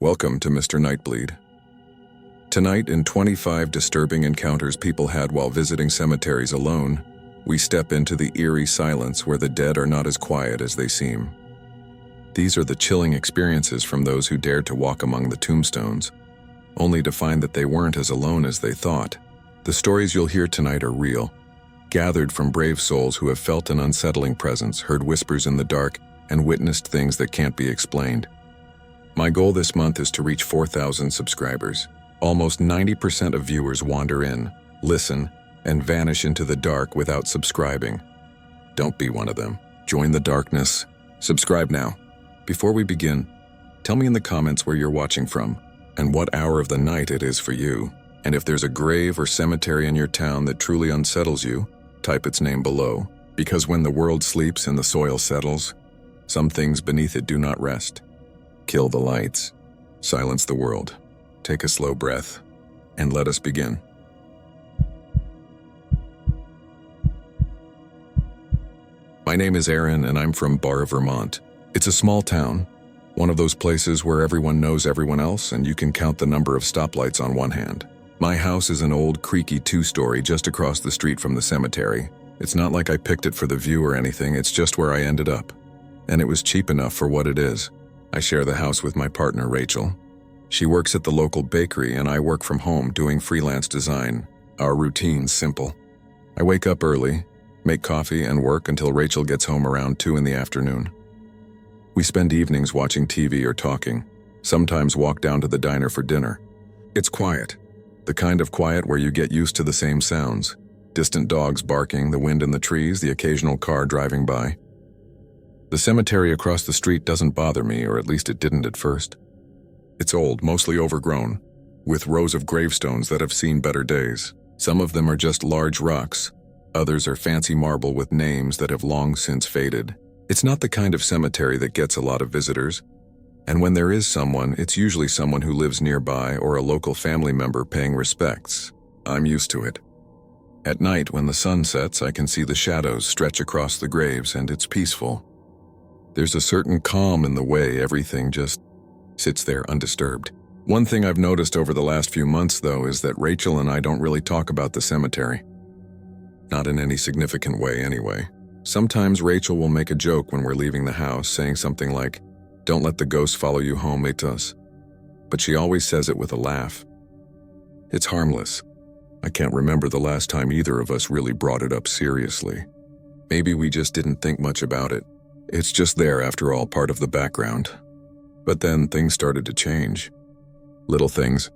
Welcome to Mr. Nightbleed. Tonight, in 25 disturbing encounters people had while visiting cemeteries alone, we step into the eerie silence where the dead are not as quiet as they seem. These are the chilling experiences from those who dared to walk among the tombstones, only to find that they weren't as alone as they thought. The stories you'll hear tonight are real, gathered from brave souls who have felt an unsettling presence, heard whispers in the dark, and witnessed things that can't be explained. My goal this month is to reach 4,000 subscribers. Almost 90% of viewers wander in, listen, and vanish into the dark without subscribing. Don't be one of them. Join the darkness. Subscribe now. Before we begin, tell me in the comments where you're watching from and what hour of the night it is for you. And if there's a grave or cemetery in your town that truly unsettles you, type its name below. Because when the world sleeps and the soil settles, some things beneath it do not rest. Kill the lights. Silence the world. Take a slow breath, and let us begin. My name is Aaron, and I'm from Barra, Vermont. It's a small town, one of those places where everyone knows everyone else, and you can count the number of stoplights on one hand. My house is an old, creaky two-story just across the street from the cemetery. It's not like I picked it for the view or anything, it's just where I ended up. And it was cheap enough for what it is. I share the house with my partner, Rachel. She works at the local bakery, and I work from home doing freelance design. Our routine's simple. I wake up early, make coffee, and work until Rachel gets home around 2 in the afternoon. We spend evenings watching TV or talking, sometimes walk down to the diner for dinner. It's quiet, the kind of quiet where you get used to the same sounds. Distant dogs barking, the wind in the trees, the occasional car driving by. The cemetery across the street doesn't bother me, or at least it didn't at first. It's old, mostly overgrown, with rows of gravestones that have seen better days. Some of them are just large rocks, others are fancy marble with names that have long since faded. It's not the kind of cemetery that gets a lot of visitors, and when there is someone, it's usually someone who lives nearby or a local family member paying respects. I'm used to it. At night, when the sun sets, I can see the shadows stretch across the graves, and it's peaceful. There's a certain calm in the way everything just sits there undisturbed. One thing I've noticed over the last few months, though, is that Rachel and I don't really talk about the cemetery. Not in any significant way, anyway. Sometimes Rachel will make a joke when we're leaving the house, saying something like, "Don't let the ghost follow you home, it does." But she always says it with a laugh. It's harmless. I can't remember the last time either of us really brought it up seriously. Maybe we just didn't think much about it. It's just there, after all, part of the background. But then things started to change. Little things.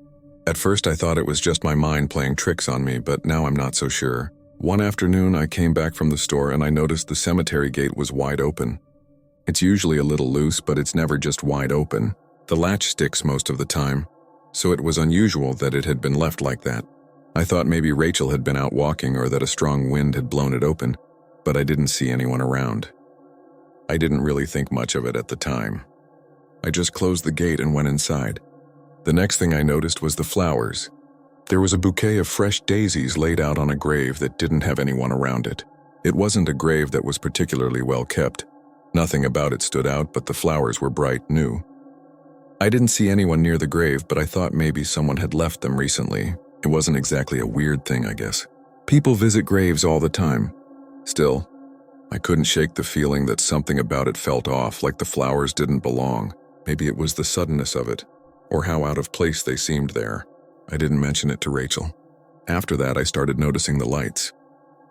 At first I thought it was just my mind playing tricks on me, but now I'm not so sure. One afternoon I came back from the store and I noticed the cemetery gate was wide open. It's usually a little loose, but it's never just wide open. The latch sticks most of the time, so it was unusual that it had been left like that. I thought maybe Rachel had been out walking or that a strong wind had blown it open, but I didn't see anyone around. I didn't really think much of it at the time. I just closed the gate and went inside. The next thing I noticed was the flowers. There was a bouquet of fresh daisies laid out on a grave that didn't have anyone around it. It wasn't a grave that was particularly well kept. Nothing about it stood out, but the flowers were bright new. I didn't see anyone near the grave, but I thought maybe someone had left them recently. It wasn't exactly a weird thing, I guess. People visit graves all the time. Still, I couldn't shake the feeling that something about it felt off, like the flowers didn't belong. Maybe it was the suddenness of it, or how out of place they seemed there. I didn't mention it to Rachel. After that, I started noticing the lights.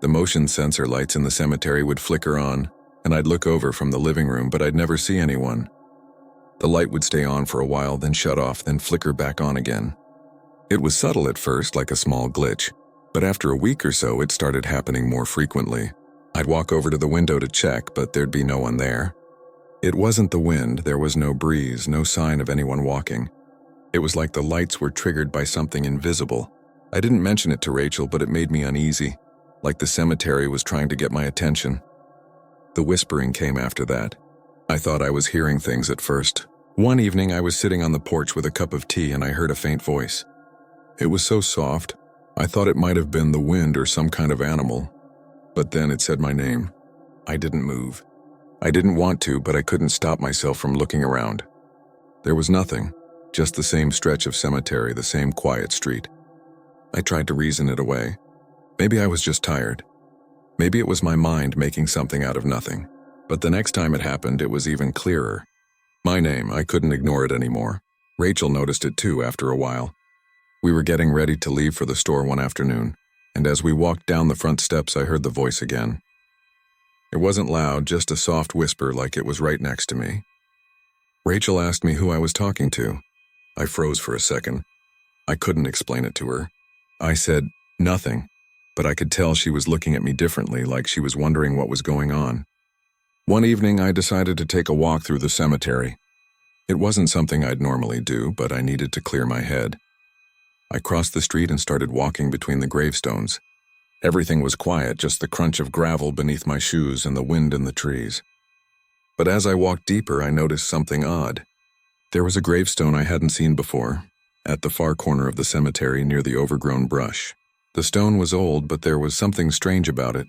The motion sensor lights in the cemetery would flicker on, and I'd look over from the living room, but I'd never see anyone. The light would stay on for a while, then shut off, then flicker back on again. It was subtle at first, like a small glitch, but after a week or so, it started happening more frequently. I'd walk over to the window to check, but there'd be no one there. It wasn't the wind, there was no breeze, no sign of anyone walking. It was like the lights were triggered by something invisible. I didn't mention it to Rachel, but it made me uneasy, like the cemetery was trying to get my attention. The whispering came after that. I thought I was hearing things at first. One evening I was sitting on the porch with a cup of tea and I heard a faint voice. It was so soft, I thought it might have been the wind or some kind of animal. But then it said my name. I didn't move. I didn't want to, but I couldn't stop myself from looking around. There was nothing, Just the same stretch of cemetery, the same quiet street. I tried to reason it away. Maybe I was just tired. Maybe it was my mind making something out of nothing. But the next time it happened, it was even clearer. My name, I couldn't ignore it anymore. Rachel noticed it too after a while. We were getting ready to leave for the store one afternoon, and as we walked down the front steps, I heard the voice again. It wasn't loud, just a soft whisper like it was right next to me. Rachel asked me who I was talking to. I froze for a second. I couldn't explain it to her. I said, nothing, but I could tell she was looking at me differently, like she was wondering what was going on. One evening, I decided to take a walk through the cemetery. It wasn't something I'd normally do, but I needed to clear my head. I crossed the street and started walking between the gravestones. Everything was quiet, just the crunch of gravel beneath my shoes and the wind in the trees. But as I walked deeper, I noticed something odd. There was a gravestone I hadn't seen before, at the far corner of the cemetery near the overgrown brush. The stone was old, but there was something strange about it.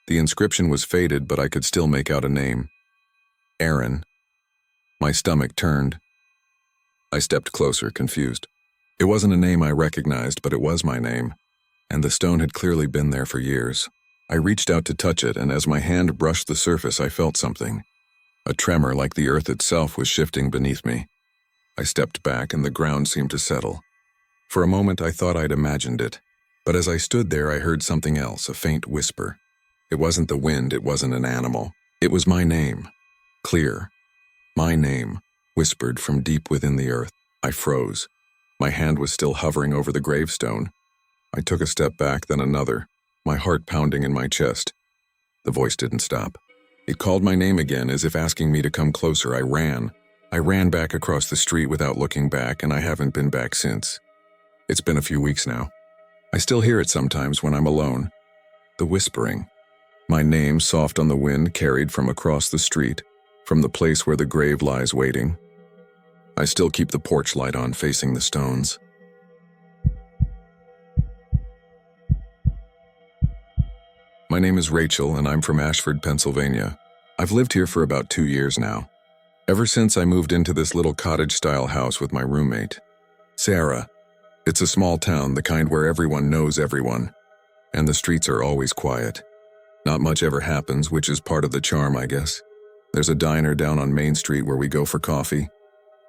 The inscription was faded, but I could still make out a name. Aaron. My stomach turned. I stepped closer, confused. It wasn't a name I recognized, but it was my name, and the stone had clearly been there for years. I reached out to touch it, and as my hand brushed the surface, I felt something. A tremor like the earth itself was shifting beneath me. I stepped back, and the ground seemed to settle. For a moment, I thought I'd imagined it, but as I stood there, I heard something else, a faint whisper. It wasn't the wind, it wasn't an animal. It was my name. Clear. My name, whispered from deep within the earth. I froze. My hand was still hovering over the gravestone. I took a step back, then another, my heart pounding in my chest. The voice didn't stop. It called my name again, as if asking me to come closer. I ran back across the street without looking back, and I haven't been back since. It's been a few weeks now. I still hear it sometimes when I'm alone. The whispering. My name, soft on the wind, carried from across the street, from the place where the grave lies waiting. I still keep the porch light on, facing the stones. My name is Rachel, and I'm from Ashford, Pennsylvania. I've lived here for about 2 years now. Ever since I moved into this little cottage-style house with my roommate, Sarah. It's a small town, the kind where everyone knows everyone, and the streets are always quiet. Not much ever happens, which is part of the charm, I guess. There's a diner down on Main Street where we go for coffee,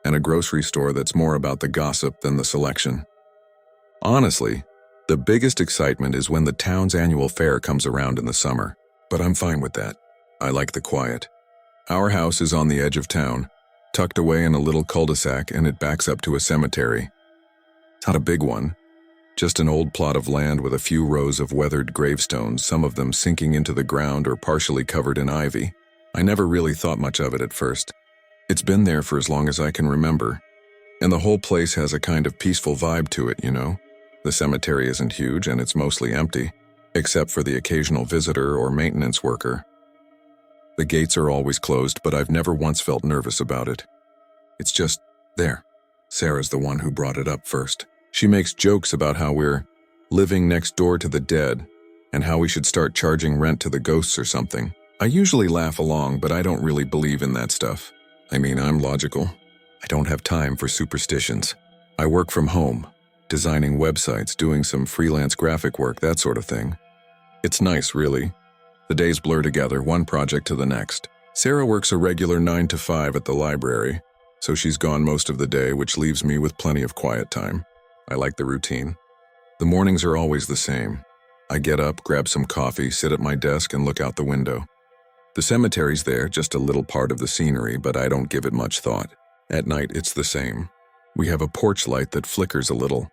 and a grocery store that's more about the gossip than the selection. Honestly, the biggest excitement is when the town's annual fair comes around in the summer, but I'm fine with that. I like the quiet. Our house is on the edge of town, tucked away in a little cul-de-sac, and it backs up to a cemetery. It's not a big one, just an old plot of land with a few rows of weathered gravestones, some of them sinking into the ground or partially covered in ivy. I never really thought much of it at first. It's been there for as long as I can remember, and the whole place has a kind of peaceful vibe to it, you know? The cemetery isn't huge and it's mostly empty, except for the occasional visitor or maintenance worker. The gates are always closed, but I've never once felt nervous about it. It's just there. Sarah's the one who brought it up first. She makes jokes about how we're living next door to the dead and how we should start charging rent to the ghosts or something. I usually laugh along, but I don't really believe in that stuff. I mean, I'm logical. I don't have time for superstitions. I work from home, designing websites, doing some freelance graphic work, that sort of thing. It's nice, really. The days blur together, one project to the next. Sarah works a regular 9 to 5 at the library, so she's gone most of the day, which leaves me with plenty of quiet time. I like the routine. The mornings are always the same. I get up, grab some coffee, sit at my desk, and look out the window. The cemetery's there, just a little part of the scenery, but I don't give it much thought. At night, it's the same. We have a porch light that flickers a little,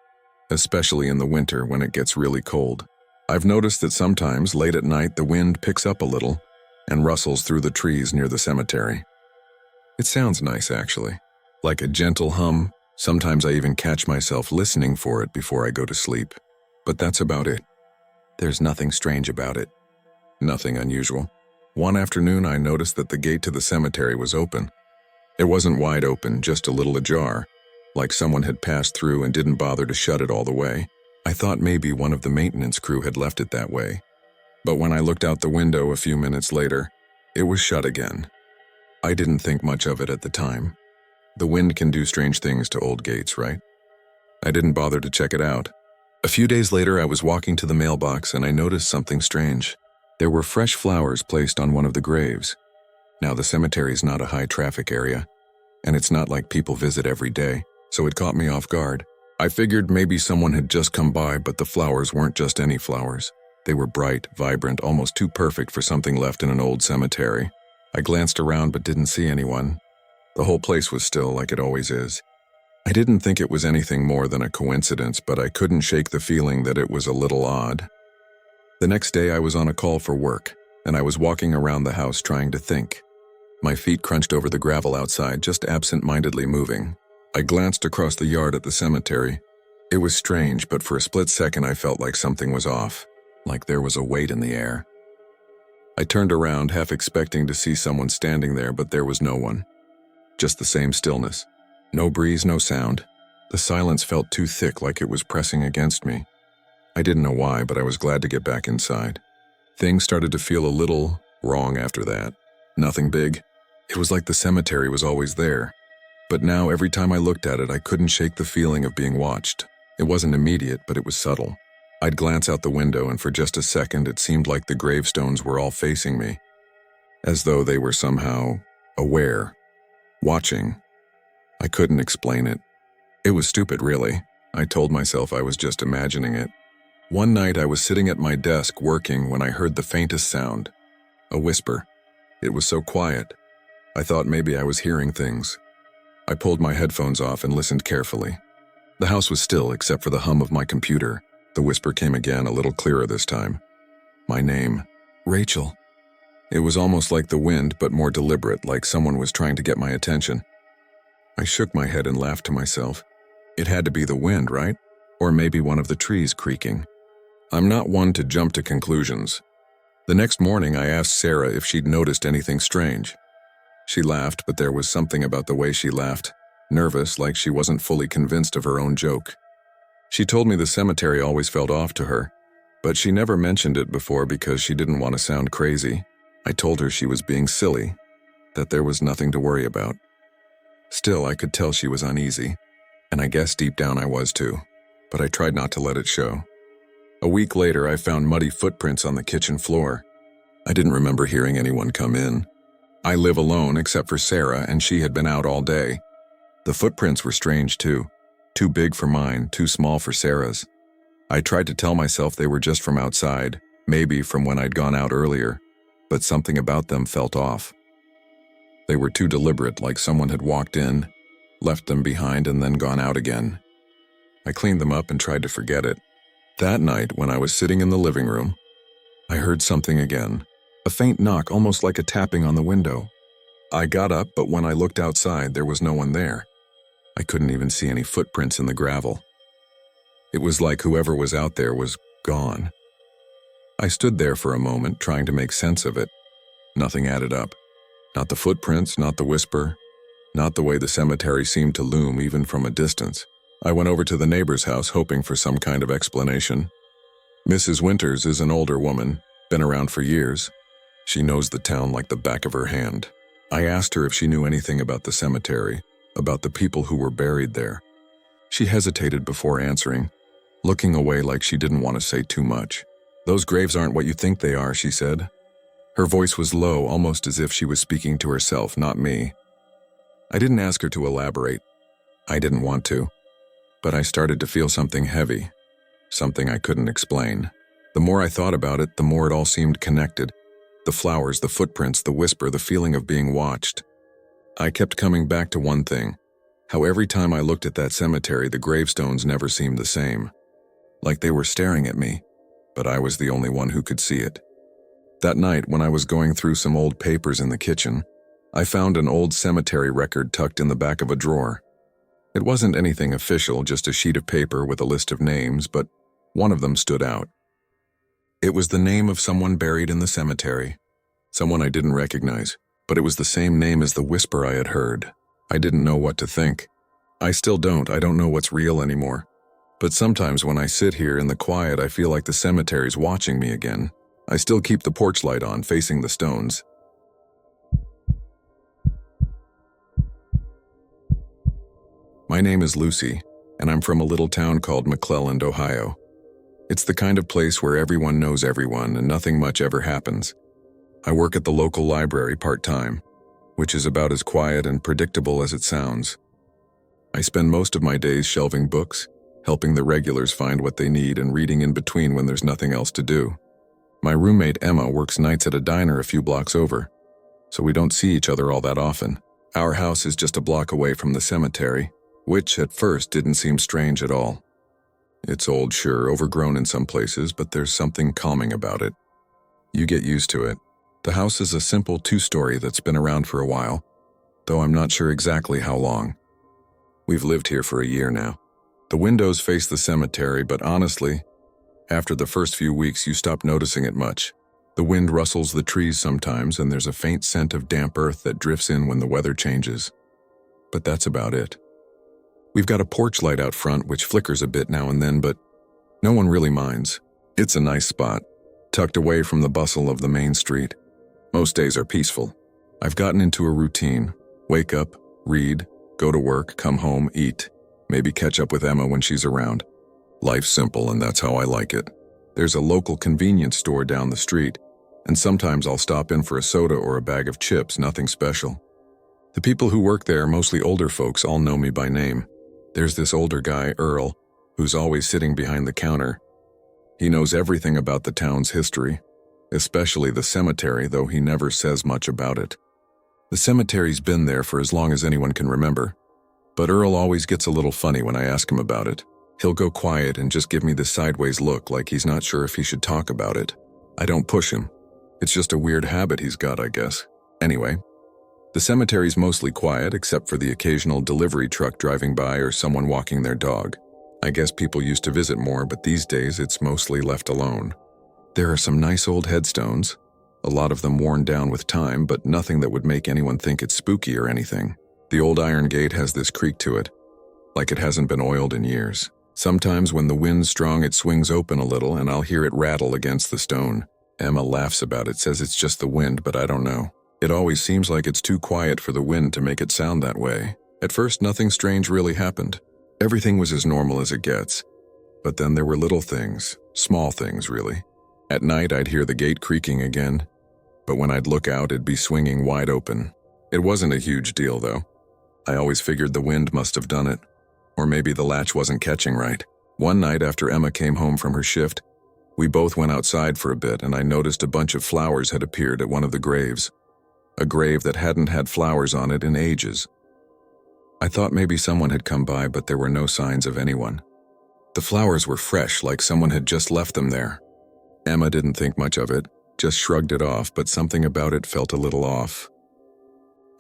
especially in the winter when it gets really cold. I've noticed that sometimes, late at night, the wind picks up a little and rustles through the trees near the cemetery. It sounds nice, actually. Like a gentle hum. Sometimes I even catch myself listening for it before I go to sleep. But that's about it. There's nothing strange about it. Nothing unusual. One afternoon, I noticed that the gate to the cemetery was open. It wasn't wide open, just a little ajar, like someone had passed through and didn't bother to shut it all the way. I thought maybe one of the maintenance crew had left it that way. But when I looked out the window a few minutes later, it was shut again. I didn't think much of it at the time. The wind can do strange things to old gates, right? I didn't bother to check it out. A few days later, I was walking to the mailbox and I noticed something strange. There were fresh flowers placed on one of the graves. Now, the cemetery's not a high-traffic area, and it's not like people visit every day, so it caught me off guard. I figured maybe someone had just come by, but the flowers weren't just any flowers. They were bright, vibrant, almost too perfect for something left in an old cemetery. I glanced around but didn't see anyone. The whole place was still like it always is. I didn't think it was anything more than a coincidence, but I couldn't shake the feeling that it was a little odd. The next day I was on a call for work, and I was walking around the house trying to think. My feet crunched over the gravel outside, just absent-mindedly moving. I glanced across the yard at the cemetery. It was strange, but for a split second I felt like something was off, like there was a weight in the air. I turned around, half expecting to see someone standing there, but there was no one. Just the same stillness. No breeze, no sound. The silence felt too thick, like it was pressing against me. I didn't know why, but I was glad to get back inside. Things started to feel a little wrong after that. Nothing big. It was like the cemetery was always there. But now, every time I looked at it, I couldn't shake the feeling of being watched. It wasn't immediate, but it was subtle. I'd glance out the window, and for just a second, it seemed like the gravestones were all facing me, as though they were somehow aware, watching. I couldn't explain it. It was stupid, really. I told myself I was just imagining it. One night, I was sitting at my desk working when I heard the faintest sound, a whisper. It was so quiet. I thought maybe I was hearing things. I pulled my headphones off and listened carefully. The house was still except for the hum of my computer. The whisper came again, a little clearer this time. My name. Rachel. It was almost like the wind, but more deliberate, like someone was trying to get my attention. I shook my head and laughed to myself. It had to be the wind, right? Or maybe one of the trees creaking. I'm not one to jump to conclusions. The next morning, I asked Sarah if she'd noticed anything strange. She laughed, but there was something about the way she laughed, nervous, like she wasn't fully convinced of her own joke. She told me the cemetery always felt off to her, but she never mentioned it before because she didn't want to sound crazy. I told her she was being silly, that there was nothing to worry about. Still, I could tell she was uneasy, and I guess deep down I was too, but I tried not to let it show. A week later, I found muddy footprints on the kitchen floor. I didn't remember hearing anyone come in. I live alone except for Sarah, and she had been out all day. The footprints were strange too. Too big for mine, too small for Sarah's. I tried to tell myself they were just from outside, maybe from when I'd gone out earlier, but something about them felt off. They were too deliberate, like someone had walked in, left them behind, and then gone out again. I cleaned them up and tried to forget it. That night, when I was sitting in the living room, I heard something again. A faint knock, almost like a tapping on the window. I got up, but when I looked outside, there was no one there. I couldn't even see any footprints in the gravel. It was like whoever was out there was gone. I stood there for a moment, trying to make sense of it. Nothing added up. Not the footprints, not the whisper, not the way the cemetery seemed to loom even from a distance. I went over to the neighbor's house, hoping for some kind of explanation. Mrs. Winters is an older woman, been around for years. She knows the town like the back of her hand. I asked her if she knew anything about the cemetery, about the people who were buried there. She hesitated before answering, looking away like she didn't want to say too much. "Those graves aren't what you think they are," she said. Her voice was low, almost as if she was speaking to herself, not me. I didn't ask her to elaborate. I didn't want to. But I started to feel something heavy, something I couldn't explain. The more I thought about it, the more it all seemed connected. The flowers, the footprints, the whisper, the feeling of being watched. I kept coming back to one thing, how every time I looked at that cemetery, the gravestones never seemed the same. Like they were staring at me, but I was the only one who could see it. That night, when I was going through some old papers in the kitchen, I found an old cemetery record tucked in the back of a drawer. It wasn't anything official, just a sheet of paper with a list of names, but one of them stood out. It was the name of someone buried in the cemetery, someone I didn't recognize, but it was the same name as the whisper I had heard. I didn't know what to think. I still don't. I don't know what's real anymore. But sometimes when I sit here in the quiet, I feel like the cemetery's watching me again. I still keep the porch light on, facing the stones. My name is Lucy, and I'm from a little town called McClelland, Ohio. It's the kind of place where everyone knows everyone and nothing much ever happens. I work at the local library part-time, which is about as quiet and predictable as it sounds. I spend most of my days shelving books, helping the regulars find what they need and reading in between when there's nothing else to do. My roommate Emma works nights at a diner a few blocks over, so we don't see each other all that often. Our house is just a block away from the cemetery, which at first didn't seem strange at all. It's old, sure, overgrown in some places, but there's something calming about it. You get used to it. The house is a simple two-story that's been around for a while, though I'm not sure exactly how long. We've lived here for a year now. The windows face the cemetery, but honestly, after the first few weeks you stop noticing it much. The wind rustles the trees sometimes, and there's a faint scent of damp earth that drifts in when the weather changes. But that's about it. We've got a porch light out front which flickers a bit now and then, but no one really minds. It's a nice spot, tucked away from the bustle of the main street. Most days are peaceful. I've gotten into a routine. Wake up, read, go to work, come home, eat. Maybe catch up with Emma when she's around. Life's simple, and that's how I like it. There's a local convenience store down the street, and sometimes I'll stop in for a soda or a bag of chips, nothing special. The people who work there, mostly older folks, all know me by name. There's this older guy, Earl, who's always sitting behind the counter. He knows everything about the town's history, especially the cemetery, though he never says much about it. The cemetery's been there for as long as anyone can remember. But Earl always gets a little funny when I ask him about it. He'll go quiet and just give me this sideways look like he's not sure if he should talk about it. I don't push him. It's just a weird habit he's got, I guess. Anyway, the cemetery's mostly quiet except for the occasional delivery truck driving by or someone walking their dog. I guess people used to visit more, but these days it's mostly left alone. There are some nice old headstones, a lot of them worn down with time, but nothing that would make anyone think it's spooky or anything. The old iron gate has this creak to it, like it hasn't been oiled in years. Sometimes when the wind's strong, it swings open a little and I'll hear it rattle against the stone. Emma laughs about it, says it's just the wind, but I don't know. It always seems like it's too quiet for the wind to make it sound that way. At first, nothing strange really happened. Everything was as normal as it gets. But then there were little things, small things really. At night, I'd hear the gate creaking again, but when I'd look out, it'd be swinging wide open. It wasn't a huge deal, though. I always figured the wind must have done it, or maybe the latch wasn't catching right. One night after Emma came home from her shift, we both went outside for a bit and I noticed a bunch of flowers had appeared at one of the graves, a grave that hadn't had flowers on it in ages. I thought maybe someone had come by, but there were no signs of anyone. The flowers were fresh, like someone had just left them there. Emma didn't think much of it, just shrugged it off, but something about it felt a little off.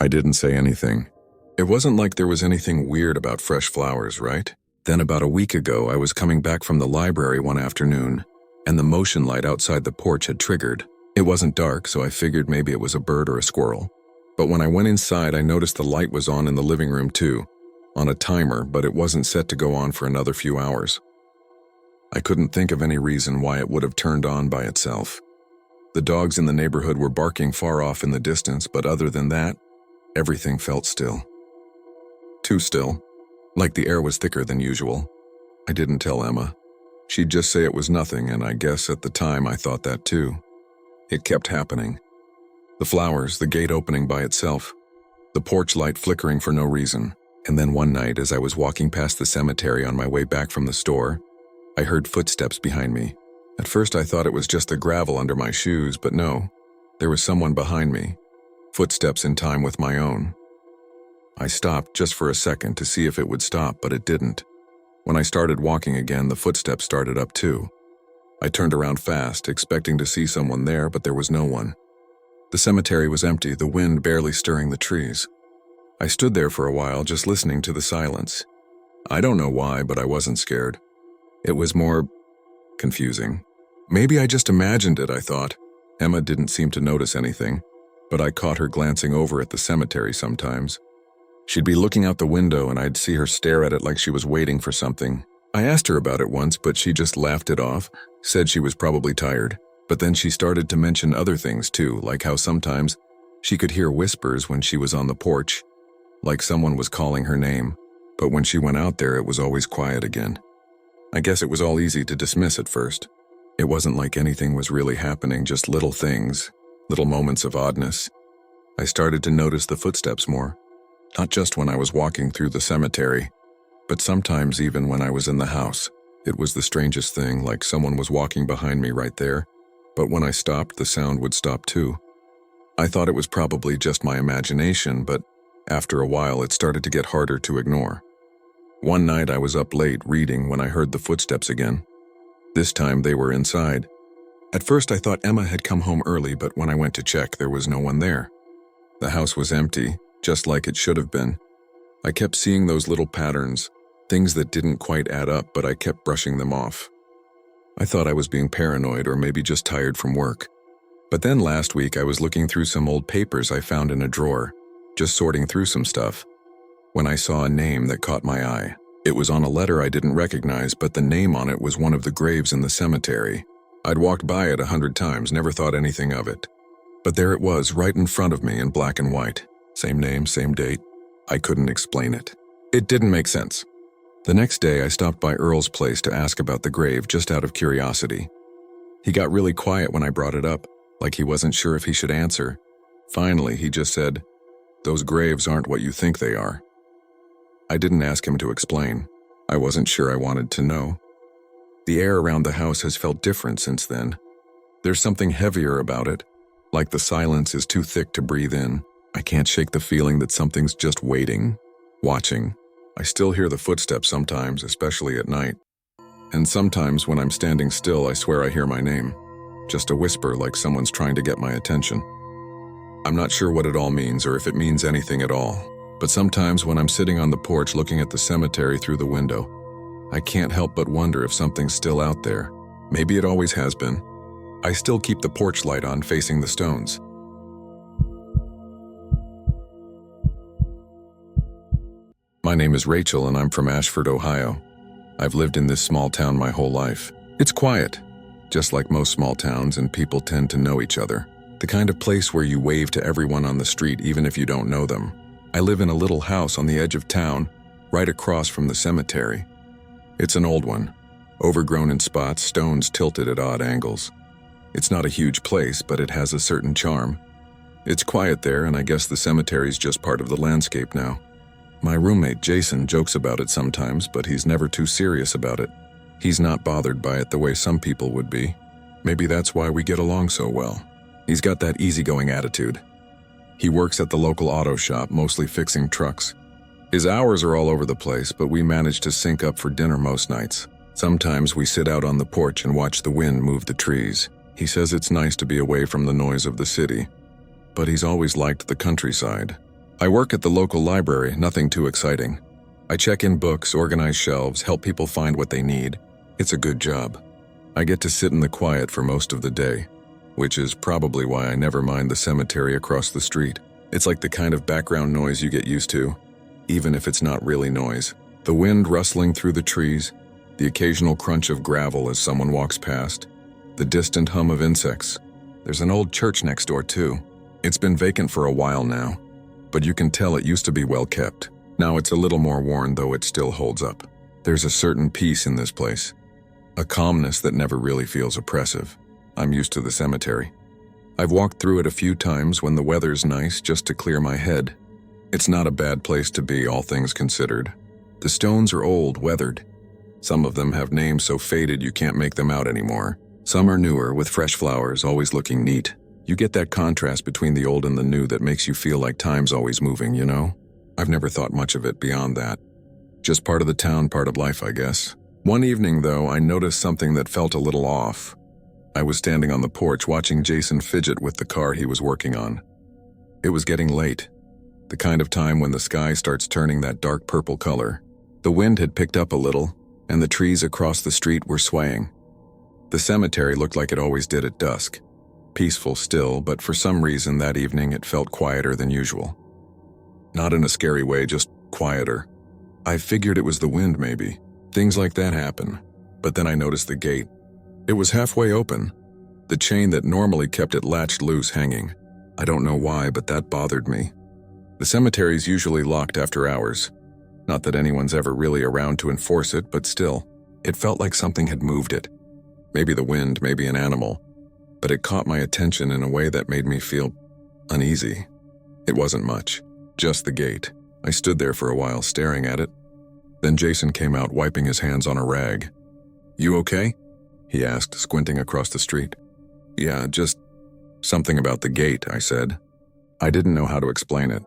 I didn't say anything. It wasn't like there was anything weird about fresh flowers, right? Then about a week ago, I was coming back from the library one afternoon, and the motion light outside the porch had triggered. It wasn't dark, so I figured maybe it was a bird or a squirrel. But when I went inside, I noticed the light was on in the living room too, on a timer, but it wasn't set to go on for another few hours. I couldn't think of any reason why it would have turned on by itself. The dogs in the neighborhood were barking far off in the distance, but other than that, everything felt still. Too still, like the air was thicker than usual. I didn't tell Emma. She'd just say it was nothing, and I guess at the time I thought that too. It kept happening. The flowers, the gate opening by itself, the porch light flickering for no reason. And then one night, as I was walking past the cemetery on my way back from the store, I heard footsteps behind me. At first I thought it was just the gravel under my shoes, but no, there was someone behind me, footsteps in time with my own. I stopped just for a second to see if it would stop, but it didn't. When I started walking again, the footsteps started up too. I turned around fast, expecting to see someone there, but there was no one. The cemetery was empty, the wind barely stirring the trees. I stood there for a while, just listening to the silence. I don't know why, but I wasn't scared. It was more confusing. Maybe I just imagined it, I thought. Emma didn't seem to notice anything, but I caught her glancing over at the cemetery sometimes. She'd be looking out the window and I'd see her stare at it like she was waiting for something. I asked her about it once, but she just laughed it off, said she was probably tired. But then she started to mention other things too, like how sometimes she could hear whispers when she was on the porch, like someone was calling her name, but when she went out there, it was always quiet again. I guess it was all easy to dismiss at first. It wasn't like anything was really happening, just little things, little moments of oddness. I started to notice the footsteps more, not just when I was walking through the cemetery, but sometimes even when I was in the house. It was the strangest thing, like someone was walking behind me right there, but when I stopped, the sound would stop too. I thought it was probably just my imagination, but after a while it started to get harder to ignore. One night I was up late reading when I heard the footsteps again. This time they were inside. At first I thought Emma had come home early, but when I went to check, there was no one there. The house was empty, just like it should have been. I kept seeing those little patterns, things that didn't quite add up, but I kept brushing them off. I thought I was being paranoid or maybe just tired from work. But then last week I was looking through some old papers I found in a drawer, just sorting through some stuff, when I saw a name that caught my eye. It was on a letter I didn't recognize, but the name on it was one of the graves in the cemetery. I'd walked by it 100 times, never thought anything of it. But there it was, right in front of me in black and white. Same name, same date. I couldn't explain it. It didn't make sense. The next day I stopped by Earl's place to ask about the grave just out of curiosity. He got really quiet when I brought it up, like he wasn't sure if he should answer. Finally, he just said, "Those graves aren't what you think they are." I didn't ask him to explain. I wasn't sure I wanted to know. The air around the house has felt different since then. There's something heavier about it, like the silence is too thick to breathe in. I can't shake the feeling that something's just waiting, watching. I still hear the footsteps sometimes, especially at night. And sometimes when I'm standing still, I swear I hear my name. Just a whisper, like someone's trying to get my attention. I'm not sure what it all means or if it means anything at all. But sometimes when I'm sitting on the porch looking at the cemetery through the window, I can't help but wonder if something's still out there. Maybe it always has been. I still keep the porch light on facing the stones. My name is Rachel and I'm from Ashford, Ohio. I've lived in this small town my whole life. It's quiet, just like most small towns, and people tend to know each other. The kind of place where you wave to everyone on the street even if you don't know them. I live in a little house on the edge of town, right across from the cemetery. It's an old one, overgrown in spots, stones tilted at odd angles. It's not a huge place, but it has a certain charm. It's quiet there, and I guess the cemetery's just part of the landscape now. My roommate, Jason, jokes about it sometimes, but he's never too serious about it. He's not bothered by it the way some people would be. Maybe that's why we get along so well. He's got that easygoing attitude. He works at the local auto shop, mostly fixing trucks. His hours are all over the place, but we manage to sync up for dinner most nights. Sometimes we sit out on the porch and watch the wind move the trees. He says it's nice to be away from the noise of the city, but he's always liked the countryside. I work at the local library, nothing too exciting. I check in books, organize shelves, help people find what they need. It's a good job. I get to sit in the quiet for most of the day, which is probably why I never mind the cemetery across the street. It's like the kind of background noise you get used to, even if it's not really noise. The wind rustling through the trees, the occasional crunch of gravel as someone walks past, the distant hum of insects. There's an old church next door too. It's been vacant for a while now, but you can tell it used to be well kept. Now it's a little more worn, though it still holds up. There's a certain peace in this place, a calmness that never really feels oppressive. I'm used to the cemetery. I've walked through it a few times when the weather's nice, just to clear my head. It's not a bad place to be, all things considered. The stones are old, weathered. Some of them have names so faded you can't make them out anymore. Some are newer, with fresh flowers, always looking neat. You get that contrast between the old and the new that makes you feel like time's always moving, you know? I've never thought much of it beyond that. Just part of the town, part of life, I guess. One evening, though, I noticed something that felt a little off. I was standing on the porch watching Jason fidget with the car he was working on. It was getting late, the kind of time when the sky starts turning that dark purple color. The wind had picked up a little, and the trees across the street were swaying. The cemetery looked like it always did at dusk. Peaceful still, but for some reason that evening it felt quieter than usual. Not in a scary way, just quieter. I figured it was the wind maybe. Things like that happen. But then I noticed the gate. It was halfway open. The chain that normally kept it latched loose hanging. I don't know why, but that bothered me. The cemetery's usually locked after hours. Not that anyone's ever really around to enforce it, but still, it felt like something had moved it. Maybe the wind, maybe an animal, but it caught my attention in a way that made me feel uneasy. It wasn't much, just the gate. I stood there for a while staring at it. Then Jason came out wiping his hands on a rag. "You okay?" he asked, squinting across the street. "Yeah, just something about the gate," I said. I didn't know how to explain it.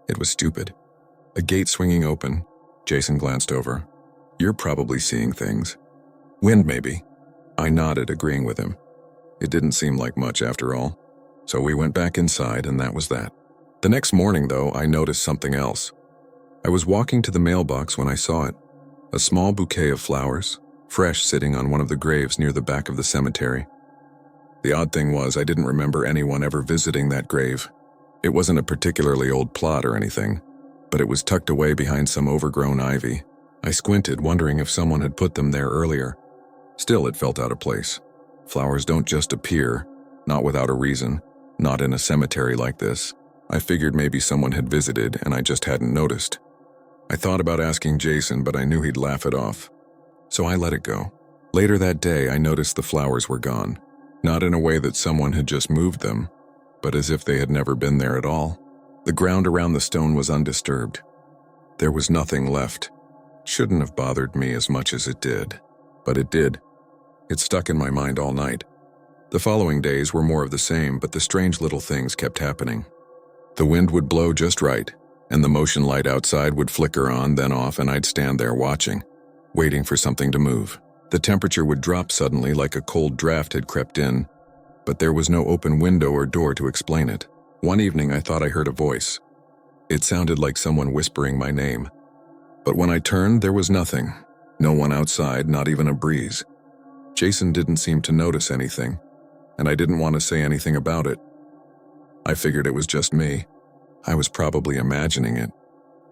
It was stupid. A gate swinging open. Jason glanced over. "You're probably seeing things. Wind, maybe." I nodded, agreeing with him. It didn't seem like much after all. So we went back inside, and that was that. The next morning, though, I noticed something else. I was walking to the mailbox when I saw it. A small bouquet of flowers, fresh, sitting on one of the graves near the back of the cemetery. The odd thing was, I didn't remember anyone ever visiting that grave. It wasn't a particularly old plot or anything, but it was tucked away behind some overgrown ivy. I squinted, wondering if someone had put them there earlier. Still, it felt out of place. Flowers don't just appear, not without a reason, not in a cemetery like this. I figured maybe someone had visited and I just hadn't noticed. I thought about asking Jason, but I knew he'd laugh it off. So I let it go. Later that day, I noticed the flowers were gone. Not in a way that someone had just moved them, but as if they had never been there at all. The ground around the stone was undisturbed. There was nothing left. Shouldn't have bothered me as much as it did, but it did. It stuck in my mind all night. The following days were more of the same, but the strange little things kept happening. The wind would blow just right, and the motion light outside would flicker on, then off, and I'd stand there watching, waiting for something to move. The temperature would drop suddenly like a cold draft had crept in, but there was no open window or door to explain it. One evening I thought I heard a voice. It sounded like someone whispering my name. But when I turned, there was nothing. No one outside, not even a breeze. Jason didn't seem to notice anything, and I didn't want to say anything about it. I figured it was just me. I was probably imagining it.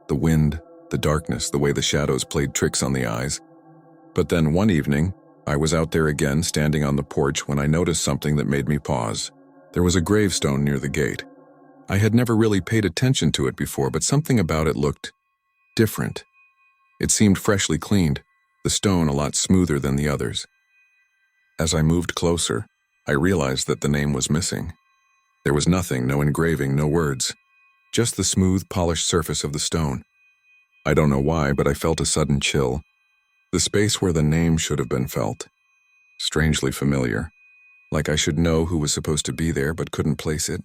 The wind, the darkness, the way the shadows played tricks on the eyes. But then one evening, I was out there again, standing on the porch, when I noticed something that made me pause. There was a gravestone near the gate. I had never really paid attention to it before, but something about it looked different. It seemed freshly cleaned, the stone a lot smoother than the others. As I moved closer, I realized that the name was missing. There was nothing, no engraving, no words, just the smooth, polished surface of the stone. I don't know why, but I felt a sudden chill. The space where the name should have been felt. Strangely familiar, like I should know who was supposed to be there but couldn't place it.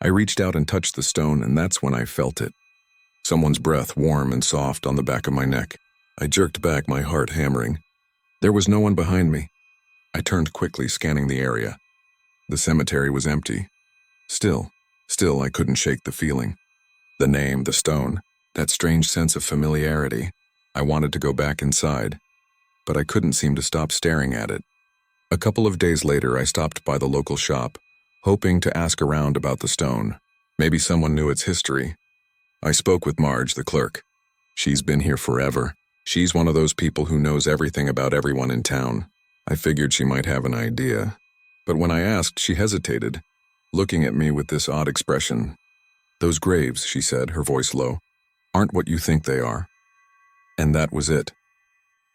I reached out and touched the stone, and that's when I felt it. Someone's breath, warm and soft, on the back of my neck. I jerked back, my heart hammering. There was no one behind me. I turned quickly, scanning the area. The cemetery was empty. Still, I couldn't shake the feeling. The name, the stone, that strange sense of familiarity. I wanted to go back inside, but I couldn't seem to stop staring at it. A couple of days later, I stopped by the local shop, hoping to ask around about the stone. Maybe someone knew its history. I spoke with Marge, the clerk. She's been here forever. She's one of those people who knows everything about everyone in town. I figured she might have an idea, but when I asked, she hesitated, looking at me with this odd expression. "Those graves," she said, her voice low, "aren't what you think they are." And that was it.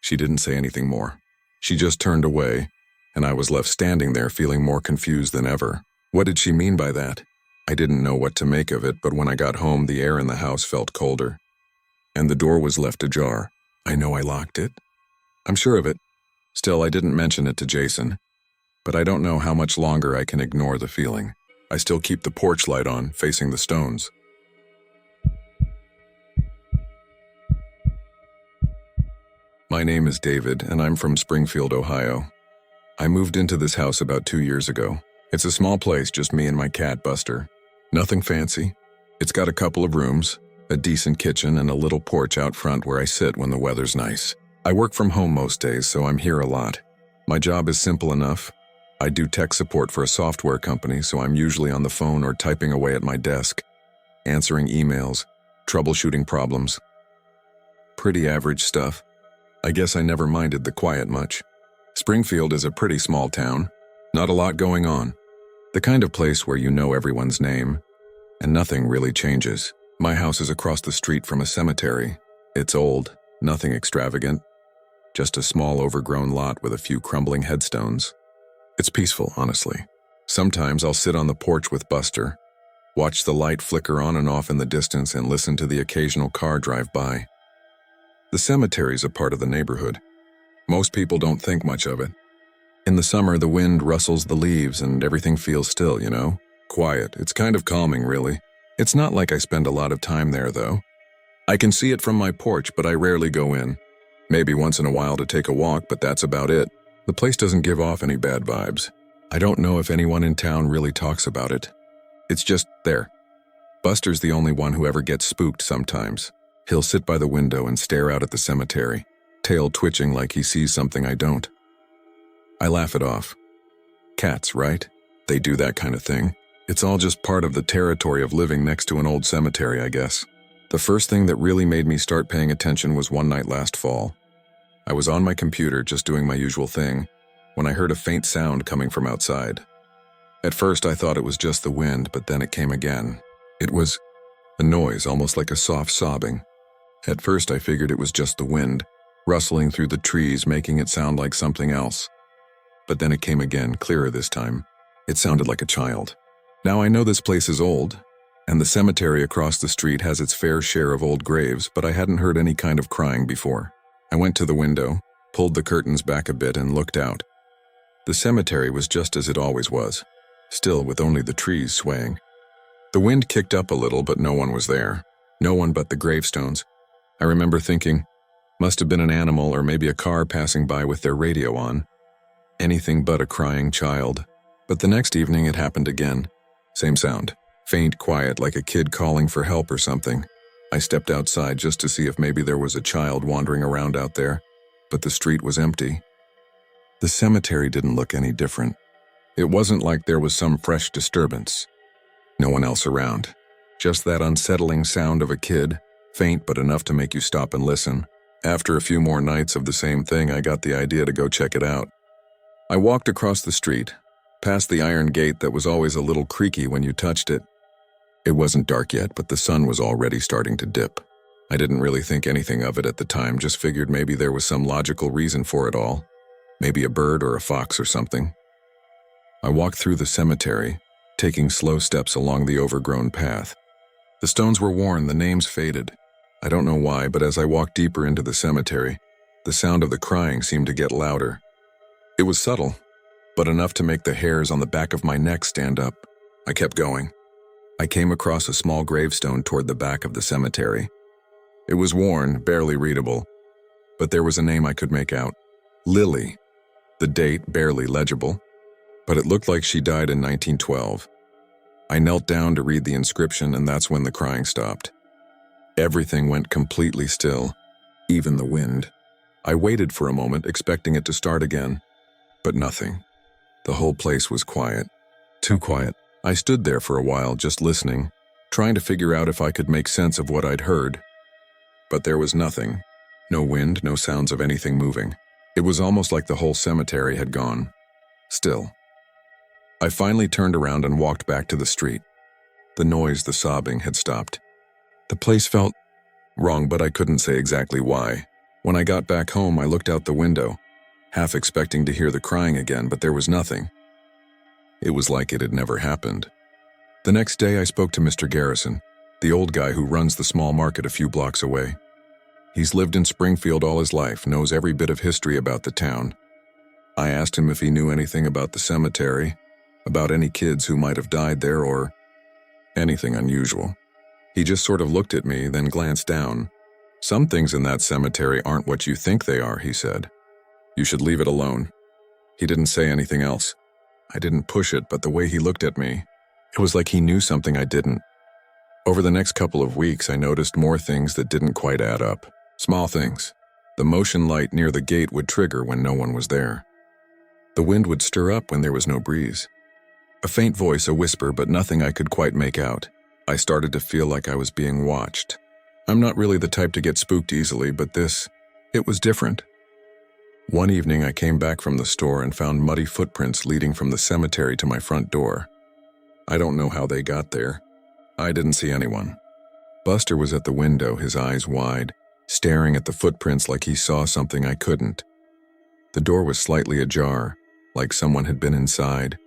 She didn't say anything more. She just turned away, and I was left standing there feeling more confused than ever. What did she mean by that? I didn't know what to make of it, but when I got home, the air in the house felt colder. And the door was left ajar. I know I locked it. I'm sure of it. Still, I didn't mention it to Jason. But I don't know how much longer I can ignore the feeling. I still keep the porch light on, facing the stones. My name is David, and I'm from Springfield, Ohio. I moved into this house about 2 years ago. It's a small place, just me and my cat, Buster. Nothing fancy. It's got a couple of rooms, a decent kitchen, and a little porch out front where I sit when the weather's nice. I work from home most days, so I'm here a lot. My job is simple enough. I do tech support for a software company, so I'm usually on the phone or typing away at my desk, answering emails, troubleshooting problems. Pretty average stuff. I guess I never minded the quiet much. Springfield is a pretty small town. Not a lot going on. The kind of place where you know everyone's name, and nothing really changes. My house is across the street from a cemetery, It's old, nothing extravagant, just a small overgrown lot with a few crumbling headstones. It's peaceful, honestly. Sometimes I'll sit on the porch with Buster, watch the light flicker on and off in the distance and listen to the occasional car drive by. The cemetery's a part of the neighborhood. Most people don't think much of it. In the summer, the wind rustles the leaves and everything feels still, Quiet. It's kind of calming, really. It's not like I spend a lot of time there, though. I can see it from my porch, but I rarely go in. Maybe once in a while to take a walk, but that's about it. The place doesn't give off any bad vibes. I don't know if anyone in town really talks about it. It's just there. Buster's the only one who ever gets spooked sometimes. He'll sit by the window and stare out at the cemetery, tail twitching like he sees something I don't. I laugh it off. Cats, right? They do that kind of thing. It's all just part of the territory of living next to an old cemetery, I guess. The first thing that really made me start paying attention was one night last fall. I was on my computer just doing my usual thing when I heard a faint sound coming from outside. At first I thought it was just the wind, but then it came again. It was a noise, almost like a soft sobbing. At first I figured it was just the wind, rustling through the trees, making it sound like something else. But then it came again, clearer this time. It sounded like a child. Now I know this place is old, and the cemetery across the street has its fair share of old graves, but I hadn't heard any kind of crying before. I went to the window, pulled the curtains back a bit and looked out. The cemetery was just as it always was, still with only the trees swaying. The wind kicked up a little, but no one was there. No one but the gravestones. I remember thinking, must have been an animal or maybe a car passing by with their radio on. Anything but a crying child. But the next evening it happened again. Same sound. Faint, quiet, like a kid calling for help or something. I stepped outside just to see if maybe there was a child wandering around out there, but the street was empty. The cemetery didn't look any different. It wasn't like there was some fresh disturbance. No one else around. Just that unsettling sound of a kid, faint but enough to make you stop and listen. After a few more nights of the same thing, I got the idea to go check it out. I walked across the street, past the iron gate that was always a little creaky when you touched it. It wasn't dark yet, but the sun was already starting to dip. I didn't really think anything of it at the time, just figured maybe there was some logical reason for it all. Maybe a bird or a fox or something. I walked through the cemetery, taking slow steps along the overgrown path. The stones were worn, the names faded. I don't know why, but as I walked deeper into the cemetery, the sound of the crying seemed to get louder. It was subtle, but enough to make the hairs on the back of my neck stand up. I kept going. I came across a small gravestone toward the back of the cemetery. It was worn, barely readable, but there was a name I could make out. Lily. The date barely legible, but it looked like she died in 1912. I knelt down to read the inscription, and that's when the crying stopped. Everything went completely still, even the wind. I waited for a moment, expecting it to start again, but nothing. The whole place was quiet. Too quiet. I stood there for a while, just listening, trying to figure out if I could make sense of what I'd heard. But there was nothing. No wind, no sounds of anything moving. It was almost like the whole cemetery had gone. Still. I finally turned around and walked back to the street. The noise, the sobbing, had stopped. The place felt wrong, but I couldn't say exactly why. When I got back home, I looked out the window, half expecting to hear the crying again, but there was nothing. It was like it had never happened. The next day, I spoke to Mr. Garrison, the old guy who runs the small market a few blocks away. He's lived in Springfield all his life, knows every bit of history about the town. I asked him if he knew anything about the cemetery, about any kids who might have died there, or anything unusual. He just sort of looked at me, then glanced down. Some things in that cemetery aren't what you think they are, he said. You should leave it alone. He didn't say anything else. I didn't push it, but the way he looked at me, it was like he knew something I didn't. Over the next couple of weeks, I noticed more things that didn't quite add up. Small things. The motion light near the gate would trigger when no one was there. The wind would stir up when there was no breeze. A faint voice, a whisper, but nothing I could quite make out. I started to feel like I was being watched. I'm not really the type to get spooked easily, but it was different. One evening I came back from the store and found muddy footprints leading from the cemetery to my front door. I don't know how they got there. I didn't see anyone. Buster was at the window, his eyes wide, staring at the footprints like he saw something I couldn't. The door was slightly ajar, like someone had been inside.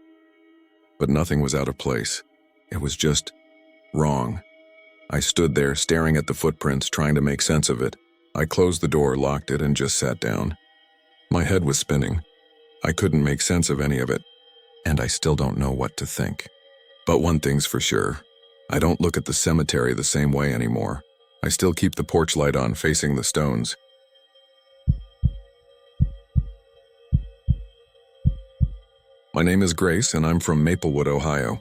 But nothing was out of place. It was just wrong. I stood there, staring at the footprints, trying to make sense of it. I closed the door, locked it, and just sat down. My head was spinning. I couldn't make sense of any of it, and I still don't know what to think. But one thing's for sure. I don't look at the cemetery the same way anymore. I still keep the porch light on, facing the stones. My name is Grace, and I'm from Maplewood, Ohio.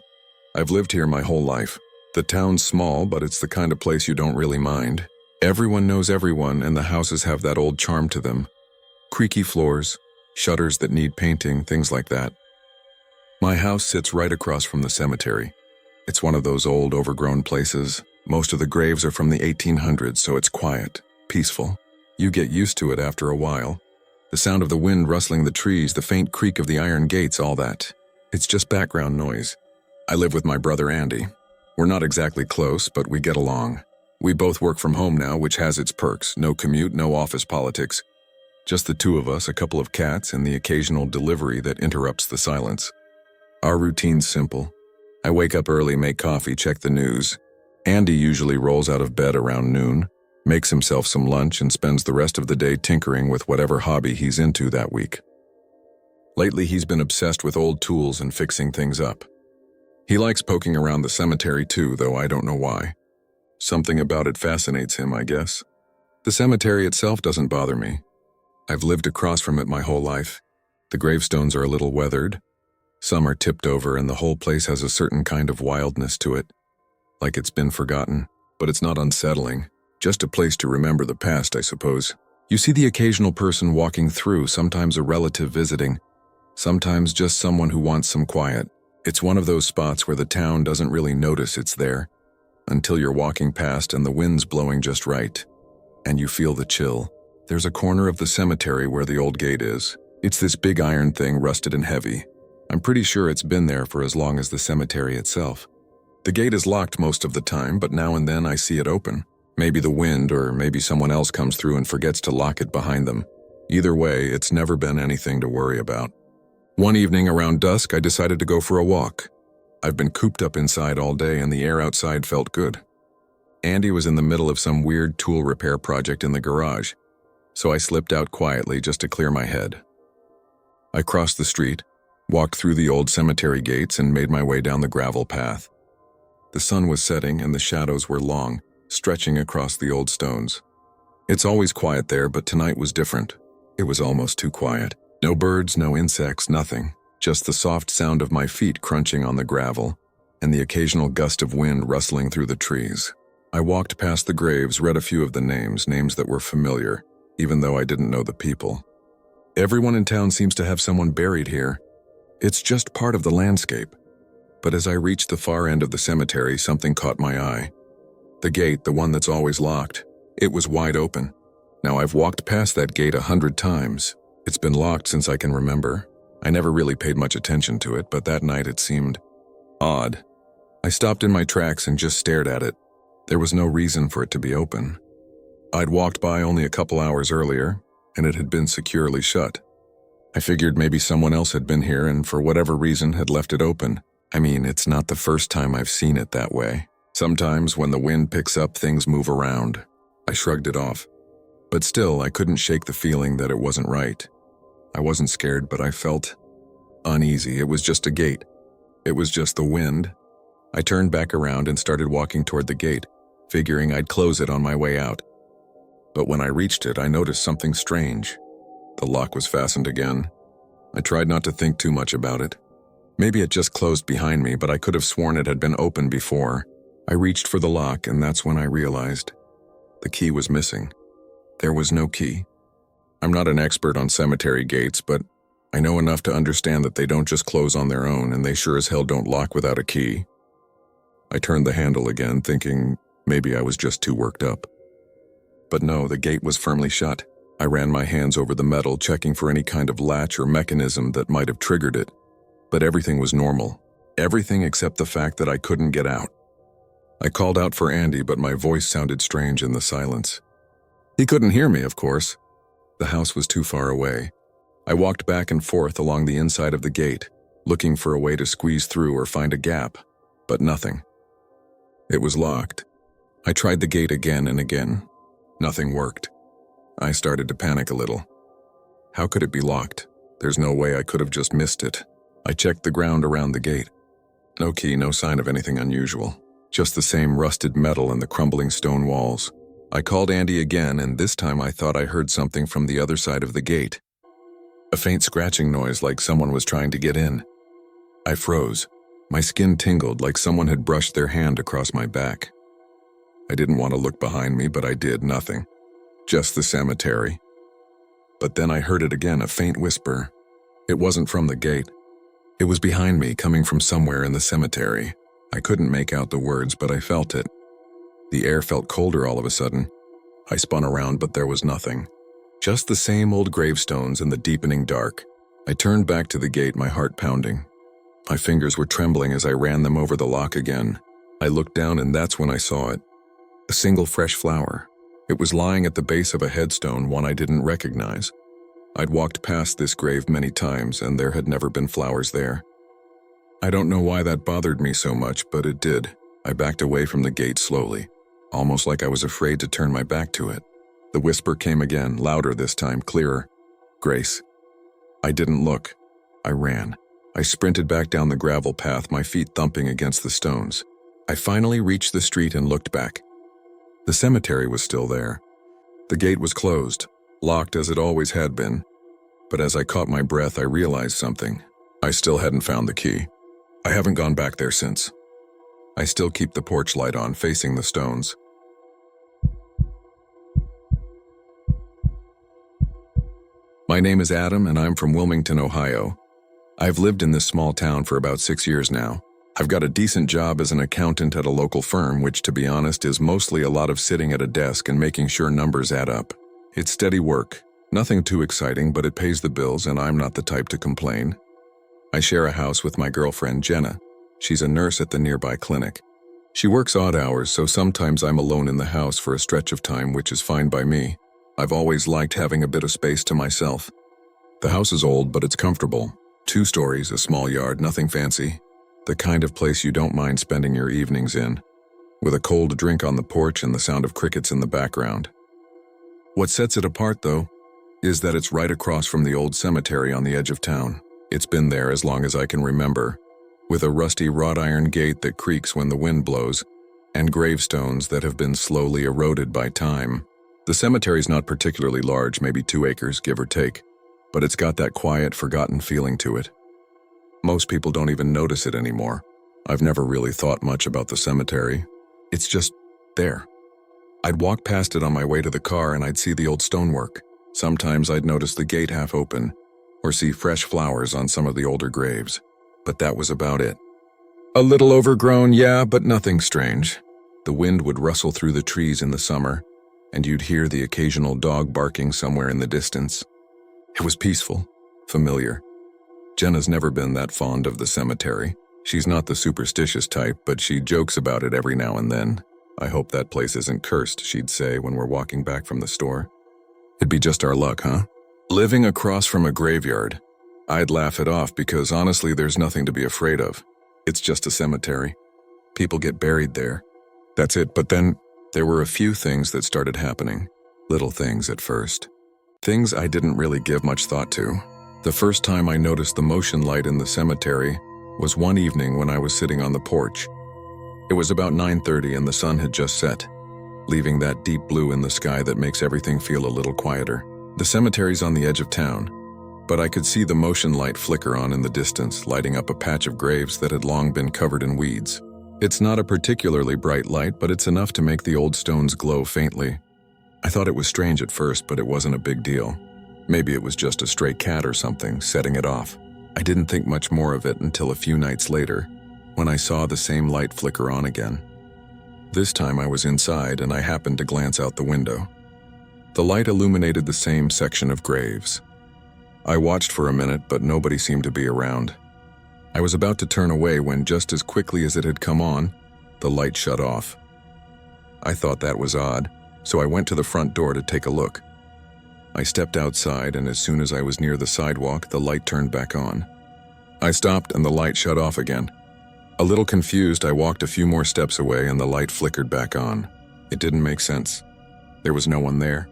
I've lived here my whole life. The town's small, but it's the kind of place you don't really mind. Everyone knows everyone, and the houses have that old charm to them. Creaky floors, shutters that need painting, things like that. My house sits right across from the cemetery. It's one of those old, overgrown places. Most of the graves are from the 1800s, so it's quiet, peaceful. You get used to it after a while. The sound of the wind rustling the trees, the faint creak of the iron gates, all that. It's just background noise. I live with my brother Andy. We're not exactly close, but we get along. We both work from home now, which has its perks. No commute, no office politics. Just the two of us, a couple of cats, and the occasional delivery that interrupts the silence. Our routine's simple. I wake up early, make coffee, check the news. Andy usually rolls out of bed around noon, makes himself some lunch, and spends the rest of the day tinkering with whatever hobby he's into that week. Lately, he's been obsessed with old tools and fixing things up. He likes poking around the cemetery too, though I don't know why. Something about it fascinates him, I guess. The cemetery itself doesn't bother me. I've lived across from it my whole life. The gravestones are a little weathered. Some are tipped over, and the whole place has a certain kind of wildness to it. Like it's been forgotten, but it's not unsettling. Just a place to remember the past, I suppose. You see the occasional person walking through, sometimes a relative visiting, sometimes just someone who wants some quiet. It's one of those spots where the town doesn't really notice it's there, until you're walking past and the wind's blowing just right, and you feel the chill. There's a corner of the cemetery where the old gate is. It's this big iron thing, rusted and heavy. I'm pretty sure it's been there for as long as the cemetery itself. The gate is locked most of the time, but now and then I see it open. Maybe the wind, or maybe someone else comes through and forgets to lock it behind them. Either way, it's never been anything to worry about. One evening around dusk, I decided to go for a walk. I've been cooped up inside all day, and the air outside felt good. Andy was in the middle of some weird tool repair project in the garage, so I slipped out quietly just to clear my head. I crossed the street, walked through the old cemetery gates, and made my way down the gravel path. The sun was setting, and the shadows were long, stretching across the old stones. It's always quiet there, but tonight was different. It was almost too quiet. No birds, no insects, nothing. Just the soft sound of my feet crunching on the gravel, and the occasional gust of wind rustling through the trees. I walked past the graves, read a few of the names that were familiar, even though I didn't know the people. Everyone in town seems to have someone buried here. It's just part of the landscape. But as I reached the far end of the cemetery, something caught my eye. The gate, the one that's always locked, it was wide open. Now I've walked past that gate 100 times. It's been locked since I can remember. I never really paid much attention to it, but that night it seemed odd. I stopped in my tracks and just stared at it. There was no reason for it to be open. I'd walked by only a couple hours earlier, and it had been securely shut. I figured maybe someone else had been here and for whatever reason had left it open. I mean, it's not the first time I've seen it that way. Sometimes when the wind picks up, things move around. I shrugged it off. But still, I couldn't shake the feeling that it wasn't right. I wasn't scared, but I felt uneasy. It was just a gate. It was just the wind. I turned back around and started walking toward the gate, figuring I'd close it on my way out. But when I reached it, I noticed something strange. The lock was fastened again. I tried not to think too much about it. Maybe it just closed behind me, but I could have sworn it had been open before. I reached for the lock, and that's when I realized the key was missing. There was no key. I'm not an expert on cemetery gates, but I know enough to understand that they don't just close on their own, and they sure as hell don't lock without a key. I turned the handle again, thinking maybe I was just too worked up. But no, the gate was firmly shut. I ran my hands over the metal, checking for any kind of latch or mechanism that might have triggered it. But everything was normal. Everything except the fact that I couldn't get out. I called out for Andy, but my voice sounded strange in the silence. He couldn't hear me, of course. The house was too far away. I walked back and forth along the inside of the gate, looking for a way to squeeze through or find a gap, but nothing. It was locked. I tried the gate again and again. Nothing worked. I started to panic a little. How could it be locked? There's no way I could have just missed it. I checked the ground around the gate. No key, no sign of anything unusual. Just the same rusted metal and the crumbling stone walls. I called Andy again, and this time I thought I heard something from the other side of the gate. A faint scratching noise like someone was trying to get in. I froze. My skin tingled like someone had brushed their hand across my back. I didn't want to look behind me, but I did. Nothing. Just the cemetery. But then I heard it again, a faint whisper. It wasn't from the gate. It was behind me, coming from somewhere in the cemetery. I couldn't make out the words, but I felt it. The air felt colder all of a sudden. I spun around, but there was nothing. Just the same old gravestones in the deepening dark. I turned back to the gate, my heart pounding. My fingers were trembling as I ran them over the lock again. I looked down, and that's when I saw it. A single fresh flower. It was lying at the base of a headstone, one I didn't recognize. I'd walked past this grave many times, and there had never been flowers there. I don't know why that bothered me so much, but it did. I backed away from the gate slowly, almost like I was afraid to turn my back to it. The whisper came again, louder this time, clearer. Grace. I didn't look. I ran. I sprinted back down the gravel path, my feet thumping against the stones. I finally reached the street and looked back. The cemetery was still there. The gate was closed, locked as it always had been. But as I caught my breath, I realized something. I still hadn't found the key. I haven't gone back there since. I still keep the porch light on, facing the stones. My name is Adam, and I'm from Wilmington, Ohio. I've lived in this small town for about 6 years now. I've got a decent job as an accountant at a local firm, which, to be honest, is mostly a lot of sitting at a desk and making sure numbers add up. It's steady work. Nothing too exciting, but it pays the bills, and I'm not the type to complain. I share a house with my girlfriend, Jenna. She's a nurse at the nearby clinic. She works odd hours, so sometimes I'm alone in the house for a stretch of time, which is fine by me. I've always liked having a bit of space to myself. The house is old, but it's comfortable. 2 stories, a small yard, nothing fancy. The kind of place you don't mind spending your evenings in, with a cold drink on the porch and the sound of crickets in the background. What sets it apart, though, is that it's right across from the old cemetery on the edge of town. It's been there as long as I can remember, with a rusty wrought iron gate that creaks when the wind blows, and gravestones that have been slowly eroded by time. The cemetery's not particularly large, maybe 2 acres, give or take, but it's got that quiet, forgotten feeling to it. Most people don't even notice it anymore. I've never really thought much about the cemetery. It's just there. I'd walk past it on my way to the car and I'd see the old stonework. Sometimes I'd notice the gate half open, or see fresh flowers on some of the older graves. But that was about it. A little overgrown, yeah, but nothing strange. The wind would rustle through the trees in the summer, and you'd hear the occasional dog barking somewhere in the distance. It was peaceful, familiar. Jenna's never been that fond of the cemetery. She's not the superstitious type, but she jokes about it every now and then. I hope that place isn't cursed, she'd say when we're walking back from the store. It'd be just our luck, huh? Living across from a graveyard. I'd laugh it off because honestly there's nothing to be afraid of. It's just a cemetery. People get buried there. That's it, but then there were a few things that started happening. Little things at first. Things I didn't really give much thought to. The first time I noticed the motion light in the cemetery was one evening when I was sitting on the porch. It was about 9:30 and the sun had just set, leaving that deep blue in the sky that makes everything feel a little quieter. The cemetery's on the edge of town, but I could see the motion light flicker on in the distance, lighting up a patch of graves that had long been covered in weeds. It's not a particularly bright light, but it's enough to make the old stones glow faintly. I thought it was strange at first, but it wasn't a big deal. Maybe it was just a stray cat or something, setting it off. I didn't think much more of it until a few nights later, when I saw the same light flicker on again. This time I was inside and I happened to glance out the window. The light illuminated the same section of graves. I watched for a minute, but nobody seemed to be around. I was about to turn away when, just as quickly as it had come on, the light shut off. I thought that was odd. so I went to the front door to take a look. I stepped outside, and as soon as I was near the sidewalk, the light turned back on. I stopped and the light shut off again. A little confused, I walked a few more steps away and the light flickered back on. It didn't make sense. There was no one there.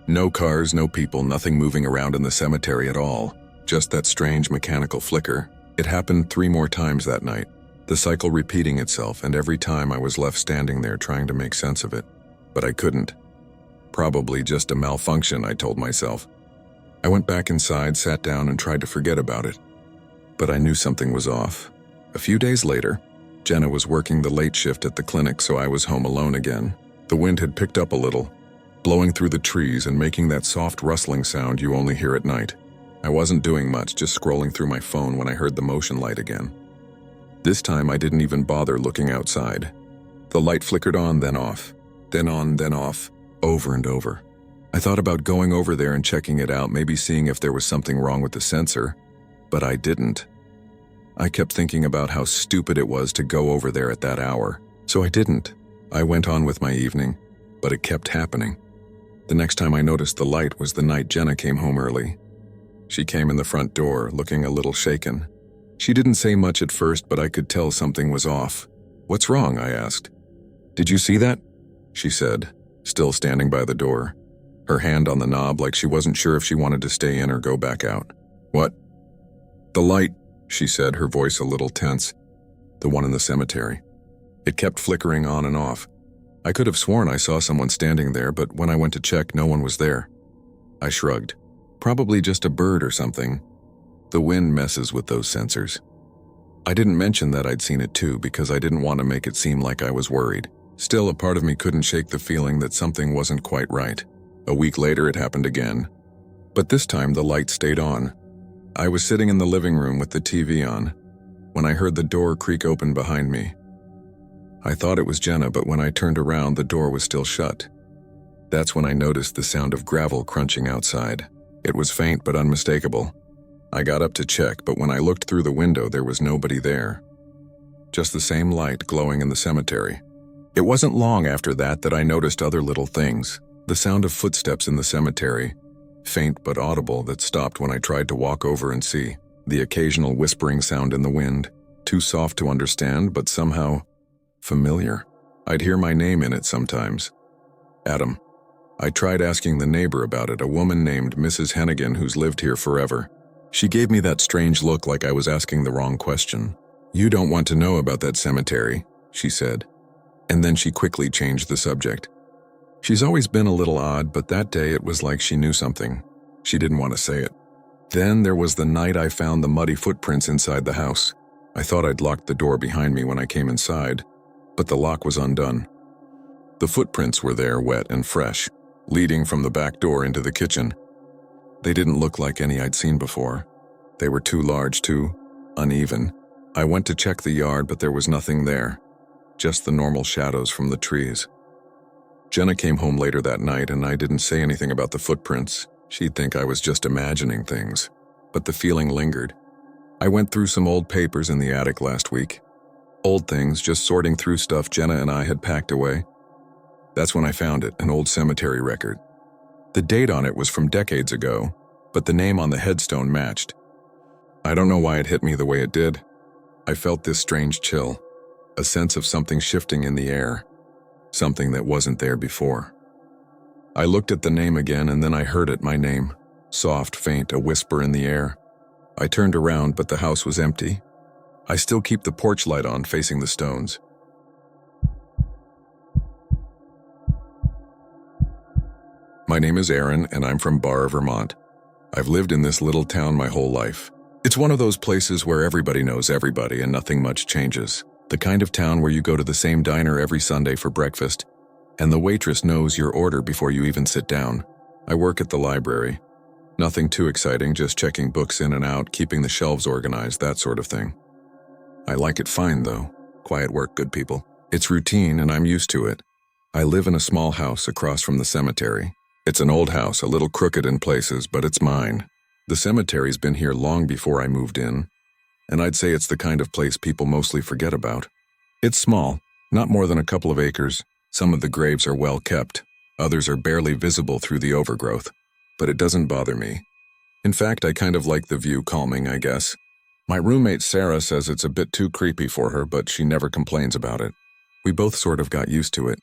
No cars, no people, nothing moving around in the cemetery at all. Just that strange mechanical flicker. It happened 3 more times that night, the cycle repeating itself, and every time I was left standing there trying to make sense of it. But I couldn't. Probably just a malfunction, I told myself. I went back inside, sat down, and tried to forget about it. But I knew something was off. A few days later, Jenna was working the late shift at the clinic, so I was home alone again. The wind had picked up a little, blowing through the trees and making that soft rustling sound you only hear at night. I wasn't doing much, just scrolling through my phone when I heard the motion light again. This time I didn't even bother looking outside. The light flickered on, then off, then on, then off, over and over. I thought about going over there and checking it out, maybe seeing if there was something wrong with the sensor, but I didn't. I kept thinking about how stupid it was to go over there at that hour, so I didn't. I went on with my evening, but it kept happening. The next time I noticed the light was the night Jenna came home early. She came in the front door, looking a little shaken. She didn't say much at first, but I could tell something was off. "What's wrong?" I asked. "Did you see that?" she said, still standing by the door, her hand on the knob like she wasn't sure if she wanted to stay in or go back out. "What?" "The light," she said, her voice a little tense. "The one in the cemetery. It kept flickering on and off. I could have sworn I saw someone standing there, but when I went to check, no one was there." I shrugged. "Probably just a bird or something. The wind messes with those sensors." I didn't mention that I'd seen it too because I didn't want to make it seem like I was worried. Still, a part of me couldn't shake the feeling that something wasn't quite right. A week later, it happened again. But this time, the light stayed on. I was sitting in the living room with the TV on when I heard the door creak open behind me. I thought it was Jenna, but when I turned around, the door was still shut. That's when I noticed the sound of gravel crunching outside. It was faint but unmistakable. I got up to check, but when I looked through the window, there was nobody there. Just the same light glowing in the cemetery. It wasn't long after that I noticed other little things. The sound of footsteps in the cemetery, faint but audible, that stopped when I tried to walk over and see. The occasional whispering sound in the wind, too soft to understand, but somehow familiar. I'd hear my name in it sometimes. Adam. I tried asking the neighbor about it, a woman named Mrs. Hennigan who's lived here forever. She gave me that strange look like I was asking the wrong question. "You don't want to know about that cemetery," she said. And then she quickly changed the subject. She's always been a little odd, but that day it was like she knew something. She didn't want to say it. Then there was the night I found the muddy footprints inside the house. I thought I'd locked the door behind me when I came inside, but the lock was undone. The footprints were there, wet and fresh, leading from the back door into the kitchen. They didn't look like any I'd seen before. They were too large, too uneven. I went to check the yard, but there was nothing there, just the normal shadows from the trees. Jenna came home later that night, and I didn't say anything about the footprints. She'd think I was just imagining things, but the feeling lingered. I went through some old papers in the attic last week. Old things, just sorting through stuff Jenna and I had packed away. That's when I found it, an old cemetery record. The date on it was from decades ago, but the name on the headstone matched. I don't know why it hit me the way it did. I felt this strange chill, a sense of something shifting in the air, something that wasn't there before. I looked at the name again, and then I heard it, my name. Soft, faint, a whisper in the air. I turned around, but the house was empty. I still keep the porch light on, facing the stones. My name is Aaron, and I'm from Bar, Vermont. I've lived in this little town my whole life. It's one of those places where everybody knows everybody and nothing much changes. The kind of town where you go to the same diner every Sunday for breakfast, and the waitress knows your order before you even sit down. I work at the library. Nothing too exciting, just checking books in and out, keeping the shelves organized, that sort of thing. I like it fine, though. Quiet work, good people. It's routine, and I'm used to it. I live in a small house across from the cemetery. It's an old house, a little crooked in places, but it's mine. The cemetery's been here long before I moved in, and I'd say it's the kind of place people mostly forget about. It's small, not more than a couple of acres. Some of the graves are well kept. Others are barely visible through the overgrowth, but it doesn't bother me. In fact, I kind of like the view, calming, I guess. My roommate Sarah says it's a bit too creepy for her, but she never complains about it. We both sort of got used to it.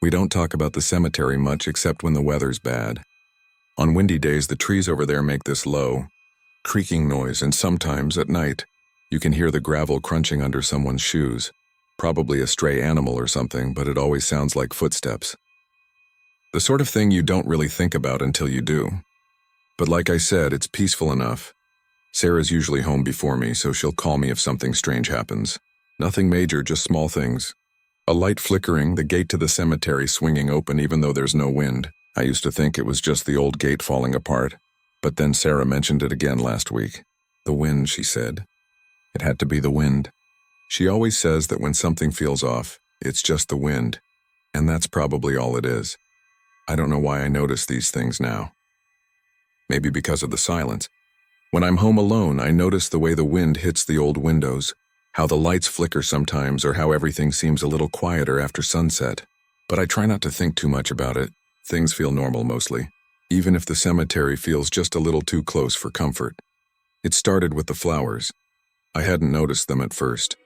We don't talk about the cemetery much except when the weather's bad. On windy days, the trees over there make this low, creaking noise, and sometimes, at night, you can hear the gravel crunching under someone's shoes. Probably a stray animal or something, but it always sounds like footsteps. The sort of thing you don't really think about until you do. But like I said, it's peaceful enough. Sarah's usually home before me, so she'll call me if something strange happens. Nothing major, just small things. A light flickering, the gate to the cemetery swinging open even though there's no wind. I used to think it was just the old gate falling apart, but then Sarah mentioned it again last week. The wind, she said. It had to be the wind. She always says that when something feels off, it's just the wind, and that's probably all it is. I don't know why I notice these things now. Maybe because of the silence. When I'm home alone, I notice the way the wind hits the old windows, how the lights flicker sometimes, or how everything seems a little quieter after sunset. But I try not to think too much about it. Things feel normal mostly, even if the cemetery feels just a little too close for comfort. It started with the flowers. I hadn't noticed them at first.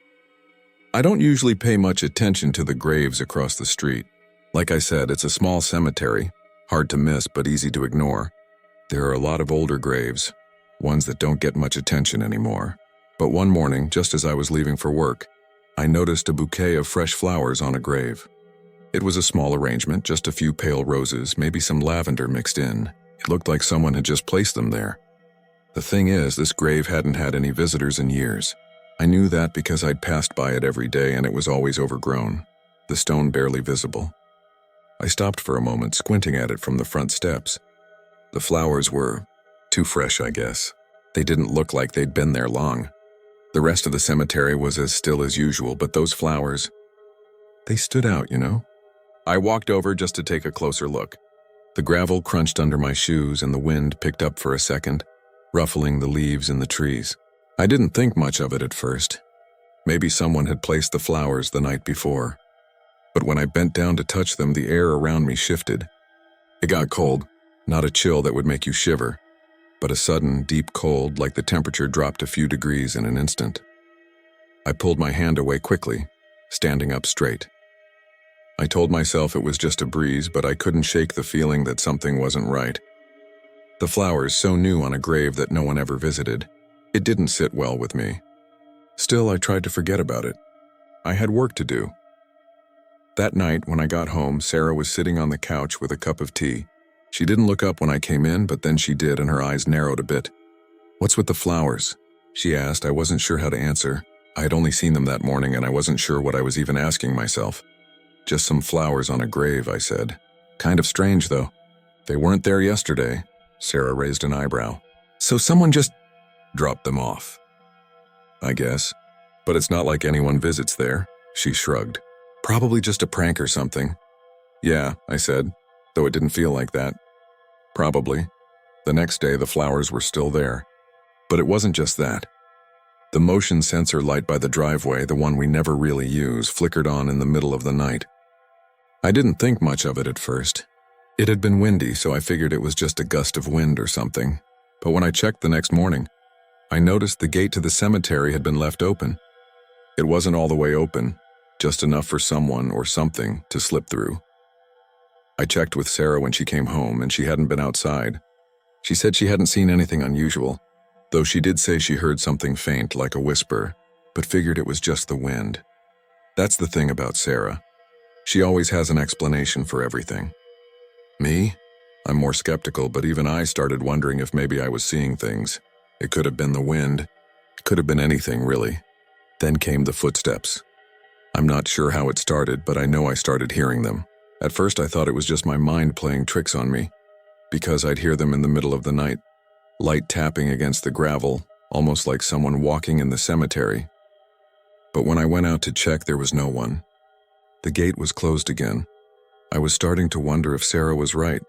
I don't usually pay much attention to the graves across the street. Like I said, it's a small cemetery, hard to miss but easy to ignore. There are a lot of older graves, ones that don't get much attention anymore. But one morning, just as I was leaving for work, I noticed a bouquet of fresh flowers on a grave. It was a small arrangement, just a few pale roses, maybe some lavender mixed in. It looked like someone had just placed them there. The thing is, this grave hadn't had any visitors in years. I knew that because I'd passed by it every day and it was always overgrown, the stone barely visible. I stopped for a moment, squinting at it from the front steps. The flowers were too fresh, I guess. They didn't look like they'd been there long. The rest of the cemetery was as still as usual, but those flowers, they stood out, you know? I walked over just to take a closer look. The gravel crunched under my shoes and the wind picked up for a second, ruffling the leaves in the trees. I didn't think much of it at first. Maybe someone had placed the flowers the night before. But when I bent down to touch them, the air around me shifted. It got cold, not a chill that would make you shiver, but a sudden, deep cold like the temperature dropped a few degrees in an instant. I pulled my hand away quickly, standing up straight. I told myself it was just a breeze, but I couldn't shake the feeling that something wasn't right. The flowers, so new on a grave that no one ever visited, it didn't sit well with me. Still, I tried to forget about it. I had work to do. That night, when I got home, Sarah was sitting on the couch with a cup of tea. She didn't look up when I came in, but then she did, and her eyes narrowed a bit. "What's with the flowers?" she asked. I wasn't sure how to answer. I had only seen them that morning, and I wasn't sure what I was even asking myself. "Just some flowers on a grave," I said. "Kind of strange, though. They weren't there yesterday." Sarah raised an eyebrow. "So someone just dropped them off?" "I guess. But it's not like anyone visits there." She shrugged. "Probably just a prank or something." "Yeah," I said, though it didn't feel like that. "Probably." The next day, the flowers were still there. But it wasn't just that. The motion sensor light by the driveway, the one we never really use, flickered on in the middle of the night. I didn't think much of it at first. It had been windy, so I figured it was just a gust of wind or something. But when I checked the next morning, I noticed the gate to the cemetery had been left open. It wasn't all the way open, just enough for someone or something to slip through. I checked with Sarah when she came home, and she hadn't been outside. She said she hadn't seen anything unusual, though she did say she heard something faint like a whisper, but figured it was just the wind. That's the thing about Sarah. She always has an explanation for everything. Me? I'm more skeptical, but even I started wondering if maybe I was seeing things. It could have been the wind. It could have been anything, really. Then came the footsteps. I'm not sure how it started, but I know I started hearing them. At first I thought it was just my mind playing tricks on me, because I'd hear them in the middle of the night, light tapping against the gravel, almost like someone walking in the cemetery. But when I went out to check, there was no one. The gate was closed again. I was starting to wonder if Sarah was right,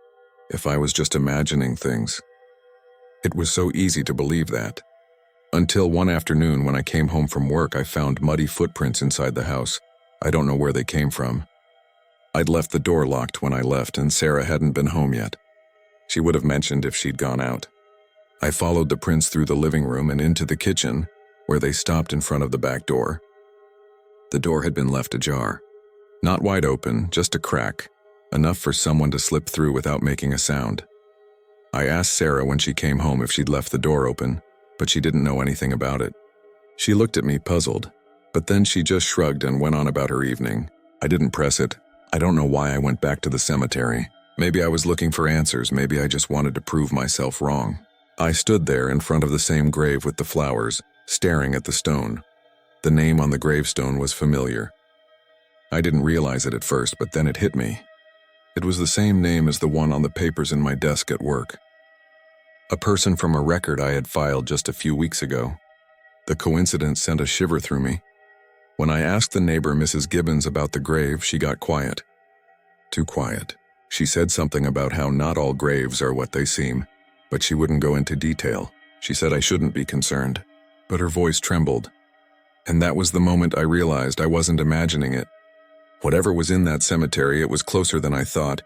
if I was just imagining things. It was so easy to believe that. Until one afternoon when I came home from work, I found muddy footprints inside the house. I don't know where they came from. I'd left the door locked when I left, and Sarah hadn't been home yet. She would have mentioned if she'd gone out. I followed the prints through the living room and into the kitchen, where they stopped in front of the back door. The door had been left ajar. Not wide open, just a crack, enough for someone to slip through without making a sound. I asked Sarah when she came home if she'd left the door open, but she didn't know anything about it. She looked at me puzzled, but then she just shrugged and went on about her evening. I didn't press it. I don't know why I went back to the cemetery. Maybe I was looking for answers, maybe I just wanted to prove myself wrong. I stood there in front of the same grave with the flowers, staring at the stone. The name on the gravestone was familiar. I didn't realize it at first, but then it hit me. It was the same name as the one on the papers in my desk at work. A person from a record I had filed just a few weeks ago. The coincidence sent a shiver through me. When I asked the neighbor, Mrs. Gibbons, about the grave, she got quiet. Too quiet. She said something about how not all graves are what they seem, but she wouldn't go into detail. She said I shouldn't be concerned, but her voice trembled. And that was the moment I realized I wasn't imagining it. Whatever was in that cemetery, it was closer than I thought.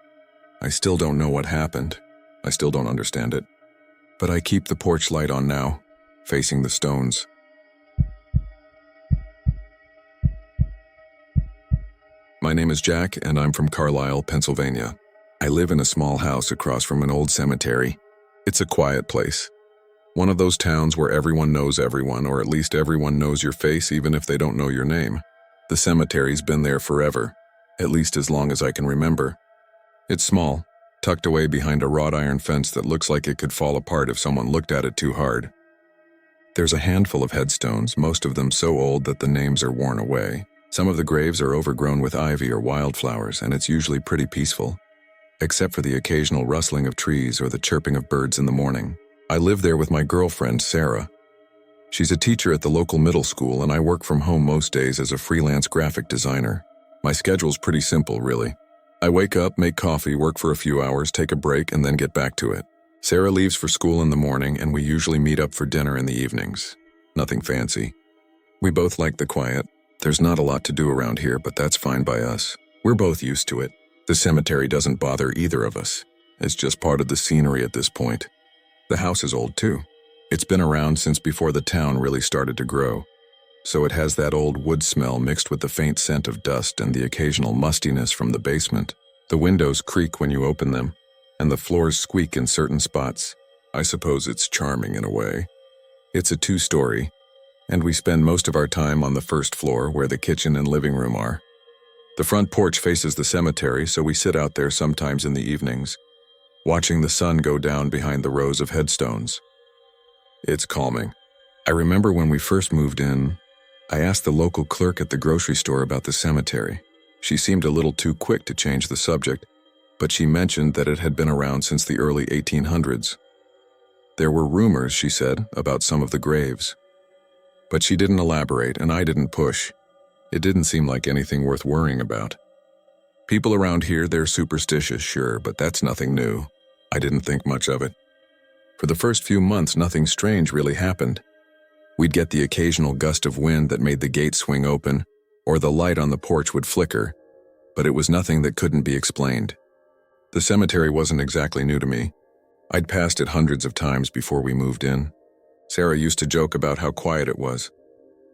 I still don't know what happened. I still don't understand it. But I keep the porch light on now, facing the stones. My name is Jack, and I'm from Carlisle, Pennsylvania. I live in a small house across from an old cemetery. It's a quiet place. One of those towns where everyone knows everyone, or at least everyone knows your face even if they don't know your name. The cemetery's been there forever, at least as long as I can remember. It's small, tucked away behind a wrought iron fence that looks like it could fall apart if someone looked at it too hard. There's a handful of headstones, most of them so old that the names are worn away. Some of the graves are overgrown with ivy or wildflowers, and it's usually pretty peaceful, except for the occasional rustling of trees or the chirping of birds in the morning. I live there with my girlfriend, Sarah. She's a teacher at the local middle school, and I work from home most days as a freelance graphic designer. My schedule's pretty simple, really. I wake up, make coffee, work for a few hours, take a break, and then get back to it. Sarah leaves for school in the morning, and we usually meet up for dinner in the evenings. Nothing fancy. We both like the quiet. There's not a lot to do around here, but that's fine by us. We're both used to it. The cemetery doesn't bother either of us. It's just part of the scenery at this point. The house is old too. It's been around since before the town really started to grow. So it has that old wood smell mixed with the faint scent of dust and the occasional mustiness from the basement. The windows creak when you open them, and the floors squeak in certain spots. I suppose it's charming in a way. It's a two-story, and we spend most of our time on the first floor where the kitchen and living room are. The front porch faces the cemetery, so we sit out there sometimes in the evenings, watching the sun go down behind the rows of headstones. It's calming. I remember when we first moved in, I asked the local clerk at the grocery store about the cemetery. She seemed a little too quick to change the subject, but she mentioned that it had been around since the early 1800s. There were rumors, she said, about some of the graves. But she didn't elaborate, and I didn't push. It didn't seem like anything worth worrying about. People around here, they're superstitious, sure, but that's nothing new. I didn't think much of it. For the first few months, nothing strange really happened. We'd get the occasional gust of wind that made the gate swing open, or the light on the porch would flicker, but it was nothing that couldn't be explained. The cemetery wasn't exactly new to me. I'd passed it hundreds of times before we moved in. Sarah used to joke about how quiet it was,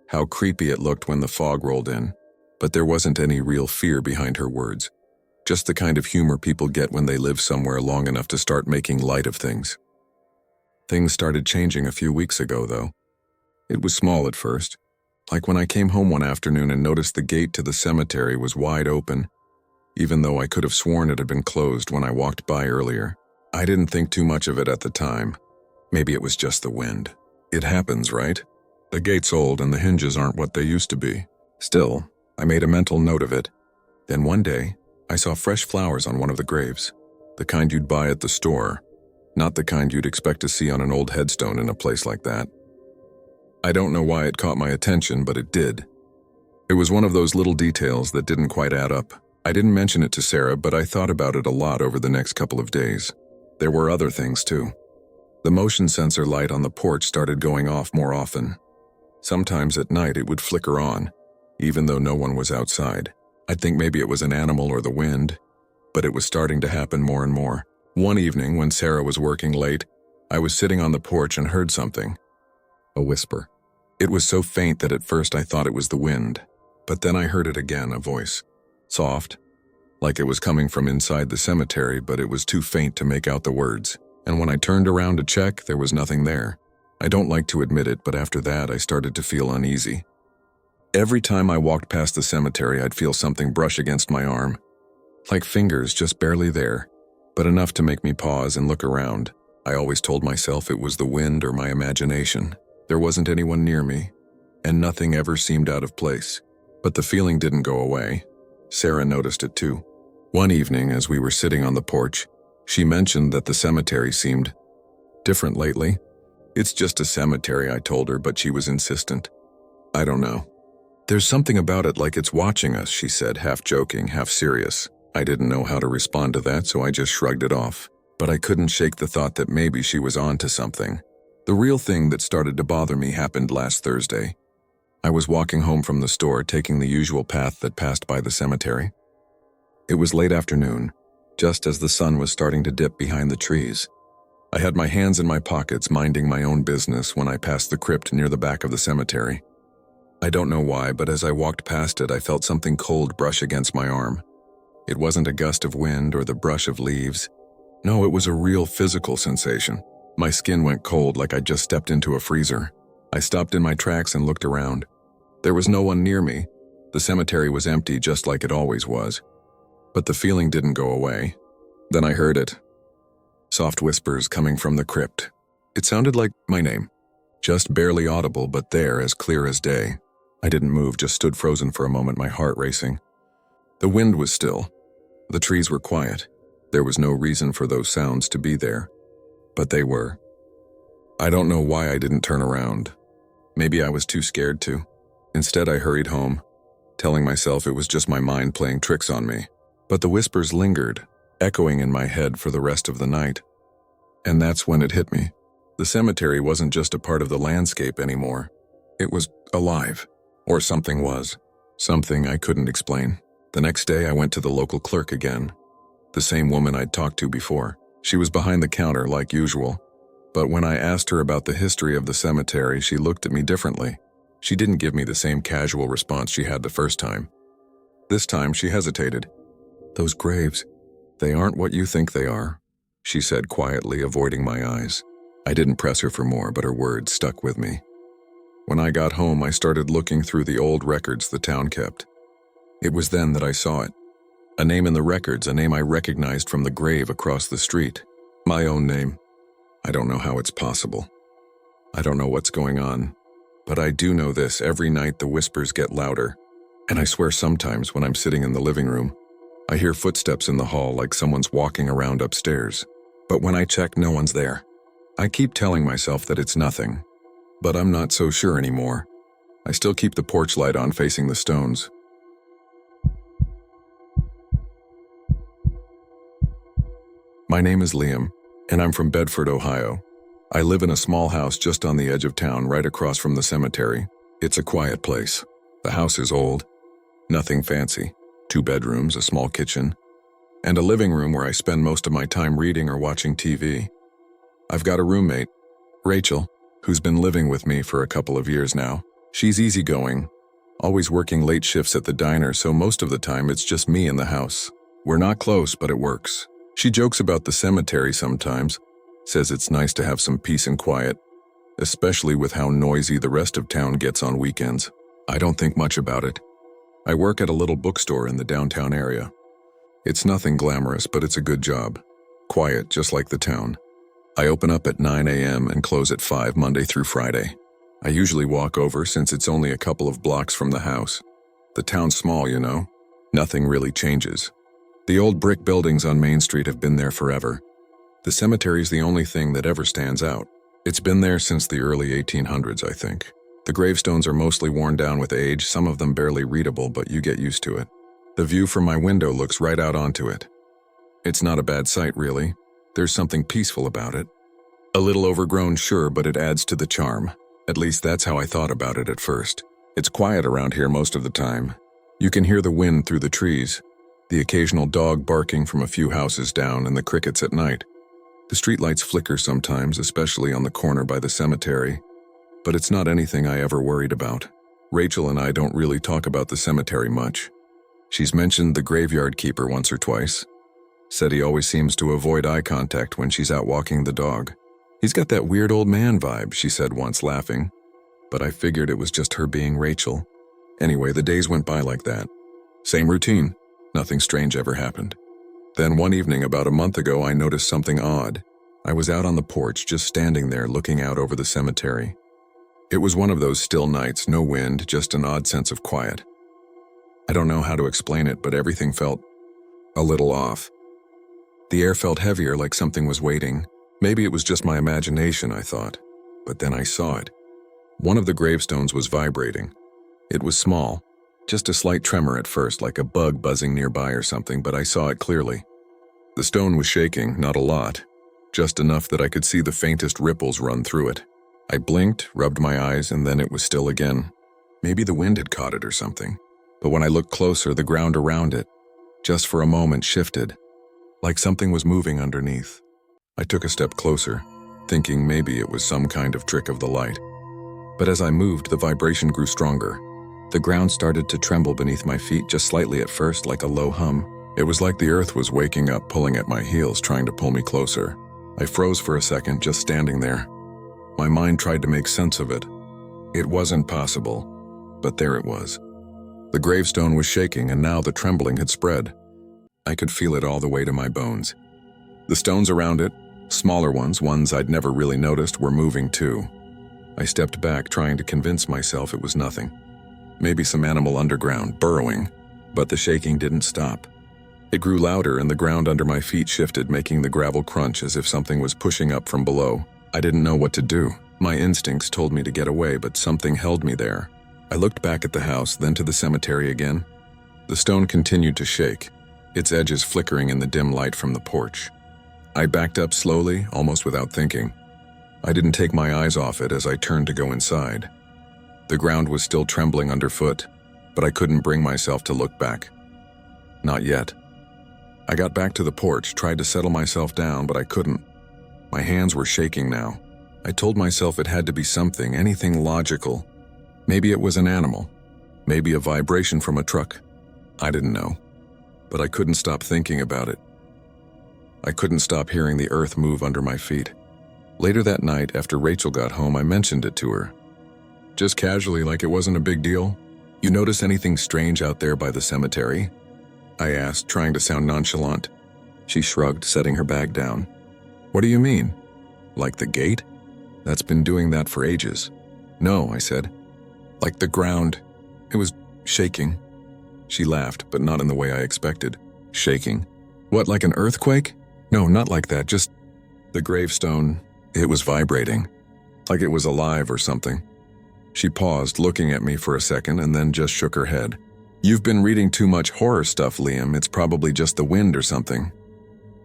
how creepy it looked when the fog rolled in, but there wasn't any real fear behind her words. Just the kind of humor people get when they live somewhere long enough to start making light of things. Things started changing a few weeks ago, though. It was small at first, like when I came home one afternoon and noticed the gate to the cemetery was wide open, even though I could have sworn it had been closed when I walked by earlier. I didn't think too much of it at the time. Maybe it was just the wind. It happens, right? The gate's old and the hinges aren't what they used to be. Still, I made a mental note of it. Then one day, I saw fresh flowers on one of the graves, the kind you'd buy at the store, not the kind you'd expect to see on an old headstone in a place like that. I don't know why it caught my attention, but it did. It was one of those little details that didn't quite add up. I didn't mention it to Sarah, but I thought about it a lot over the next couple of days. There were other things too. The motion sensor light on the porch started going off more often. Sometimes at night it would flicker on, even though no one was outside. I'd think maybe it was an animal or the wind, but it was starting to happen more and more. One evening, when Sarah was working late, I was sitting on the porch and heard something. A whisper. It was so faint that at first I thought it was the wind, but then I heard it again, a voice. Soft, like it was coming from inside the cemetery, but it was too faint to make out the words. And when I turned around to check, there was nothing there. I don't like to admit it, but after that, I started to feel uneasy. Every time I walked past the cemetery, I'd feel something brush against my arm, like fingers just barely there, but enough to make me pause and look around. I always told myself it was the wind or my imagination. There wasn't anyone near me, and nothing ever seemed out of place. But the feeling didn't go away. Sarah noticed it too. One evening, as we were sitting on the porch, she mentioned that the cemetery seemed different lately. It's just a cemetery, I told her, but she was insistent. I don't know. There's something about it like it's watching us, she said, half joking, half serious. I didn't know how to respond to that, so I just shrugged it off. But I couldn't shake the thought that maybe she was on to something. The real thing that started to bother me happened last Thursday. I was walking home from the store, taking the usual path that passed by the cemetery. It was late afternoon, just as the sun was starting to dip behind the trees. I had my hands in my pockets, minding my own business when I passed the crypt near the back of the cemetery. I don't know why, but as I walked past it, I felt something cold brush against my arm. It wasn't a gust of wind or the brush of leaves. No, it was a real physical sensation. My skin went cold like I'd just stepped into a freezer. I stopped in my tracks and looked around. There was no one near me. The cemetery was empty, just like it always was. But the feeling didn't go away. Then I heard it. Soft whispers coming from the crypt. It sounded like my name. Just barely audible, but there, as clear as day. I didn't move, just stood frozen for a moment, my heart racing. The wind was still. The trees were quiet. There was no reason for those sounds to be there. But they were. I don't know why I didn't turn around. Maybe I was too scared to. Instead, I hurried home, telling myself it was just my mind playing tricks on me. But the whispers lingered, echoing in my head for the rest of the night. And that's when it hit me. The cemetery wasn't just a part of the landscape anymore. It was alive. Or something was. Something I couldn't explain. The next day, I went to the local clerk again. The same woman I'd talked to before. She was behind the counter like usual. But when I asked her about the history of the cemetery, she looked at me differently. She didn't give me the same casual response she had the first time. This time, she hesitated. "Those graves, they aren't what you think they are," she said quietly, avoiding my eyes. I didn't press her for more, but her words stuck with me. When I got home, I started looking through the old records the town kept. It was then that I saw it. A name in the records, a name I recognized from the grave across the street. My own name. I don't know how it's possible. I don't know what's going on. But I do know this: every night the whispers get louder. And I swear sometimes when I'm sitting in the living room, I hear footsteps in the hall like someone's walking around upstairs. But when I check, no one's there. I keep telling myself that it's nothing. But I'm not so sure anymore. I still keep the porch light on facing the stones. My name is Liam, and I'm from Bedford, Ohio. I live in a small house just on the edge of town, right across from the cemetery. It's a quiet place. The house is old. Nothing fancy. 2 bedrooms, a small kitchen, and a living room where I spend most of my time reading or watching TV. I've got a roommate, Rachel, who's been living with me for a couple of years now. She's easygoing, always working late shifts at the diner, so most of the time it's just me in the house. We're not close, but it works. She jokes about the cemetery sometimes, says it's nice to have some peace and quiet, especially with how noisy the rest of town gets on weekends. I don't think much about it. I work at a little bookstore in the downtown area. It's nothing glamorous, but it's a good job. Quiet, just like the town. I open up at 9 a.m. and close at 5 Monday through Friday. I usually walk over since it's only a couple of blocks from the house. The town's small, you know. Nothing really changes. The old brick buildings on Main Street have been there forever. The cemetery's the only thing that ever stands out. It's been there since the early 1800s, I think. The gravestones are mostly worn down with age, some of them barely readable, but you get used to it. The view from my window looks right out onto it. It's not a bad sight, really. There's something peaceful about it. A little overgrown, sure, but it adds to the charm. At least that's how I thought about it at first. It's quiet around here most of the time. You can hear the wind through the trees, the occasional dog barking from a few houses down, and the crickets at night. The streetlights flicker sometimes, especially on the corner by the cemetery, but it's not anything I ever worried about. Rachel and I don't really talk about the cemetery much. She's mentioned the graveyard keeper once or twice. Said he always seems to avoid eye contact when she's out walking the dog. He's got that weird old man vibe, she said once, laughing. But I figured it was just her being Rachel. Anyway, the days went by like that. Same routine. Nothing strange ever happened. Then one evening about a month ago, I noticed something odd. I was out on the porch, just standing there looking out over the cemetery. It was one of those still nights, no wind, just an odd sense of quiet. I don't know how to explain it, but everything felt a little off. The air felt heavier, like something was waiting. Maybe it was just my imagination, I thought. But then I saw it. One of the gravestones was vibrating. It was small, just a slight tremor at first, like a bug buzzing nearby or something, but I saw it clearly. The stone was shaking, not a lot, just enough that I could see the faintest ripples run through it. I blinked, rubbed my eyes, and then it was still again. Maybe the wind had caught it or something. But when I looked closer, the ground around it, just for a moment, shifted, like something was moving underneath. I took a step closer, thinking maybe it was some kind of trick of the light. But as I moved, the vibration grew stronger. The ground started to tremble beneath my feet, just slightly at first, like a low hum. It was like the earth was waking up, pulling at my heels, trying to pull me closer. I froze for a second, just standing there. My mind tried to make sense of it. It wasn't possible, but there it was. The gravestone was shaking, and now the trembling had spread. I could feel it all the way to my bones. The stones around it, smaller ones I'd never really noticed, were moving too. I stepped back, trying to convince myself it was nothing. Maybe some animal underground, burrowing, but the shaking didn't stop. It grew louder, and the ground under my feet shifted, making the gravel crunch as if something was pushing up from below. I didn't know what to do. My instincts told me to get away, but something held me there. I looked back at the house, then to the cemetery again. The stone continued to shake, its edges flickering in the dim light from the porch. I backed up slowly, almost without thinking. I didn't take my eyes off it as I turned to go inside. The ground was still trembling underfoot, but I couldn't bring myself to look back. Not yet. I got back to the porch, tried to settle myself down, but I couldn't. My hands were shaking now. I told myself it had to be something, anything logical. Maybe it was an animal. Maybe a vibration from a truck. I didn't know. But I couldn't stop thinking about it. I couldn't stop hearing the earth move under my feet. Later that night, after Rachel got home, I mentioned it to her. Just casually, like it wasn't a big deal. "You notice anything strange out there by the cemetery?" I asked, trying to sound nonchalant. She shrugged, setting her bag down. "What do you mean? Like the gate? That's been doing that for ages." "No," I said. "Like the ground. It was shaking." She laughed, but not in the way I expected. "Shaking? What, like an earthquake?" "No, not like that, just the gravestone. It was vibrating, like it was alive or something." She paused, looking at me for a second, and then just shook her head. "You've been reading too much horror stuff, Liam. It's probably just the wind or something."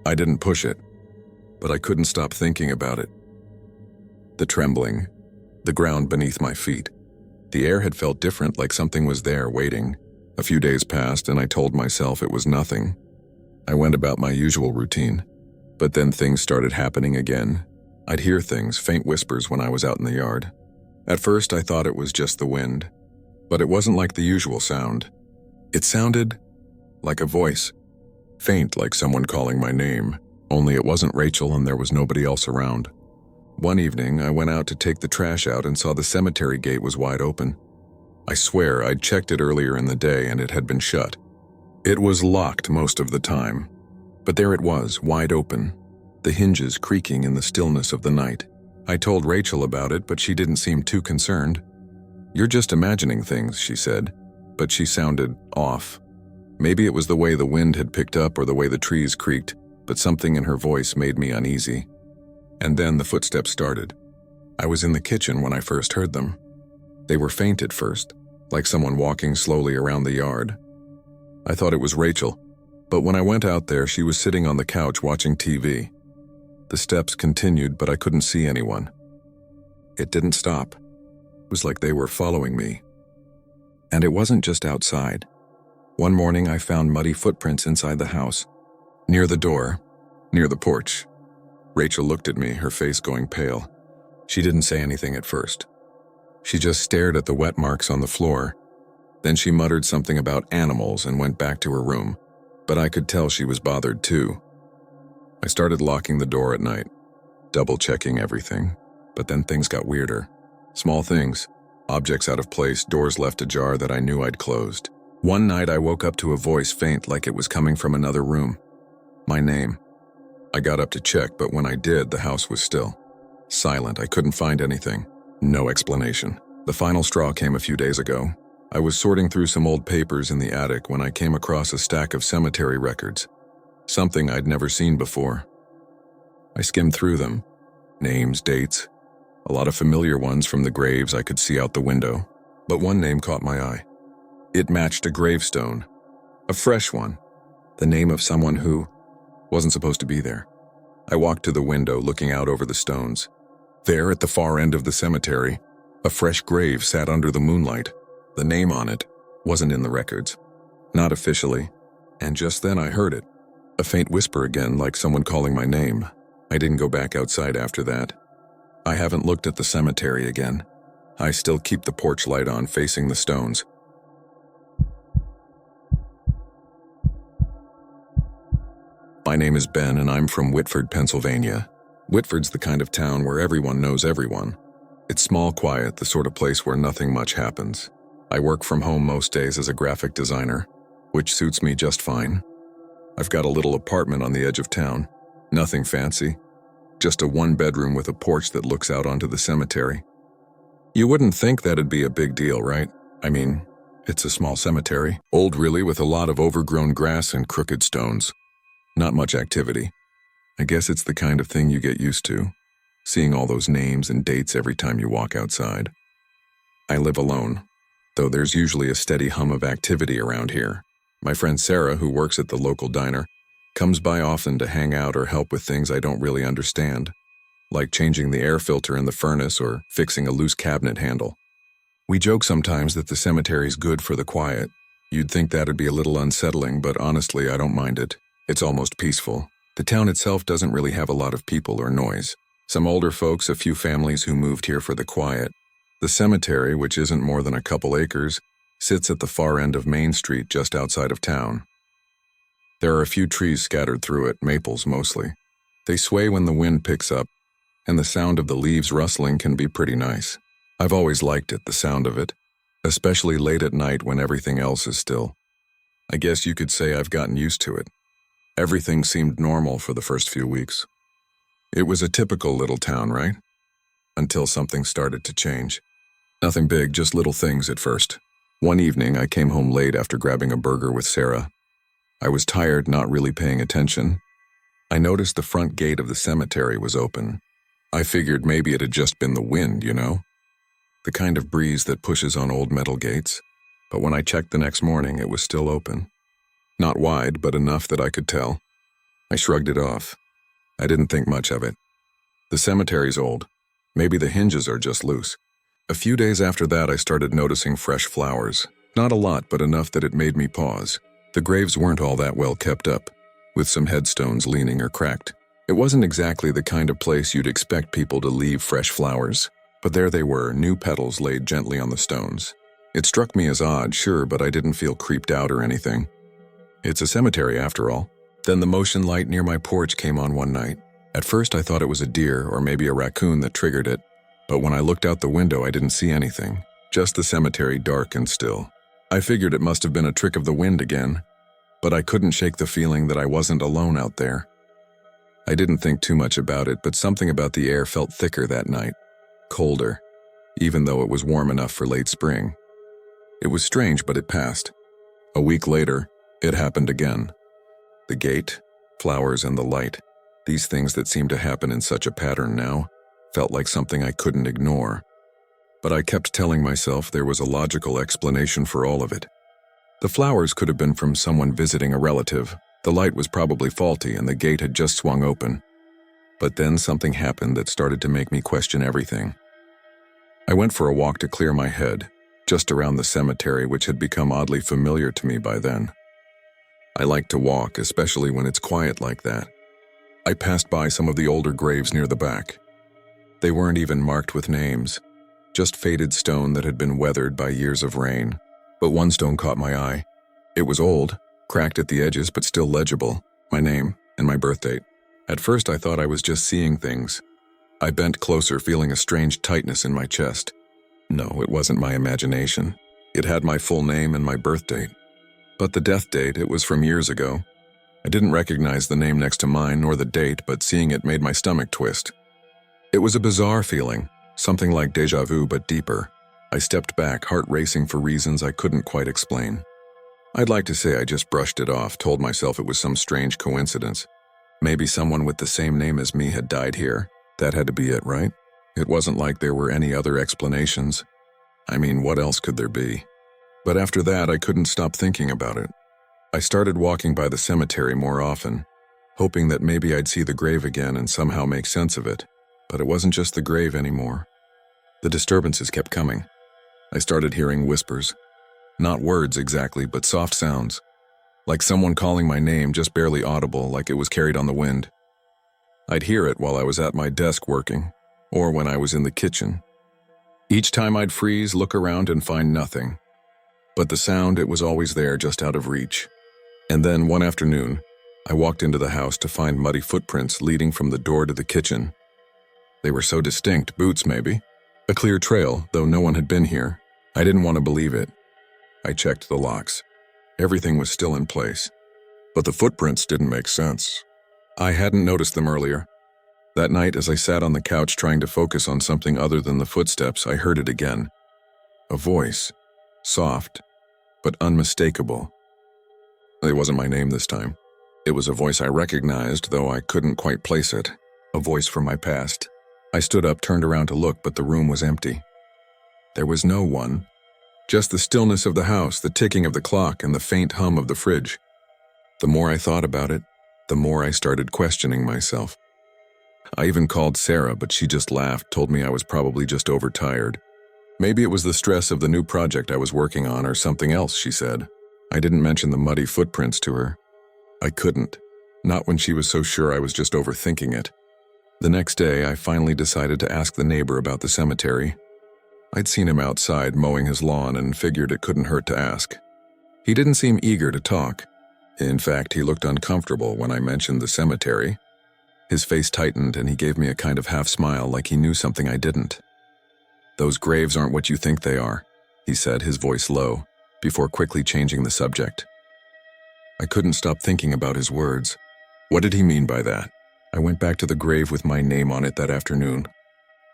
I didn't push it, but I couldn't stop thinking about it. The trembling, the ground beneath my feet. The air had felt different, like something was there waiting. A few days passed, and I told myself it was nothing. I went about my usual routine. But then things started happening again. I'd hear things, faint whispers, when I was out in the yard. At first, I thought it was just the wind. But it wasn't like the usual sound. It sounded like a voice. Faint, like someone calling my name. Only it wasn't Rachel, and there was nobody else around. One evening, I went out to take the trash out and saw the cemetery gate was wide open. I swear I'd checked it earlier in the day and it had been shut. It was locked most of the time, but there it was, wide open, the hinges creaking in the stillness of the night. I told Rachel about it, but she didn't seem too concerned. "You're just imagining things," she said, but she sounded off. Maybe it was the way the wind had picked up or the way the trees creaked, but something in her voice made me uneasy. And then the footsteps started. I was in the kitchen when I first heard them. They were faint at first, like someone walking slowly around the yard. I thought it was Rachel, but when I went out there, she was sitting on the couch watching TV. The steps continued, but I couldn't see anyone. It didn't stop. It was like they were following me. And it wasn't just outside. One morning, I found muddy footprints inside the house, near the door, near the porch. Rachel looked at me, her face going pale. She didn't say anything at first. She just stared at the wet marks on the floor. Then she muttered something about animals and went back to her room, but I could tell she was bothered too. I started locking the door at night, double-checking everything, but then things got weirder. Small things, objects out of place, doors left ajar that I knew I'd closed. One night I woke up to a voice faint like it was coming from another room. My name. I got up to check, but when I did, the house was still. Silent, I couldn't find anything. No explanation. The final straw came a few days ago. I was sorting through some old papers in the attic when I came across a stack of cemetery records. Something I'd never seen before. I skimmed through them. Names, dates. A lot of familiar ones from the graves I could see out the window. But one name caught my eye. It matched a gravestone. A fresh one. The name of someone who wasn't supposed to be there. I walked to the window, looking out over the stones. There, at the far end of the cemetery, a fresh grave sat under the moonlight. The name on it wasn't in the records. Not officially. And just then I heard it. A faint whisper again, like someone calling my name. I didn't go back outside after that. I haven't looked at the cemetery again. I still keep the porch light on, facing the stones. My name is Ben, and I'm from Whitford, Pennsylvania. Whitford's the kind of town where everyone knows everyone. It's small, quiet, the sort of place where nothing much happens. I work from home most days as a graphic designer, which suits me just fine. I've got a little apartment on the edge of town. Nothing fancy. Just a one-bedroom with a porch that looks out onto the cemetery. You wouldn't think that'd be a big deal, right? I mean, it's a small cemetery. Old really, with a lot of overgrown grass and crooked stones. Not much activity. I guess it's the kind of thing you get used to, seeing all those names and dates every time you walk outside. I live alone, though there's usually a steady hum of activity around here. My friend Sarah, who works at the local diner, comes by often to hang out or help with things I don't really understand, like changing the air filter in the furnace or fixing a loose cabinet handle. We joke sometimes that the cemetery's good for the quiet. You'd think that'd be a little unsettling, but honestly, I don't mind it. It's almost peaceful. The town itself doesn't really have a lot of people or noise. Some older folks, a few families who moved here for the quiet. The cemetery, which isn't more than a couple acres, sits at the far end of Main Street just outside of town. There are a few trees scattered through it, maples mostly. They sway when the wind picks up, and the sound of the leaves rustling can be pretty nice. I've always liked it, the sound of it, especially late at night when everything else is still. I guess you could say I've gotten used to it. Everything seemed normal for the first few weeks. It was a typical little town, right? Until something started to change. Nothing big, just little things at first. One evening, I came home late after grabbing a burger with Sarah. I was tired, not really paying attention. I noticed the front gate of the cemetery was open. I figured maybe it had just been the wind, you know? The kind of breeze that pushes on old metal gates. But when I checked the next morning, it was still open. Not wide, but enough that I could tell. I shrugged it off. I didn't think much of it. The cemetery's old. Maybe the hinges are just loose. A few days after that, I started noticing fresh flowers. Not a lot, but enough that it made me pause. The graves weren't all that well kept up, with some headstones leaning or cracked. It wasn't exactly the kind of place you'd expect people to leave fresh flowers. But there they were, new petals laid gently on the stones. It struck me as odd, sure, but I didn't feel creeped out or anything. It's a cemetery, after all. Then the motion light near my porch came on one night. At first I thought it was a deer or maybe a raccoon that triggered it, but when I looked out the window I didn't see anything, just the cemetery dark and still. I figured it must have been a trick of the wind again, but I couldn't shake the feeling that I wasn't alone out there. I didn't think too much about it, but something about the air felt thicker that night, colder, even though it was warm enough for late spring. It was strange, but it passed. A week later, it happened again. The gate, flowers, and the light, these things that seemed to happen in such a pattern now, felt like something I couldn't ignore. But I kept telling myself there was a logical explanation for all of it. The flowers could have been from someone visiting a relative. The light was probably faulty and the gate had just swung open. But then something happened that started to make me question everything. I went for a walk to clear my head, just around the cemetery, which had become oddly familiar to me by then. I like to walk, especially when it's quiet like that. I passed by some of the older graves near the back. They weren't even marked with names, just faded stone that had been weathered by years of rain. But one stone caught my eye. It was old, cracked at the edges but still legible, my name and my birth date. At first I thought I was just seeing things. I bent closer, feeling a strange tightness in my chest. No, it wasn't my imagination. It had my full name and my birth date. But the death date, it was from years ago. I didn't recognize the name next to mine nor the date, but seeing it made my stomach twist. It was a bizarre feeling, something like déjà vu but deeper. I stepped back, heart racing for reasons I couldn't quite explain. I'd like to say I just brushed it off, told myself it was some strange coincidence. Maybe someone with the same name as me had died here. That had to be it, right? It wasn't like there were any other explanations. I mean, what else could there be? But after that, I couldn't stop thinking about it. I started walking by the cemetery more often, hoping that maybe I'd see the grave again and somehow make sense of it. But it wasn't just the grave anymore. The disturbances kept coming. I started hearing whispers. Not words exactly, but soft sounds. Like someone calling my name, just barely audible, like it was carried on the wind. I'd hear it while I was at my desk working, or when I was in the kitchen. Each time I'd freeze, look around, and find nothing. But the sound, it was always there, just out of reach. And then, one afternoon, I walked into the house to find muddy footprints leading from the door to the kitchen. They were so distinct, boots maybe. A clear trail, though no one had been here. I didn't want to believe it. I checked the locks. Everything was still in place. But the footprints didn't make sense. I hadn't noticed them earlier. That night, as I sat on the couch trying to focus on something other than the footsteps, I heard it again. A voice. Soft, but unmistakable. It wasn't my name this time. It was a voice I recognized, though I couldn't quite place it. A voice from my past. I stood up, turned around to look, but the room was empty. There was no one. Just the stillness of the house, the ticking of the clock, and the faint hum of the fridge. The more I thought about it, the more I started questioning myself. I even called Sarah, but she just laughed, told me I was probably just overtired. Maybe it was the stress of the new project I was working on or something else, she said. I didn't mention the muddy footprints to her. I couldn't. Not when she was so sure I was just overthinking it. The next day, I finally decided to ask the neighbor about the cemetery. I'd seen him outside mowing his lawn and figured it couldn't hurt to ask. He didn't seem eager to talk. In fact, he looked uncomfortable when I mentioned the cemetery. His face tightened and he gave me a kind of half smile like he knew something I didn't. "Those graves aren't what you think they are," he said, his voice low, before quickly changing the subject. I couldn't stop thinking about his words. What did he mean by that? I went back to the grave with my name on it that afternoon.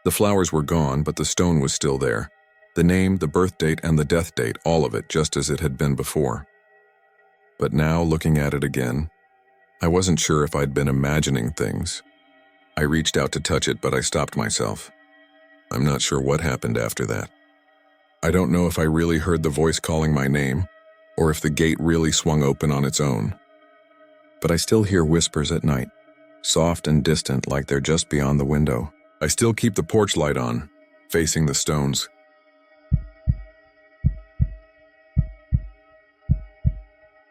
The flowers were gone, but the stone was still there. The name, the birth date, and the death date, all of it just as it had been before. But now, looking at it again, I wasn't sure if I'd been imagining things. I reached out to touch it, but I stopped myself. I'm not sure what happened after that. I don't know if I really heard the voice calling my name, or if the gate really swung open on its own. But I still hear whispers at night, soft and distant like they're just beyond the window. I still keep the porch light on, facing the stones.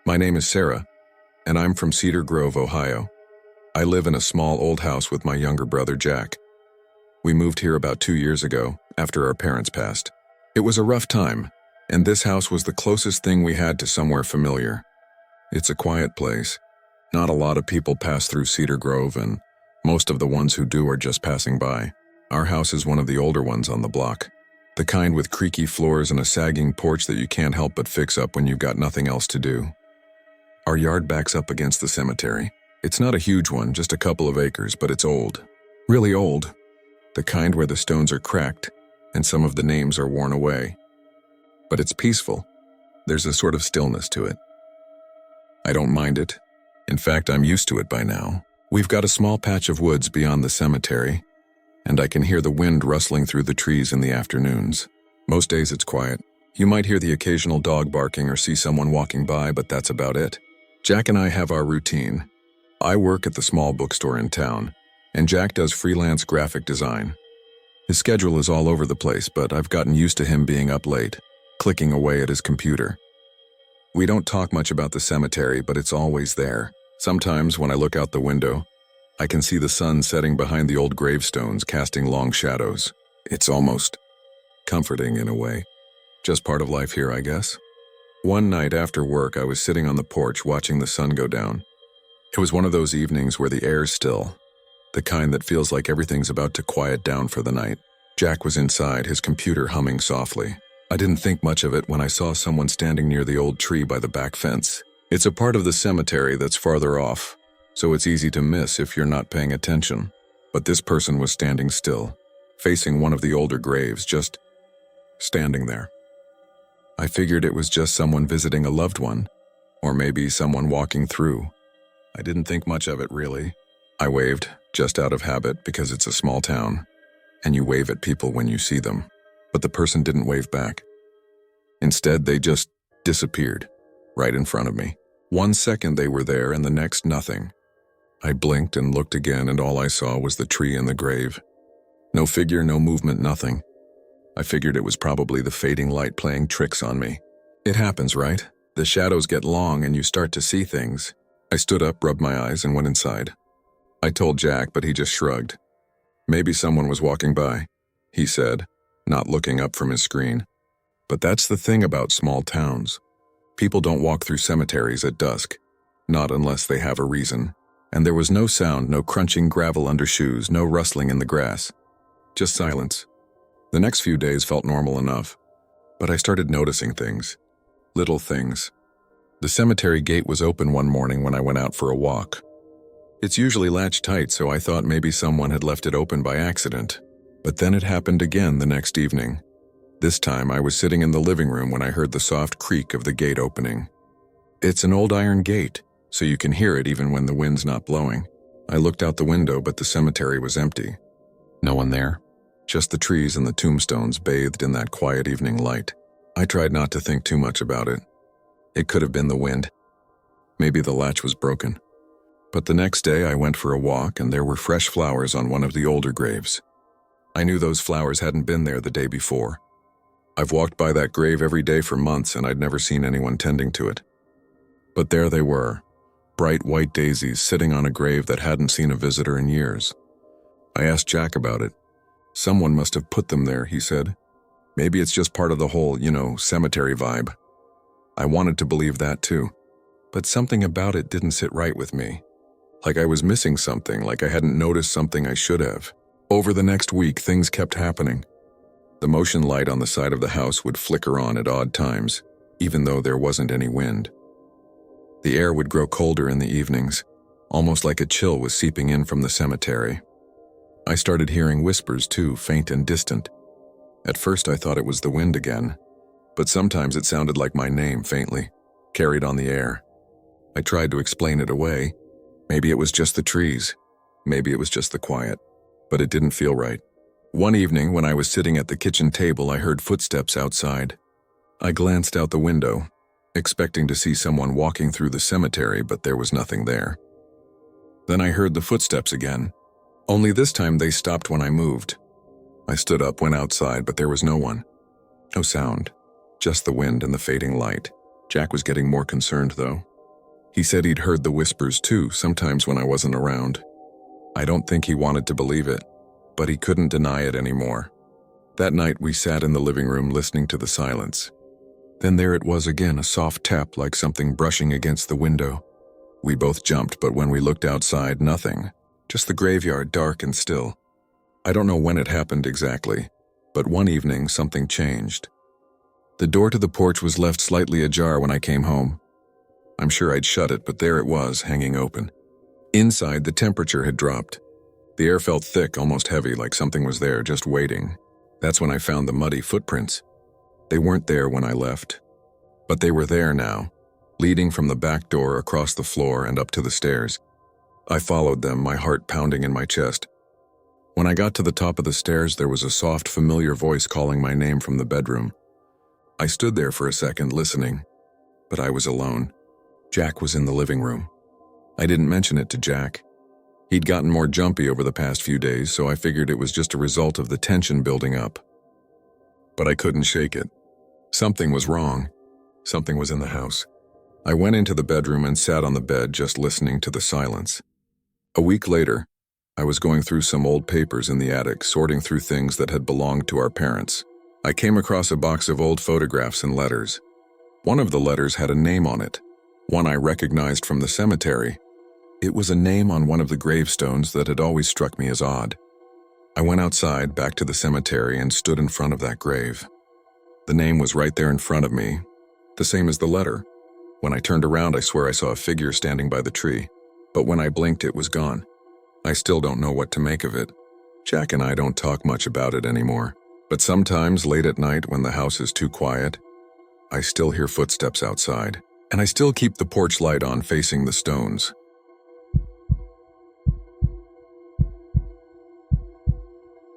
My name is Sarah, and I'm from Cedar Grove, Ohio. I live in a small old house with my younger brother, Jack. We moved here about 2 years ago, after our parents passed. It was a rough time, and this house was the closest thing we had to somewhere familiar. It's a quiet place. Not a lot of people pass through Cedar Grove, and most of the ones who do are just passing by. Our house is one of the older ones on the block. The kind with creaky floors and a sagging porch that you can't help but fix up when you've got nothing else to do. Our yard backs up against the cemetery. It's not a huge one, just a couple of acres, but it's old. Really old. The kind where the stones are cracked, and some of the names are worn away. But it's peaceful. There's a sort of stillness to it. I don't mind it. In fact, I'm used to it by now. We've got a small patch of woods beyond the cemetery, and I can hear the wind rustling through the trees in the afternoons. Most days it's quiet. You might hear the occasional dog barking or see someone walking by, but that's about it. Jack and I have our routine. I work at the small bookstore in town, and Jack does freelance graphic design. His schedule is all over the place, but I've gotten used to him being up late. clicking away at his computer. We don't talk much about the cemetery, but it's always there. Sometimes when I look out the window, I can see the sun setting behind the old gravestones, casting long shadows. It's almost comforting in a way. Just part of life here, I guess. One night after work, I was sitting on the porch watching the sun go down. It was one of those evenings where the air's still, the kind that feels like everything's about to quiet down for the night. Jack was inside, his computer humming softly. I didn't think much of it when I saw someone standing near the old tree by the back fence. It's a part of the cemetery that's farther off, so it's easy to miss if you're not paying attention. But this person was standing still, facing one of the older graves, just standing there. I figured it was just someone visiting a loved one, or maybe someone walking through. I didn't think much of it, really. I waved, just out of habit, because it's a small town, and you wave at people when you see them. But the person didn't wave back. Instead, they just disappeared, right in front of me. 1 second they were there, and the next, nothing. I blinked and looked again, and all I saw was the tree and the grave. No figure, no movement, nothing. I figured it was probably the fading light playing tricks on me. It happens, right? The shadows get long and you start to see things. I stood up, rubbed my eyes, and went inside. I told Jack, but he just shrugged. Maybe someone was walking by, he said, not looking up from his screen. But that's the thing about small towns. People don't walk through cemeteries at dusk, not unless they have a reason. And there was no sound, no crunching gravel under shoes, no rustling in the grass. Just silence. The next few days felt normal enough, but I started noticing things. Little things. The cemetery gate was open one morning when I went out for a walk. It's usually latched tight, so I thought maybe someone had left it open by accident. But then it happened again the next evening. This time I was sitting in the living room when I heard the soft creak of the gate opening. It's an old iron gate, so you can hear it even when the wind's not blowing. I looked out the window, but the cemetery was empty. No one there. Just the trees and the tombstones bathed in that quiet evening light. I tried not to think too much about it. It could have been the wind. Maybe the latch was broken. But the next day I went for a walk, and there were fresh flowers on one of the older graves. I knew those flowers hadn't been there the day before. I've walked by that grave every day for months, and I'd never seen anyone tending to it. But there they were, bright white daisies sitting on a grave that hadn't seen a visitor in years. I asked Jack about it. Someone must have put them there, he said. Maybe it's just part of the whole, cemetery vibe. I wanted to believe that too. But something about it didn't sit right with me. Like I was missing something, like I hadn't noticed something I should have. Over the next week, things kept happening. The motion light on the side of the house would flicker on at odd times, even though there wasn't any wind. The air would grow colder in the evenings, almost like a chill was seeping in from the cemetery. I started hearing whispers too, faint and distant. At first I thought it was the wind again, but sometimes it sounded like my name faintly, carried on the air. I tried to explain it away. Maybe it was just the trees. Maybe it was just the quiet. But it didn't feel right. One evening, when I was sitting at the kitchen table, I heard footsteps outside. I glanced out the window, expecting to see someone walking through the cemetery, but there was nothing there. Then I heard the footsteps again. Only this time they stopped when I moved. I stood up, went outside, but there was no one. No sound. Just the wind and the fading light. Jack was getting more concerned, though. He said he'd heard the whispers too, sometimes when I wasn't around. I don't think he wanted to believe it, but he couldn't deny it anymore. That night we sat in the living room listening to the silence. Then there it was again, a soft tap like something brushing against the window. We both jumped, but when we looked outside, nothing. Just the graveyard, dark and still. I don't know when it happened exactly, but one evening something changed. The door to the porch was left slightly ajar when I came home. I'm sure I'd shut it, but there it was, hanging open. Inside, the temperature had dropped. The air felt thick, almost heavy, like something was there, just waiting. That's when I found the muddy footprints. They weren't there when I left, but they were there now, leading from the back door across the floor and up to the stairs. I followed them, my heart pounding in my chest. When I got to the top of the stairs, there was a soft, familiar voice calling my name from the bedroom. I stood there for a second, listening, but I was alone. Jack was in the living room. I didn't mention it to Jack. He'd gotten more jumpy over the past few days, so I figured it was just a result of the tension building up. But I couldn't shake it. Something was wrong. Something was in the house. I went into the bedroom and sat on the bed just listening to the silence. A week later, I was going through some old papers in the attic, sorting through things that had belonged to our parents. I came across a box of old photographs and letters. One of the letters had a name on it, one I recognized from the cemetery. It was a name on one of the gravestones that had always struck me as odd. I went outside, back to the cemetery, and stood in front of that grave. The name was right there in front of me, the same as the letter. When I turned around, I swear I saw a figure standing by the tree, but when I blinked, it was gone. I still don't know what to make of it. Jack and I don't talk much about it anymore, but sometimes late at night when the house is too quiet, I still hear footsteps outside, and I still keep the porch light on facing the stones.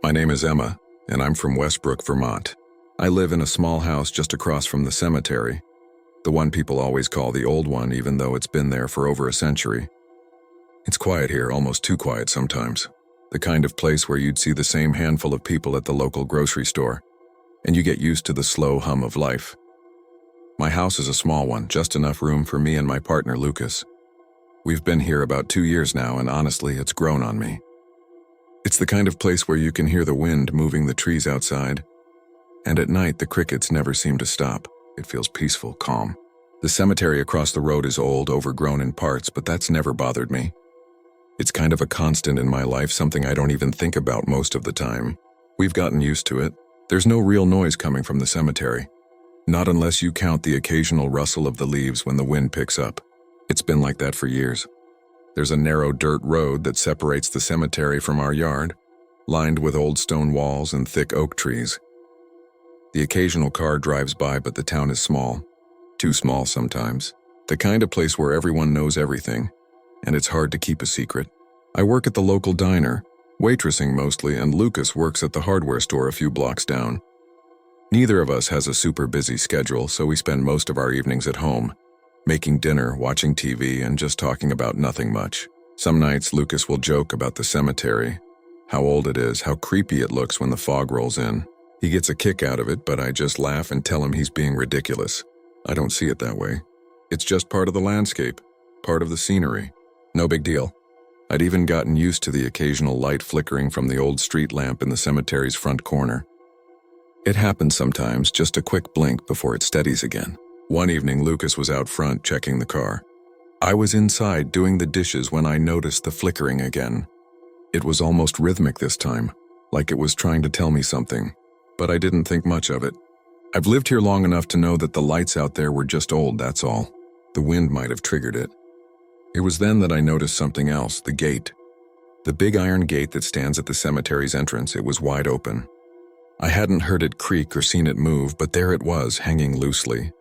My name is Emma, and I'm from Westbrook, Vermont. I live in a small house just across from the cemetery, the one people always call the old one even though it's been there for over a century. It's quiet here, almost too quiet sometimes. The kind of place where you'd see the same handful of people at the local grocery store, and you get used to the slow hum of life. My house is a small one, just enough room for me and my partner Lucas. We've been here about 2 years now, and honestly, it's grown on me. It's the kind of place where you can hear the wind moving the trees outside, and at night the crickets never seem to stop. It feels peaceful, calm. The cemetery across the road is old, overgrown in parts, but that's never bothered me. It's kind of a constant in my life, something I don't even think about most of the time. We've gotten used to it. There's no real noise coming from the cemetery. Not unless you count the occasional rustle of the leaves when the wind picks up. It's been like that for years. There's a narrow dirt road that separates the cemetery from our yard, lined with old stone walls and thick oak trees. The occasional car drives by, but the town is small. Too small sometimes. The kind of place where everyone knows everything, and it's hard to keep a secret. I work at the local diner, waitressing mostly, and Lucas works at the hardware store a few blocks down. Neither of us has a super busy schedule, so we spend most of our evenings at home, making dinner, watching TV, and just talking about nothing much. Some nights, Lucas will joke about the cemetery, how old it is, how creepy it looks when the fog rolls in. He gets a kick out of it, but I just laugh and tell him he's being ridiculous. I don't see it that way. It's just part of the landscape, part of the scenery. No big deal. I'd even gotten used to the occasional light flickering from the old street lamp in the cemetery's front corner. It happens sometimes, just a quick blink before it steadies again. One evening, Lucas was out front checking the car. I was inside doing the dishes when I noticed the flickering again. It was almost rhythmic this time, like it was trying to tell me something, but I didn't think much of it. I've lived here long enough to know that the lights out there were just old, that's all. The wind might have triggered it. It was then that I noticed something else, the gate. The big iron gate that stands at the cemetery's entrance, it was wide open. I hadn't heard it creak or seen it move, but there it was, hanging loosely.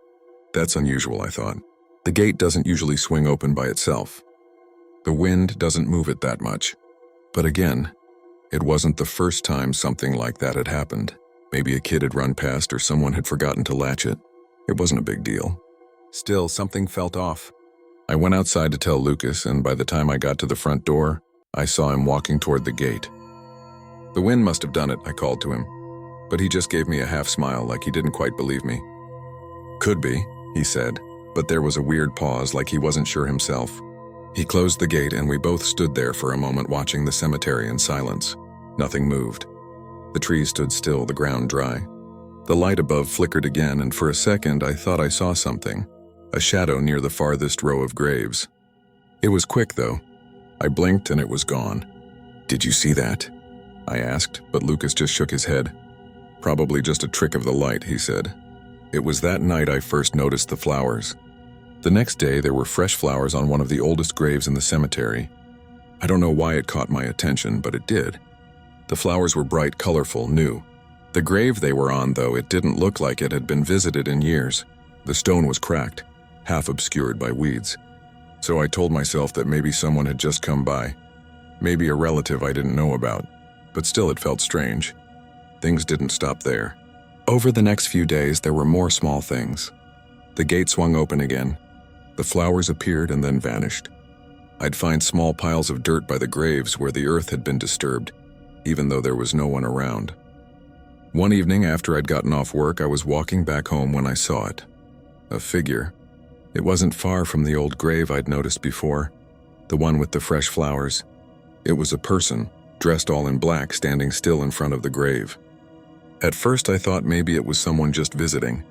That's unusual, I thought. The gate doesn't usually swing open by itself. The wind doesn't move it that much. But again, it wasn't the first time something like that had happened. Maybe a kid had run past or someone had forgotten to latch it. It wasn't a big deal. Still, something felt off. I went outside to tell Lucas, and by the time I got to the front door, I saw him walking toward the gate. The wind must have done it, I called to him, but he just gave me a half smile like he didn't quite believe me. Could be, he said, but there was a weird pause like he wasn't sure himself. He closed the gate and we both stood there for a moment watching the cemetery in silence. Nothing moved. The trees stood still, the ground dry. The light above flickered again, and for a second I thought I saw something. A shadow near the farthest row of graves. It was quick, though. I blinked and it was gone. "Did you see that?" I asked, but Lucas just shook his head. "Probably just a trick of the light," he said. It was that night I first noticed the flowers. The next day there were fresh flowers on one of the oldest graves in the cemetery. I don't know why it caught my attention, but it did. The flowers were bright, colorful, new. The grave they were on, though, it didn't look like it had been visited in years. The stone was cracked, half obscured by weeds. So I told myself that maybe someone had just come by. Maybe a relative I didn't know about. But still it felt strange. Things didn't stop there. Over the next few days there were more small things. The gate swung open again. The flowers appeared and then vanished. I'd find small piles of dirt by the graves where the earth had been disturbed, even though there was no one around. One evening after I'd gotten off work, I was walking back home when I saw it. A figure. It wasn't far from the old grave I'd noticed before, the one with the fresh flowers. It was a person, dressed all in black, standing still in front of the grave. At first I thought maybe it was someone just visiting.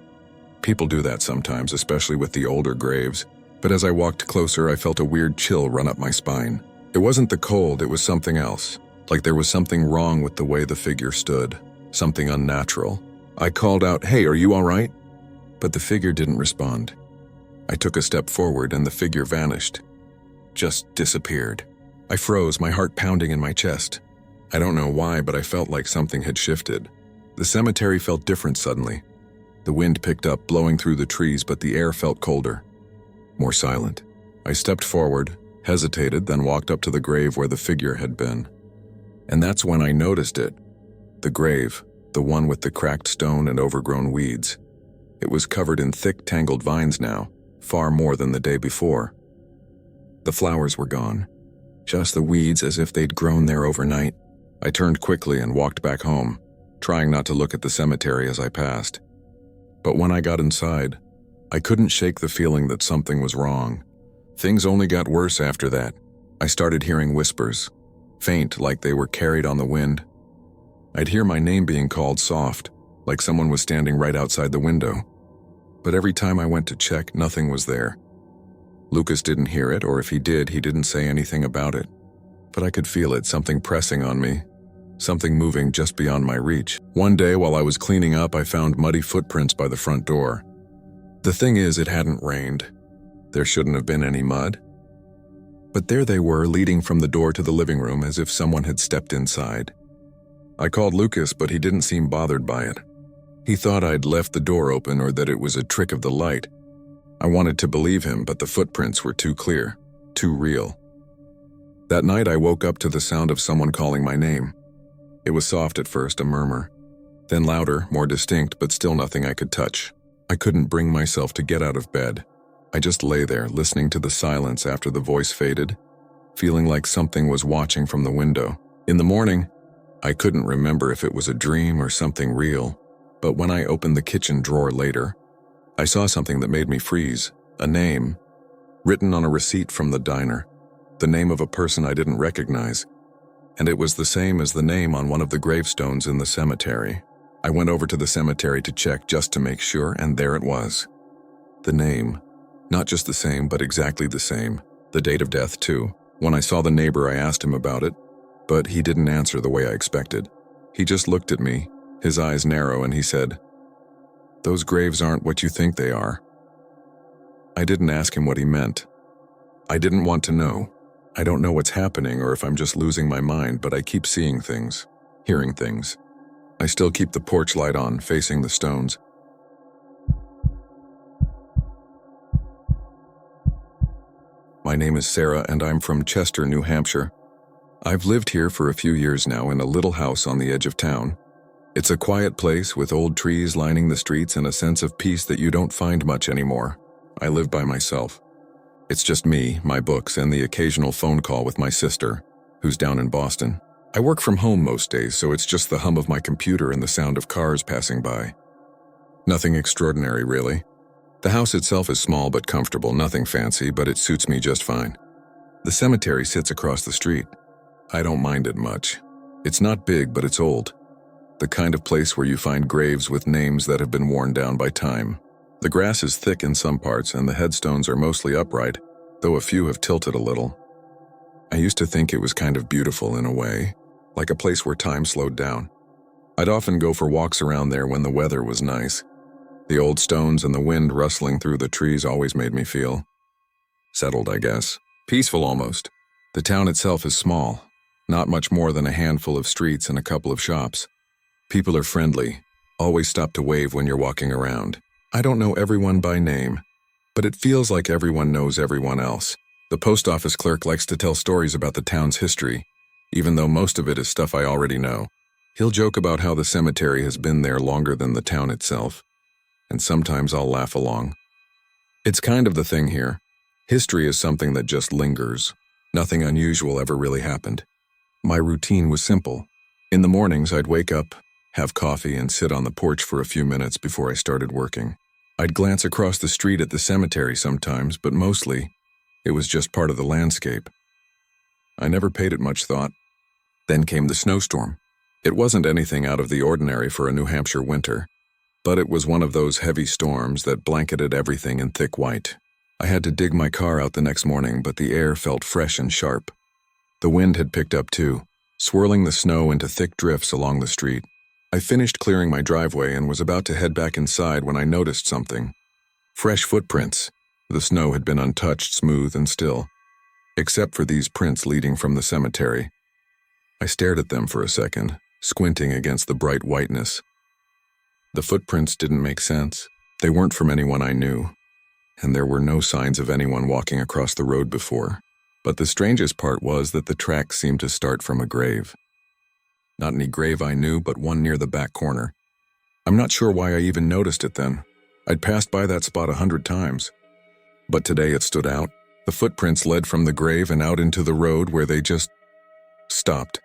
People do that sometimes, especially with the older graves, but as I walked closer I felt a weird chill run up my spine. It wasn't the cold, it was something else, like there was something wrong with the way the figure stood, something unnatural. I called out, "Hey, are you all right?" But the figure didn't respond. I took a step forward and the figure vanished. Just disappeared. I froze, my heart pounding in my chest. I don't know why, but I felt like something had shifted. The cemetery felt different suddenly. The wind picked up, blowing through the trees, but the air felt colder, more silent. I stepped forward, hesitated, then walked up to the grave where the figure had been. And that's when I noticed it. The grave, the one with the cracked stone and overgrown weeds. It was covered in thick, tangled vines now, far more than the day before. The flowers were gone, just the weeds as if they'd grown there overnight. I turned quickly and walked back home, trying not to look at the cemetery as I passed. But when I got inside, I couldn't shake the feeling that something was wrong. Things only got worse after that. I started hearing whispers, faint like they were carried on the wind. I'd hear my name being called soft, like someone was standing right outside the window. But every time I went to check, nothing was there. Lucas didn't hear it, or if he did, he didn't say anything about it. But I could feel it, something pressing on me, something moving just beyond my reach. One day while I was cleaning up, I found muddy footprints by the front door. The thing is, it hadn't rained. There shouldn't have been any mud. But there they were, leading from the door to the living room as if someone had stepped inside. I called Lucas, but he didn't seem bothered by it. He thought I'd left the door open or that it was a trick of the light. I wanted to believe him, but the footprints were too clear, too real. That night I woke up to the sound of someone calling my name. It was soft at first, a murmur, then louder, more distinct, but still nothing I could touch. I couldn't bring myself to get out of bed. I just lay there, listening to the silence after the voice faded, feeling like something was watching from the window. In the morning, I couldn't remember if it was a dream or something real. But when I opened the kitchen drawer later, I saw something that made me freeze, a name, written on a receipt from the diner, the name of a person I didn't recognize, and it was the same as the name on one of the gravestones in the cemetery. I went over to the cemetery to check just to make sure, and there it was. The name, not just the same, but exactly the same, the date of death too. When I saw the neighbor, I asked him about it, but he didn't answer the way I expected. He just looked at me, his eyes narrow, and he said, "Those graves aren't what you think they are." I didn't ask him what he meant. I didn't want to know. I don't know what's happening or if I'm just losing my mind, but I keep seeing things, hearing things. I still keep the porch light on, facing the stones. My name is Sarah, and I'm from Chester, New Hampshire. I've lived here for a few years now in a little house on the edge of town. It's a quiet place with old trees lining the streets and a sense of peace that you don't find much anymore. I live by myself. It's just me, my books, and the occasional phone call with my sister, who's down in Boston. I work from home most days, so it's just the hum of my computer and the sound of cars passing by. Nothing extraordinary, really. The house itself is small but comfortable, nothing fancy, but it suits me just fine. The cemetery sits across the street. I don't mind it much. It's not big, but it's old. The kind of place where you find graves with names that have been worn down by time. The grass is thick in some parts and the headstones are mostly upright, though a few have tilted a little. I used to think it was kind of beautiful in a way, like a place where time slowed down. I'd often go for walks around there when the weather was nice. The old stones and the wind rustling through the trees always made me feel settled, I guess. Peaceful almost. The town itself is small, not much more than a handful of streets and a couple of shops. People are friendly, always stop to wave when you're walking around. I don't know everyone by name, but it feels like everyone knows everyone else. The post office clerk likes to tell stories about the town's history, even though most of it is stuff I already know. He'll joke about how the cemetery has been there longer than the town itself, and sometimes I'll laugh along. It's kind of the thing here. History is something that just lingers. Nothing unusual ever really happened. My routine was simple. In the mornings, I'd wake up, have coffee, and sit on the porch for a few minutes before I started working. I'd glance across the street at the cemetery sometimes, but mostly, it was just part of the landscape. I never paid it much thought. Then came the snowstorm. It wasn't anything out of the ordinary for a New Hampshire winter, but it was one of those heavy storms that blanketed everything in thick white. I had to dig my car out the next morning, but the air felt fresh and sharp. The wind had picked up too, swirling the snow into thick drifts along the street. I finished clearing my driveway and was about to head back inside when I noticed something. Fresh footprints. The snow had been untouched, smooth and still, except for these prints leading from the cemetery. I stared at them for a second, squinting against the bright whiteness. The footprints didn't make sense. They weren't from anyone I knew, and there were no signs of anyone walking across the road before. But the strangest part was that the tracks seemed to start from a grave. Not any grave I knew, but one near the back corner. I'm not sure why I even noticed it then. I'd passed by that spot 100 times. But today it stood out. The footprints led from the grave and out into the road where they just stopped.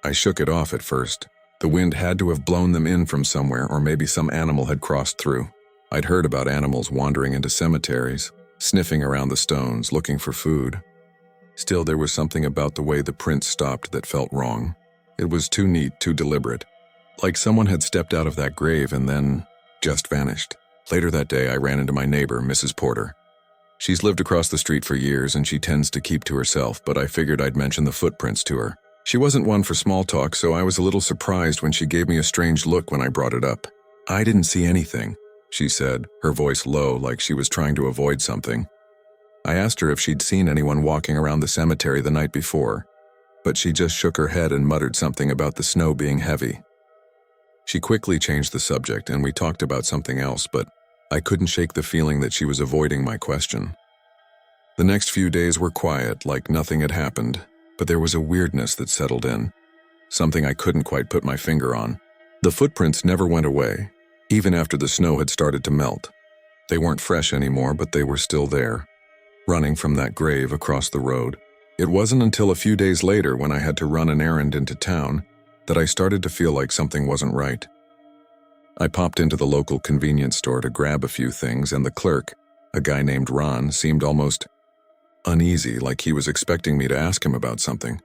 I shook it off at first. The wind had to have blown them in from somewhere, or maybe some animal had crossed through. I'd heard about animals wandering into cemeteries, sniffing around the stones, looking for food. Still, there was something about the way the prints stopped that felt wrong. It was too neat, too deliberate. Like someone had stepped out of that grave and then just vanished. Later that day, I ran into my neighbor, Mrs. Porter. She's lived across the street for years and she tends to keep to herself, but I figured I'd mention the footprints to her. She wasn't one for small talk, so I was a little surprised when she gave me a strange look when I brought it up. "I didn't see anything," she said, her voice low, like she was trying to avoid something. I asked her if she'd seen anyone walking around the cemetery the night before, but she just shook her head and muttered something about the snow being heavy. She quickly changed the subject and we talked about something else, but I couldn't shake the feeling that she was avoiding my question. The next few days were quiet, like nothing had happened, but there was a weirdness that settled in, something I couldn't quite put my finger on. The footprints never went away, even after the snow had started to melt. They weren't fresh anymore, but they were still there, running from that grave across the road. It wasn't until a few days later, when I had to run an errand into town, that I started to feel like something wasn't right. I popped into the local convenience store to grab a few things, and the clerk, a guy named Ron, seemed almost uneasy, like he was expecting me to ask him about something.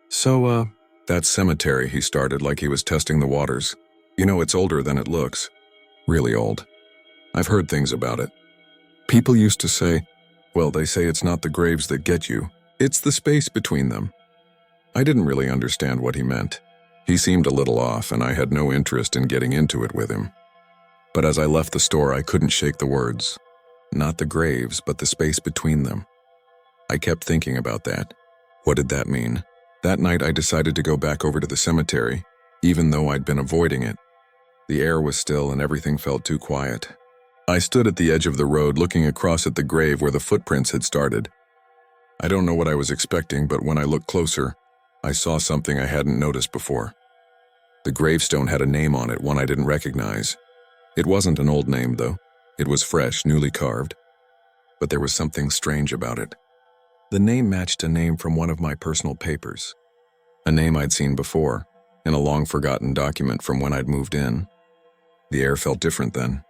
"So, that cemetery," he started, like he was testing the waters. "You know, it's older than it looks. Really old. I've heard things about it. People used to say, well, they say it's not the graves that get you, it's the space between them." I didn't really understand what he meant. He seemed a little off, and I had no interest in getting into it with him. But as I left the store, I couldn't shake the words. Not the graves, but the space between them. I kept thinking about that. What did that mean? That night, I decided to go back over to the cemetery, even though I'd been avoiding it. The air was still and everything felt too quiet. I stood at the edge of the road, looking across at the grave where the footprints had started. I don't know what I was expecting, but when I looked closer, I saw something I hadn't noticed before. The gravestone had a name on it, one I didn't recognize. It wasn't an old name, though. It was fresh, newly carved. But there was something strange about it. The name matched a name from one of my personal papers. A name I'd seen before, in a long-forgotten document from when I'd moved in. The air felt different then,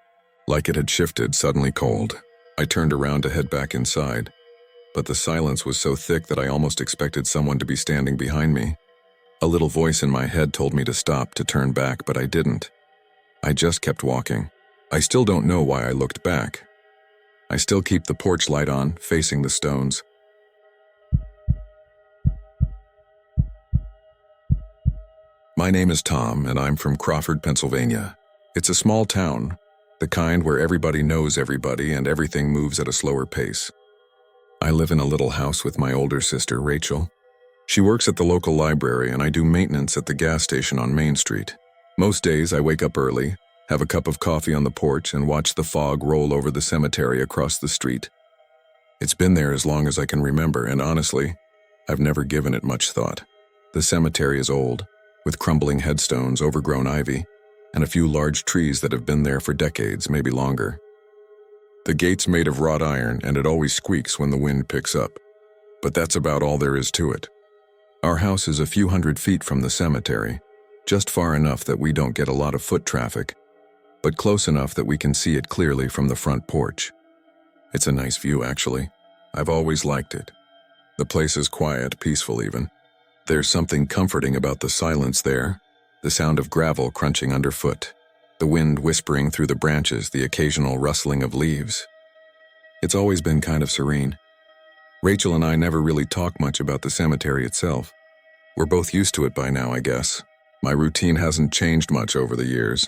like it had shifted, suddenly cold. I turned around to head back inside, but the silence was so thick that I almost expected someone to be standing behind me. A little voice in my head told me to stop, to turn back, but I didn't. I just kept walking. I still don't know why I looked back. I still keep the porch light on, facing the stones. My name is Tom, and I'm from Crawford, Pennsylvania. It's a small town, the kind where everybody knows everybody and everything moves at a slower pace. I live in a little house with my older sister, Rachel. She works at the local library, and I do maintenance at the gas station on Main Street. Most days, I wake up early, have a cup of coffee on the porch, and watch the fog roll over the cemetery across the street. It's been there as long as I can remember, and honestly, I've never given it much thought. The cemetery is old, with crumbling headstones, overgrown ivy, and a few large trees that have been there for decades, maybe longer. The gate's made of wrought iron, and it always squeaks when the wind picks up. But that's about all there is to it. Our house is a few hundred feet from the cemetery, just far enough that we don't get a lot of foot traffic, but close enough that we can see it clearly from the front porch. It's a nice view, actually. I've always liked it. The place is quiet, peaceful even. There's something comforting about the silence there, the sound of gravel crunching underfoot, the wind whispering through the branches, the occasional rustling of leaves. It's always been kind of serene. Rachel and I never really talk much about the cemetery itself. We're both used to it by now, I guess. My routine hasn't changed much over the years.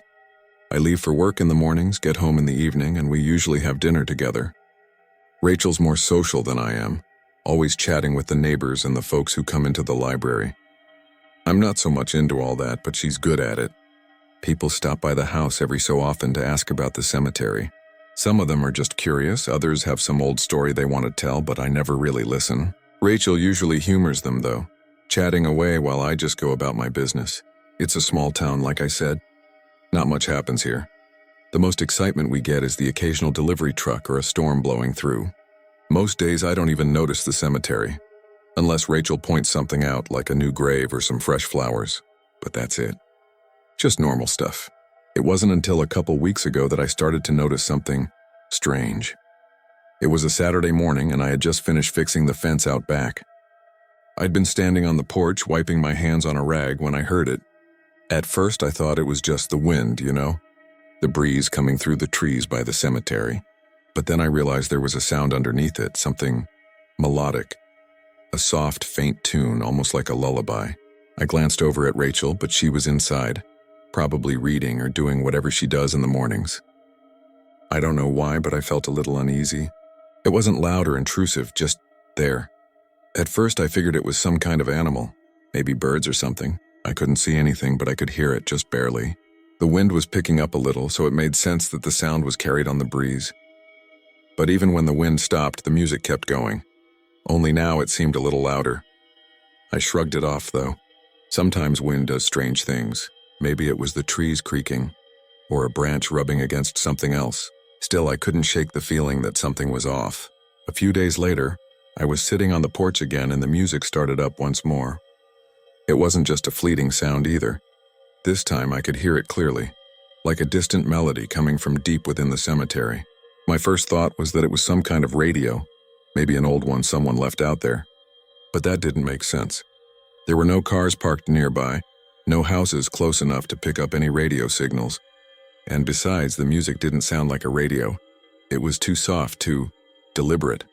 I leave for work in the mornings, get home in the evening, and we usually have dinner together. Rachel's more social than I am, always chatting with the neighbors and the folks who come into the library. I'm not so much into all that, but she's good at it. People stop by the house every so often to ask about the cemetery. Some of them are just curious, others have some old story they want to tell, but I never really listen. Rachel usually humors them, though, chatting away while I just go about my business. It's a small town, like I said. Not much happens here. The most excitement we get is the occasional delivery truck or a storm blowing through. Most days I don't even notice the cemetery, unless Rachel points something out like a new grave or some fresh flowers. But that's it. Just normal stuff. It wasn't until a couple weeks ago that I started to notice something strange. It was a Saturday morning and I had just finished fixing the fence out back. I'd been standing on the porch wiping my hands on a rag when I heard it. At first I thought it was just the wind, the breeze coming through the trees by the cemetery. But then I realized there was a sound underneath it, something melodic. A soft, faint tune, almost like a lullaby. I glanced over at Rachel, but she was inside, probably reading or doing whatever she does in the mornings. I don't know why, but I felt a little uneasy. It wasn't loud or intrusive, just there. At first I figured it was some kind of animal, maybe birds or something. I couldn't see anything, but I could hear it just barely. The wind was picking up a little, so it made sense that the sound was carried on the breeze. But even when the wind stopped, the music kept going. Only now it seemed a little louder. I shrugged it off, though. Sometimes wind does strange things. Maybe it was the trees creaking, or a branch rubbing against something else. Still, I couldn't shake the feeling that something was off. A few days later, I was sitting on the porch again and the music started up once more. It wasn't just a fleeting sound either. This time I could hear it clearly, like a distant melody coming from deep within the cemetery. My first thought was that it was some kind of radio, maybe an old one someone left out there. But that didn't make sense. There were no cars parked nearby, no houses close enough to pick up any radio signals. And besides, the music didn't sound like a radio. It was too soft, too deliberate.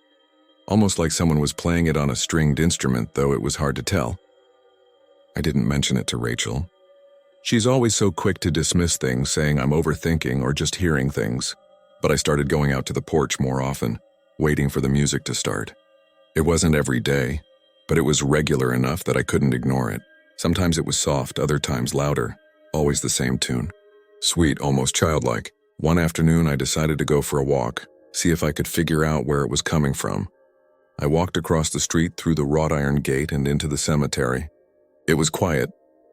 Almost like someone was playing it on a stringed instrument, though it was hard to tell. I didn't mention it to Rachel. She's always so quick to dismiss things, saying I'm overthinking or just hearing things. But I started going out to the porch more often, waiting for the music to start. It wasn't every day, but it was regular enough that I couldn't ignore it. Sometimes it was soft, other times louder, always the same tune. Sweet, almost childlike. One afternoon I decided to go for a walk, see if I could figure out where it was coming from. I walked across the street through the wrought iron gate and into the cemetery. It was quiet,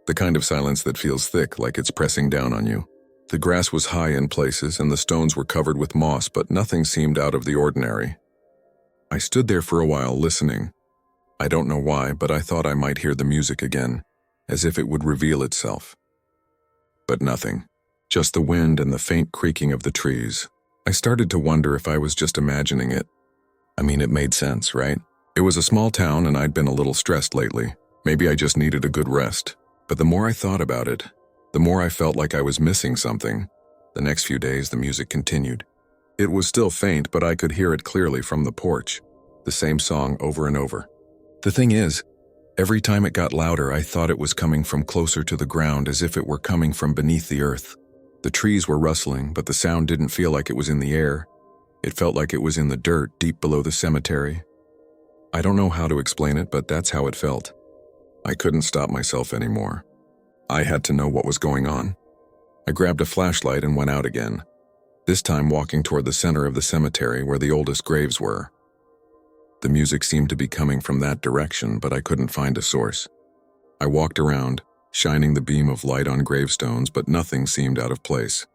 the kind of silence that feels thick, like it's pressing down on you. The grass was high in places and the stones were covered with moss, but nothing seemed out of the ordinary. I stood there for a while listening. I don't know why, but I thought I might hear the music again, as if it would reveal itself. But nothing, just the wind and the faint creaking of the trees. I started to wonder if I was just imagining it. I mean, it made sense, right? It was a small town and I'd been a little stressed lately. Maybe I just needed a good rest. But the more I thought about it, the more I felt like I was missing something. The next few days, the music continued. It was still faint, but I could hear it clearly from the porch. The same song over and over. The thing is, every time it got louder, I thought it was coming from closer to the ground, as if it were coming from beneath the earth. The trees were rustling, but the sound didn't feel like it was in the air. It felt like it was in the dirt deep below the cemetery. I don't know how to explain it, but that's how it felt. I couldn't stop myself anymore. I had to know what was going on. I grabbed a flashlight and went out again, this time walking toward the center of the cemetery where the oldest graves were. The music seemed to be coming from that direction, but I couldn't find a source. I walked around, shining the beam of light on gravestones, but nothing seemed out of place.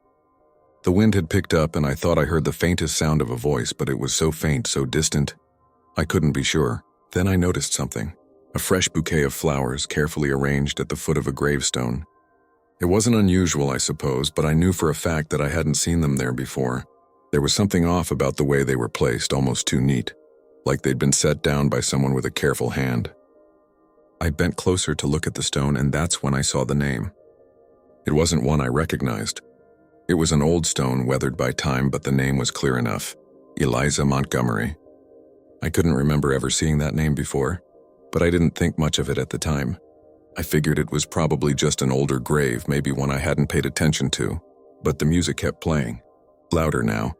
The wind had picked up and I thought I heard the faintest sound of a voice, but it was so faint, so distant, I couldn't be sure. Then I noticed something. A fresh bouquet of flowers carefully arranged at the foot of a gravestone. It wasn't unusual, I suppose, but I knew for a fact that I hadn't seen them there before. There was something off about the way they were placed, almost too neat, like they'd been set down by someone with a careful hand. I bent closer to look at the stone, and that's when I saw the name. It wasn't one I recognized. It was an old stone, weathered by time, but the name was clear enough: Eliza Montgomery. I couldn't remember ever seeing that name before, but I didn't think much of it at the time. I figured it was probably just an older grave, maybe one I hadn't paid attention to, but the music kept playing, louder now,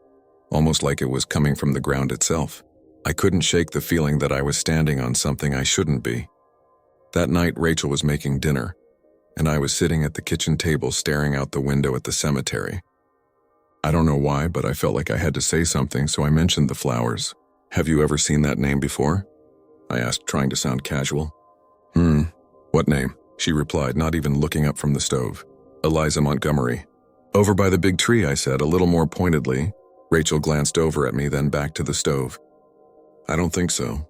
almost like it was coming from the ground itself. I couldn't shake the feeling that I was standing on something I shouldn't be. That night, Rachel was making dinner, and I was sitting at the kitchen table staring out the window at the cemetery. I don't know why, but I felt like I had to say something, so I mentioned the flowers. "Have you ever seen that name before?" I asked, trying to sound casual. What name?" she replied, not even looking up from the stove. "Eliza Montgomery." "Over by the big tree," I said, a little more pointedly. Rachel glanced over at me, then back to the stove. "I don't think so."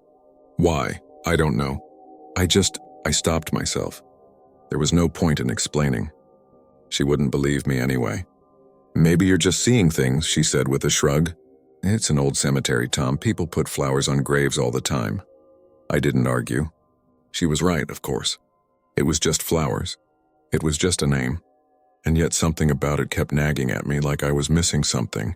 "Why?" "I don't know." I stopped myself. There was no point in explaining. She wouldn't believe me anyway. "Maybe you're just seeing things," she said with a shrug. "It's an old cemetery, Tom. People put flowers on graves all the time." I didn't argue. She was right, of course. It was just flowers. It was just a name. And yet something about it kept nagging at me, like I was missing something,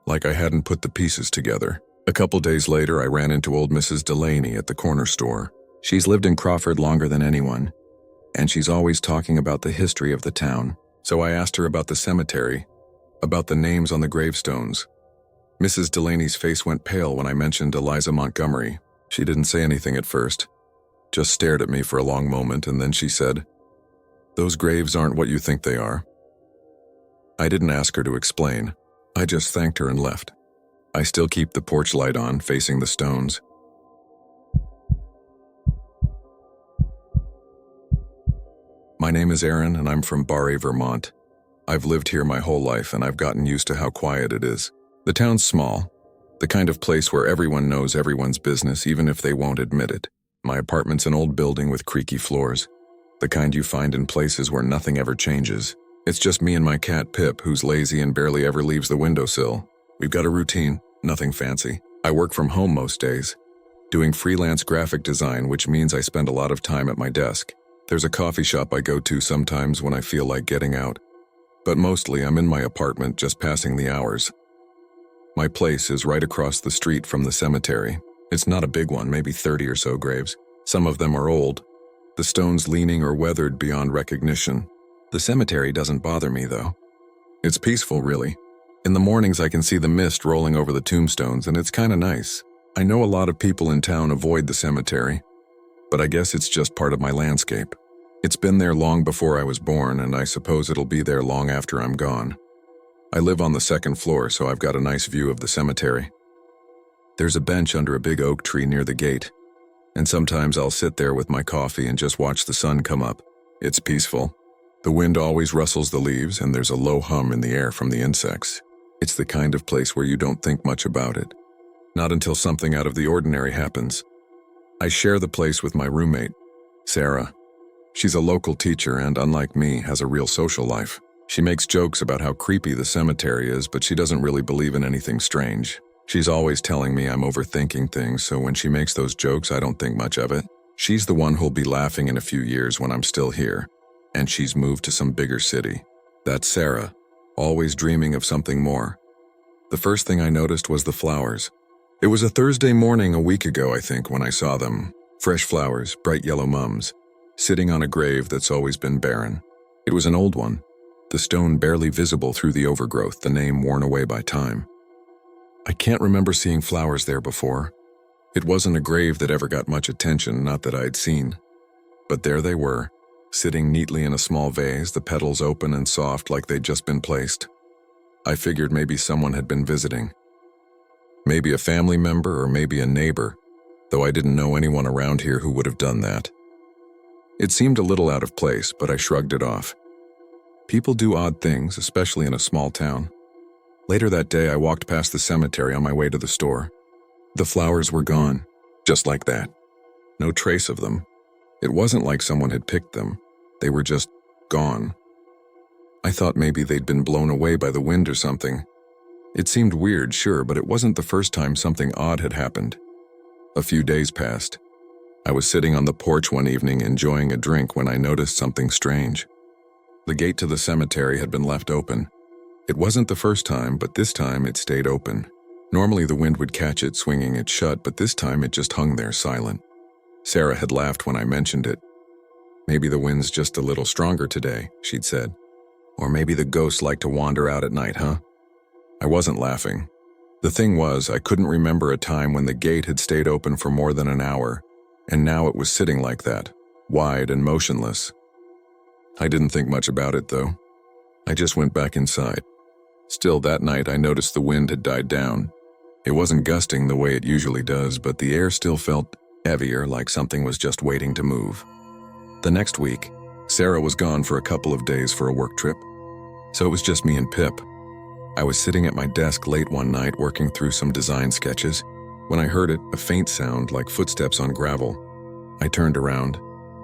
like I hadn't put the pieces together. A couple days later, I ran into old Mrs. Delaney at the corner store. She's lived in Crawford longer than anyone, and she's always talking about the history of the town. So I asked her about the cemetery, about the names on the gravestones. Mrs. Delaney's face went pale when I mentioned Eliza Montgomery. She didn't say anything at first, just stared at me for a long moment, and then she said, "Those graves aren't what you think they are." I didn't ask her to explain. I just thanked her and left. I still keep the porch light on, facing the stones. My name is Aaron, and I'm from Barre, Vermont. I've lived here my whole life, and I've gotten used to how quiet it is. The town's small, the kind of place where everyone knows everyone's business, even if they won't admit it. My apartment's an old building with creaky floors, the kind you find in places where nothing ever changes. It's just me and my cat Pip, who's lazy and barely ever leaves the windowsill. We've got a routine, nothing fancy. I work from home most days, doing freelance graphic design, which means I spend a lot of time at my desk. There's a coffee shop I go to sometimes when I feel like getting out, but mostly I'm in my apartment just passing the hours. My place is right across the street from the cemetery. It's not a big one, maybe 30 or so graves. Some of them are old, the stones leaning or weathered beyond recognition. The cemetery doesn't bother me, though. It's peaceful, really. In the mornings I can see the mist rolling over the tombstones, and it's kinda nice. I know a lot of people in town avoid the cemetery, but I guess it's just part of my landscape. It's been there long before I was born, and I suppose it'll be there long after I'm gone. I live on the second floor, so I've got a nice view of the cemetery. There's a bench under a big oak tree near the gate, and sometimes I'll sit there with my coffee and just watch the sun come up. It's peaceful. The wind always rustles the leaves, and there's a low hum in the air from the insects. It's the kind of place where you don't think much about it. Not until something out of the ordinary happens. I share the place with my roommate, Sarah. She's a local teacher and, unlike me, has a real social life. She makes jokes about how creepy the cemetery is, but she doesn't really believe in anything strange. She's always telling me I'm overthinking things, so when she makes those jokes, I don't think much of it. She's the one who'll be laughing in a few years when I'm still here, and she's moved to some bigger city. That's Sarah, always dreaming of something more. The first thing I noticed was the flowers. It was a Thursday morning a week ago, I think, when I saw them. Fresh flowers, bright yellow mums, sitting on a grave that's always been barren. It was an old one, the stone barely visible through the overgrowth, the name worn away by time. I can't remember seeing flowers there before. It wasn't a grave that ever got much attention, not that I'd seen. But there they were, sitting neatly in a small vase, the petals open and soft like they'd just been placed. I figured maybe someone had been visiting. Maybe a family member or maybe a neighbor, though I didn't know anyone around here who would have done that. It seemed a little out of place, but I shrugged it off. People do odd things, especially in a small town. Later that day, I walked past the cemetery on my way to the store. The flowers were gone, just like that. No trace of them. It wasn't like someone had picked them. They were just gone. I thought maybe they'd been blown away by the wind or something. It seemed weird, sure, but it wasn't the first time something odd had happened. A few days passed. I was sitting on the porch one evening enjoying a drink when I noticed something strange. The gate to the cemetery had been left open. It wasn't the first time, but this time it stayed open. Normally the wind would catch it swinging it shut, but this time it just hung there silent. Sarah had laughed when I mentioned it. "Maybe the wind's just a little stronger today," she'd said. "Or maybe the ghosts like to wander out at night, huh?" I wasn't laughing. The thing was, I couldn't remember a time when the gate had stayed open for more than an hour, and now it was sitting like that, wide and motionless. I didn't think much about it, though. I just went back inside. Still, that night I noticed the wind had died down. It wasn't gusting the way it usually does, but the air still felt heavier, like something was just waiting to move. The next week, Sarah was gone for a couple of days for a work trip, so it was just me and Pip. I was sitting at my desk late one night working through some design sketches when I heard it, a faint sound like footsteps on gravel. I turned around.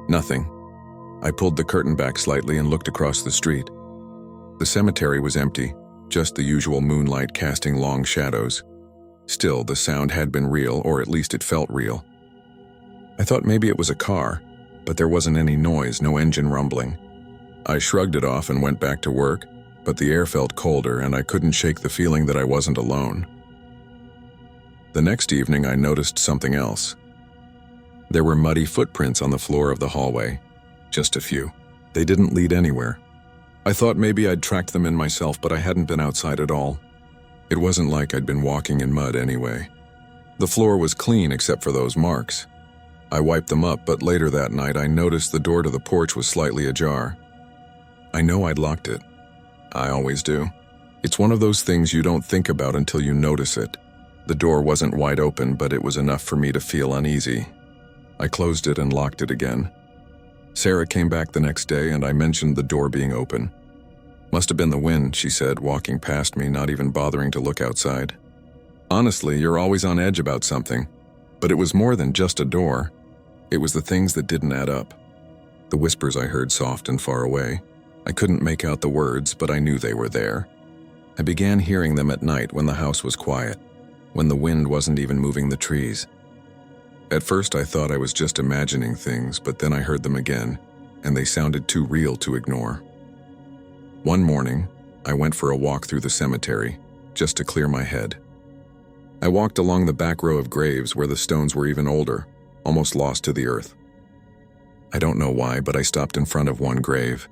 Nothing. I pulled the curtain back slightly and looked across the street. The cemetery was empty, just the usual moonlight casting long shadows. Still, the sound had been real, or at least it felt real. I thought maybe it was a car, but there wasn't any noise, no engine rumbling. I shrugged it off and went back to work, but the air felt colder and I couldn't shake the feeling that I wasn't alone. The next evening I noticed something else. There were muddy footprints on the floor of the hallway. Just a few. They didn't lead anywhere. I thought maybe I'd tracked them in myself, but I hadn't been outside at all. It wasn't like I'd been walking in mud anyway. The floor was clean except for those marks. I wiped them up, but later that night I noticed the door to the porch was slightly ajar. I know I'd locked it. I always do. It's one of those things you don't think about until you notice it. The door wasn't wide open, but it was enough for me to feel uneasy. I closed it and locked it again. Sarah came back the next day and I mentioned the door being open. "Must have been the wind," she said, walking past me, not even bothering to look outside. "Honestly, you're always on edge about something." But it was more than just a door. It was the things that didn't add up. The whispers I heard soft and far away. I couldn't make out the words, but I knew they were there. I began hearing them at night when the house was quiet, when the wind wasn't even moving the trees. At first I thought I was just imagining things, but then I heard them again, and they sounded too real to ignore. One morning, I went for a walk through the cemetery, just to clear my head. I walked along the back row of graves where the stones were even older, almost lost to the earth. I don't know why, but I stopped in front of one grave.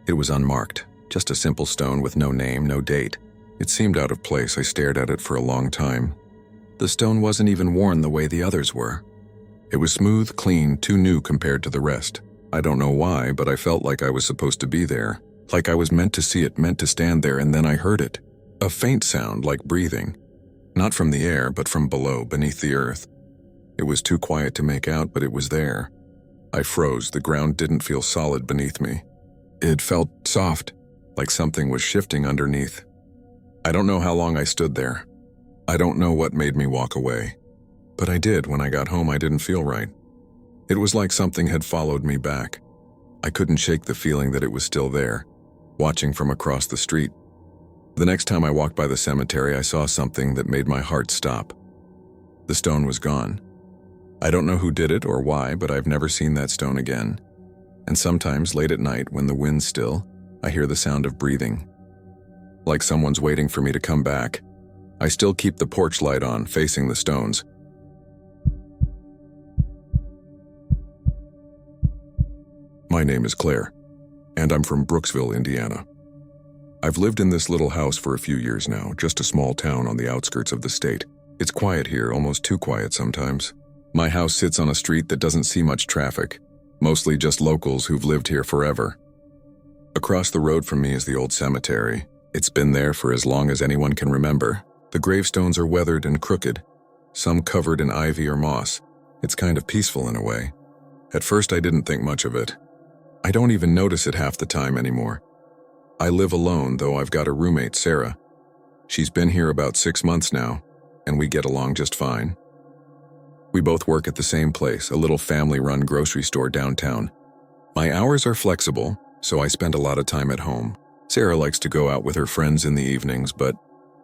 It was unmarked, just a simple stone with no name, no date. It seemed out of place. I stared at it for a long time. The stone wasn't even worn the way the others were. It was smooth, clean, too new compared to the rest. I don't know why, but I felt like I was supposed to be there, like I was meant to see it, meant to stand there, and then I heard it. A faint sound like breathing. Not from the air, but from below, beneath the earth. It was too quiet to make out, but it was there. I froze. The ground didn't feel solid beneath me. It felt soft, like something was shifting underneath. I don't know how long I stood there. I don't know what made me walk away. But I did. When I got home, I didn't feel right. It was like something had followed me back. I couldn't shake the feeling that it was still there, watching from across the street. The next time I walked by the cemetery, I saw something that made my heart stop. The stone was gone. I don't know who did it or why, but I've never seen that stone again. And sometimes, late at night, when the wind's still, I hear the sound of breathing. Like someone's waiting for me to come back. I still keep the porch light on, facing the stones. My name is Claire, and I'm from Brooksville, Indiana. I've lived in this little house for a few years now, just a small town on the outskirts of the state. It's quiet here, almost too quiet sometimes. My house sits on a street that doesn't see much traffic, mostly just locals who've lived here forever. Across the road from me is the old cemetery. It's been there for as long as anyone can remember. The gravestones are weathered and crooked, some covered in ivy or moss. It's kind of peaceful in a way. At first I didn't think much of it. I don't even notice it half the time anymore. I live alone, though I've got a roommate, Sarah. She's been here about 6 months now, and we get along just fine. We both work at the same place, a little family-run grocery store downtown. My hours are flexible, so I spend a lot of time at home. Sarah likes to go out with her friends in the evenings, but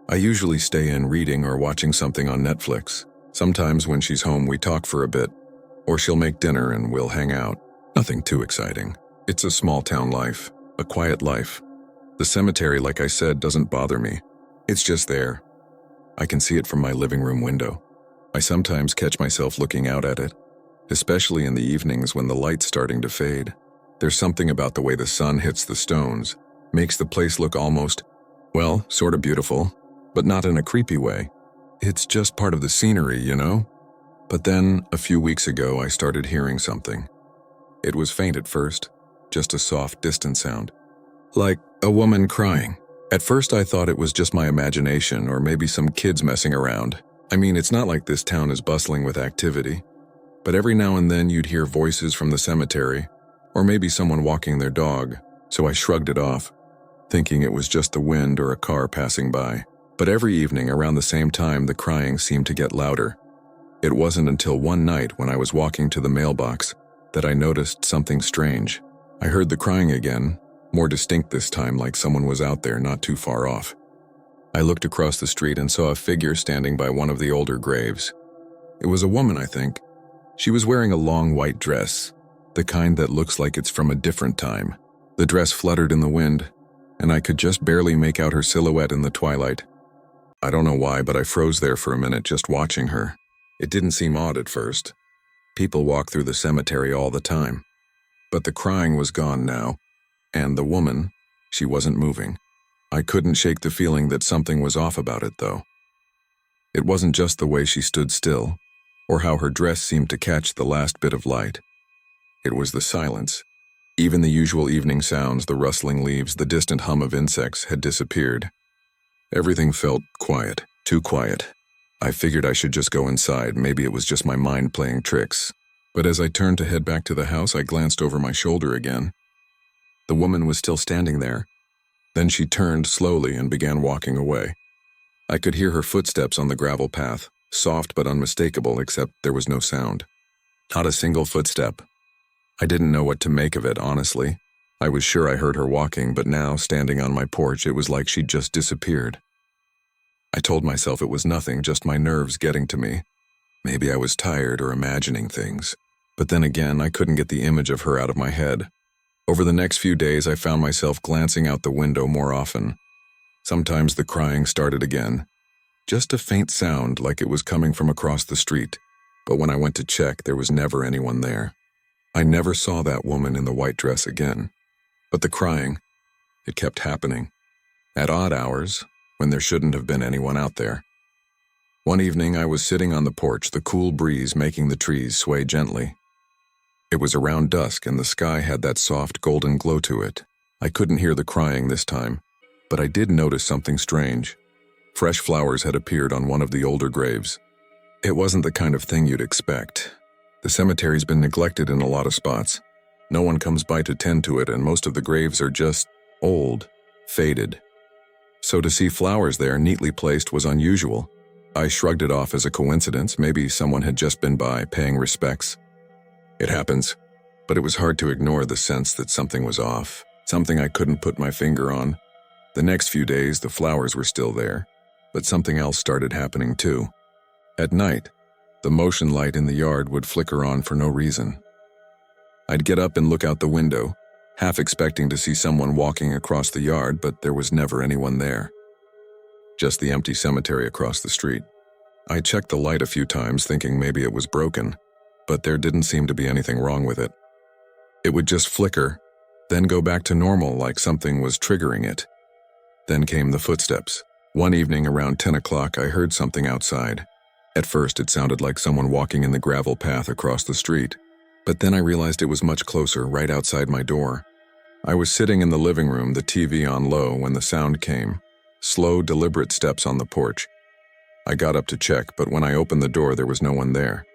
I usually stay in reading or watching something on Netflix. Sometimes when she's home, we talk for a bit, or she'll make dinner and we'll hang out. Nothing too exciting. It's a small town life, a quiet life. The cemetery, like I said, doesn't bother me. It's just there. I can see it from my living room window. I sometimes catch myself looking out at it, especially in the evenings when the light's starting to fade. There's something about the way the sun hits the stones, makes the place look almost, well, sort of beautiful, but not in a creepy way. It's just part of the scenery, you know? But then, a few weeks ago, I started hearing something. It was faint at first, just a soft, distant sound. Like a woman crying. At first I thought it was just my imagination or maybe some kids messing around. I mean, it's not like this town is bustling with activity. But every now and then you'd hear voices from the cemetery, or maybe someone walking their dog, so I shrugged it off, thinking it was just the wind or a car passing by. But every evening around the same time the crying seemed to get louder. It wasn't until one night when I was walking to the mailbox that I noticed something strange. I heard the crying again, more distinct this time, like someone was out there not too far off. I looked across the street and saw a figure standing by one of the older graves. It was a woman, I think. She was wearing a long white dress, the kind that looks like it's from a different time. The dress fluttered in the wind, and I could just barely make out her silhouette in the twilight. I don't know why, but I froze there for a minute just watching her. It didn't seem odd at first. People walk through the cemetery all the time. But the crying was gone now, and the woman, she wasn't moving. I couldn't shake the feeling that something was off about it, though. It wasn't just the way she stood still, or how her dress seemed to catch the last bit of light. It was the silence. Even the usual evening sounds, the rustling leaves, the distant hum of insects, had disappeared. Everything felt quiet, too quiet. I figured I should just go inside, maybe it was just my mind playing tricks. But as I turned to head back to the house, I glanced over my shoulder again. The woman was still standing there. Then she turned slowly and began walking away. I could hear her footsteps on the gravel path, soft but unmistakable, except there was no sound. Not a single footstep. I didn't know what to make of it, honestly. I was sure I heard her walking, but now, standing on my porch, it was like she'd just disappeared. I told myself it was nothing, just my nerves getting to me. Maybe I was tired or imagining things. But then again, I couldn't get the image of her out of my head. Over the next few days, I found myself glancing out the window more often. Sometimes the crying started again. Just a faint sound, like it was coming from across the street. But when I went to check, there was never anyone there. I never saw that woman in the white dress again. But the crying, it kept happening. At odd hours, when there shouldn't have been anyone out there. One evening, I was sitting on the porch, the cool breeze making the trees sway gently. It was around dusk, and the sky had that soft golden glow to it. I couldn't hear the crying this time, but I did notice something strange. Fresh flowers had appeared on one of the older graves. It wasn't the kind of thing you'd expect. The cemetery's been neglected in a lot of spots. No one comes by to tend to it, and most of the graves are just old, faded. So to see flowers there neatly placed was unusual. I shrugged it off as a coincidence. Maybe someone had just been by, paying respects. It happens, but it was hard to ignore the sense that something was off, something I couldn't put my finger on. The next few days, the flowers were still there, but something else started happening too. At night, the motion light in the yard would flicker on for no reason. I'd get up and look out the window, half expecting to see someone walking across the yard, but there was never anyone there. Just the empty cemetery across the street. I checked the light a few times, thinking maybe it was broken, but there didn't seem to be anything wrong with it. It would just flicker, then go back to normal like something was triggering it. Then came the footsteps. One evening around 10 o'clock, I heard something outside. At first, it sounded like someone walking in the gravel path across the street, but then I realized it was much closer, right outside my door. I was sitting in the living room, the TV on low, when the sound came. Slow, deliberate steps on the porch. I got up to check, but when I opened the door, there was no one there.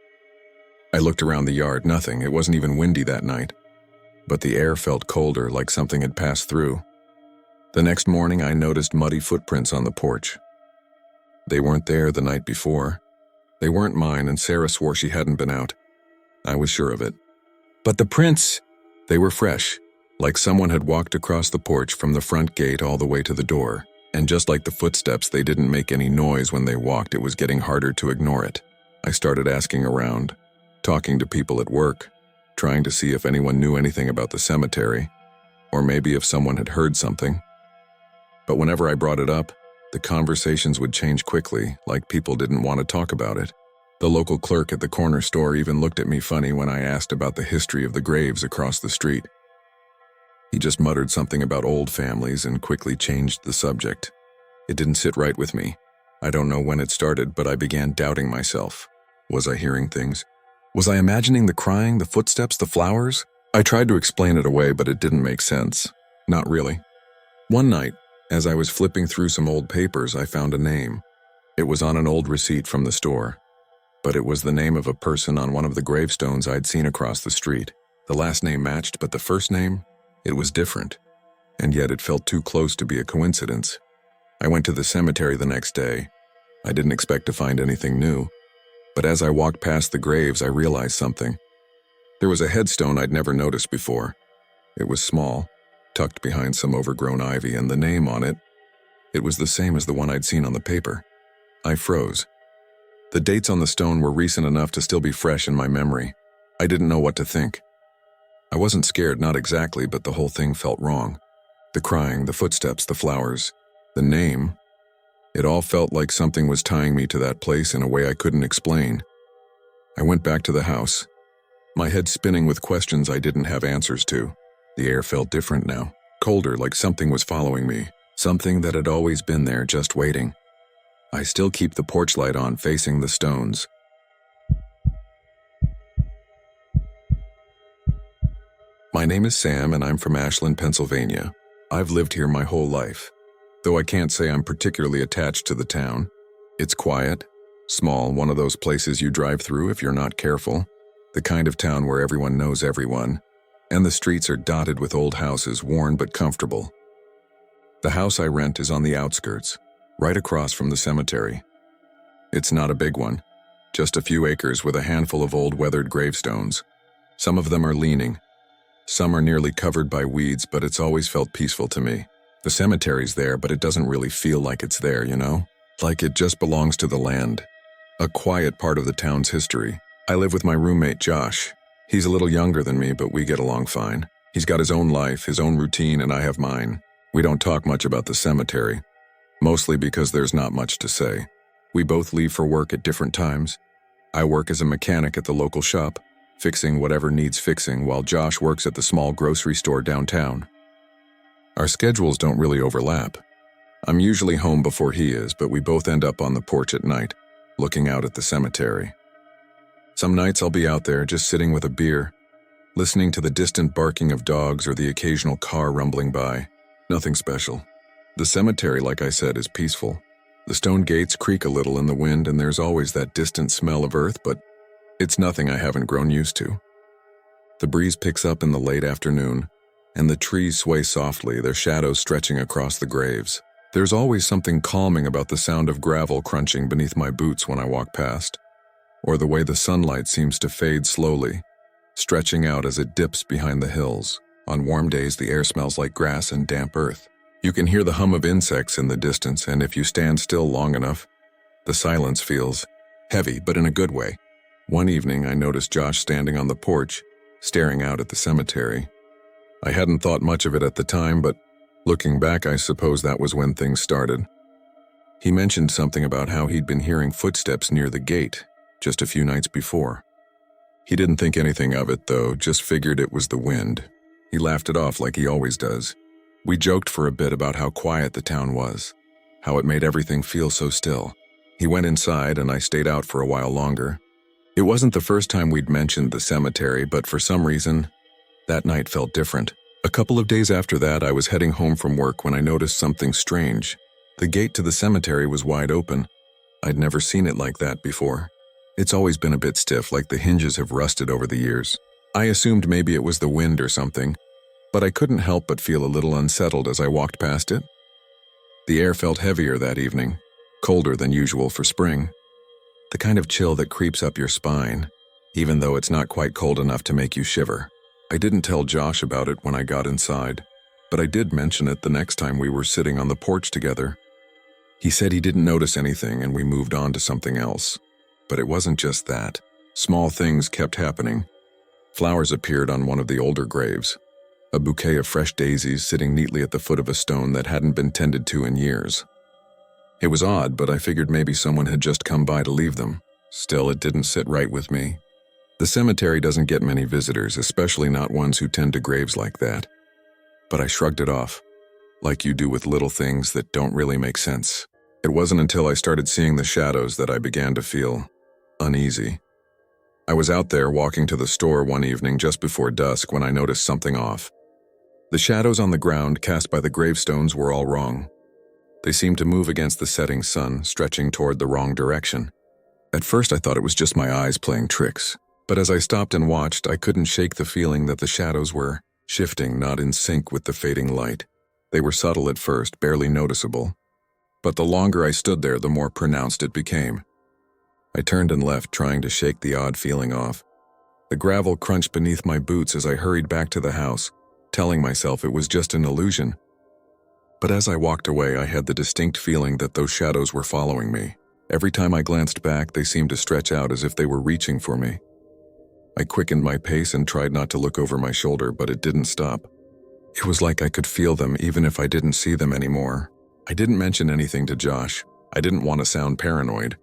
I looked around the yard, nothing. It wasn't even windy that night. But the air felt colder, like something had passed through. The next morning, I noticed muddy footprints on the porch. They weren't there the night before. They weren't mine, and Sarah swore she hadn't been out. I was sure of it. But the prints, they were fresh. like someone had walked across the porch from the front gate all the way to the door, and just like the footsteps, they didn't make any noise when they walked. It was getting harder to ignore it. I started asking around, talking to people at work, trying to see if anyone knew anything about the cemetery, or maybe if someone had heard something. But whenever I brought it up, the conversations would change quickly, like people didn't want to talk about it. The local clerk at the corner store even looked at me funny when I asked about the history of the graves across the street. He just muttered something about old families and quickly changed the subject. It didn't sit right with me. I don't know when it started, but I began doubting myself. Was I hearing things? Was I imagining the crying, the footsteps, the flowers? I tried to explain it away, but it didn't make sense. Not really. One night, as I was flipping through some old papers, I found a name. It was on an old receipt from the store, but it was the name of a person on one of the gravestones I'd seen across the street. The last name matched, but the first name, it was different, and yet it felt too close to be a coincidence. I went to the cemetery the next day. I didn't expect to find anything new, but as I walked past the graves, I realized something. There was a headstone I'd never noticed before. It was small, tucked behind some overgrown ivy, and the name on it, it was the same as the one I'd seen on the paper. I froze. The dates on the stone were recent enough to still be fresh in my memory. I didn't know what to think. I wasn't scared, not exactly, but the whole thing felt wrong. The crying, the footsteps, the flowers, the name, it all felt like something was tying me to that place in a way I couldn't explain. I went back to the house, my head spinning with questions I didn't have answers to. The air felt different now, colder, like something was following me, something that had always been there, just waiting. I still keep the porch light on, facing the stones. My name is Sam, and I'm from Ashland, Pennsylvania. I've lived here my whole life, though I can't say I'm particularly attached to the town. It's quiet, small, one of those places you drive through if you're not careful, the kind of town where everyone knows everyone, and the streets are dotted with old houses, worn but comfortable. The house I rent is on the outskirts, right across from the cemetery. It's not a big one, just a few acres with a handful of old weathered gravestones. Some of them are leaning. Some are nearly covered by weeds, but it's always felt peaceful to me. The cemetery's there, but it doesn't really feel like it's there, you know? Like it just belongs to the land. A quiet part of the town's history. I live with my roommate, Josh. He's a little younger than me, but we get along fine. He's got his own life, his own routine, and I have mine. We don't talk much about the cemetery, mostly because there's not much to say. We both leave for work at different times. I work as a mechanic at the local shop, fixing whatever needs fixing, while Josh works at the small grocery store downtown. Our schedules don't really overlap. I'm usually home before he is, but we both end up on the porch at night, looking out at the cemetery. Some nights I'll be out there just sitting with a beer, listening to the distant barking of dogs or the occasional car rumbling by. Nothing special. The cemetery, like I said, is peaceful. The stone gates creak a little in the wind, and there's always that distant smell of earth, but it's nothing I haven't grown used to. The breeze picks up in the late afternoon, and the trees sway softly, their shadows stretching across the graves. There's always something calming about the sound of gravel crunching beneath my boots when I walk past, or the way the sunlight seems to fade slowly, stretching out as it dips behind the hills. On warm days, the air smells like grass and damp earth. You can hear the hum of insects in the distance, and if you stand still long enough, the silence feels heavy, but in a good way. One evening, I noticed Josh standing on the porch, staring out at the cemetery. I hadn't thought much of it at the time, but looking back, I suppose that was when things started. He mentioned something about how he'd been hearing footsteps near the gate just a few nights before. He didn't think anything of it, though, just figured it was the wind. He laughed it off like he always does. We joked for a bit about how quiet the town was, how it made everything feel so still. He went inside, and I stayed out for a while longer. It wasn't the first time we'd mentioned the cemetery, but for some reason, that night felt different. A couple of days after that, I was heading home from work when I noticed something strange. The gate to the cemetery was wide open. I'd never seen it like that before. It's always been a bit stiff, like the hinges have rusted over the years. I assumed maybe it was the wind or something, but I couldn't help but feel a little unsettled as I walked past it. The air felt heavier that evening, colder than usual for spring. The kind of chill that creeps up your spine, even though it's not quite cold enough to make you shiver. I didn't tell Josh about it when I got inside, but I did mention it the next time we were sitting on the porch together. He said he didn't notice anything and we moved on to something else. But it wasn't just that. Small things kept happening. Flowers appeared on one of the older graves. A bouquet of fresh daisies sitting neatly at the foot of a stone that hadn't been tended to in years. It was odd, but I figured maybe someone had just come by to leave them. Still, it didn't sit right with me. The cemetery doesn't get many visitors, especially not ones who tend to graves like that. But I shrugged it off, like you do with little things that don't really make sense. It wasn't until I started seeing the shadows that I began to feel uneasy. I was out there walking to the store one evening just before dusk when I noticed something off. The shadows on the ground cast by the gravestones were all wrong. They seemed to move against the setting sun, stretching toward the wrong direction. At first I thought it was just my eyes playing tricks, but as I stopped and watched, I couldn't shake the feeling that the shadows were shifting, not in sync with the fading light. They were subtle at first, barely noticeable. But the longer I stood there, the more pronounced it became. I turned and left, trying to shake the odd feeling off. The gravel crunched beneath my boots as I hurried back to the house, telling myself it was just an illusion. But as I walked away, I had the distinct feeling that those shadows were following me. Every time I glanced back, they seemed to stretch out as if they were reaching for me. I quickened my pace and tried not to look over my shoulder, but it didn't stop. It was like I could feel them even if I didn't see them anymore. I didn't mention anything to Josh. I didn't want to sound paranoid.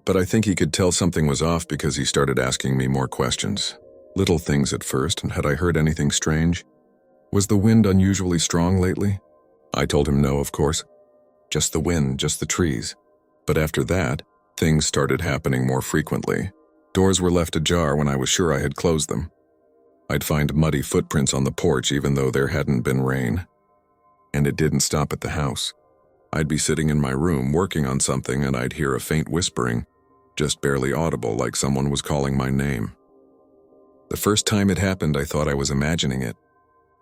But I think he could tell something was off because he started asking me more questions. Little things at first, and had I heard anything strange? Was the wind unusually strong lately? I told him no, of course. Just the wind, just the trees. But after that, things started happening more frequently. Doors were left ajar when I was sure I had closed them. I'd find muddy footprints on the porch even though there hadn't been rain. And it didn't stop at the house. I'd be sitting in my room working on something and I'd hear a faint whispering, just barely audible, like someone was calling my name. The first time it happened, I thought I was imagining it.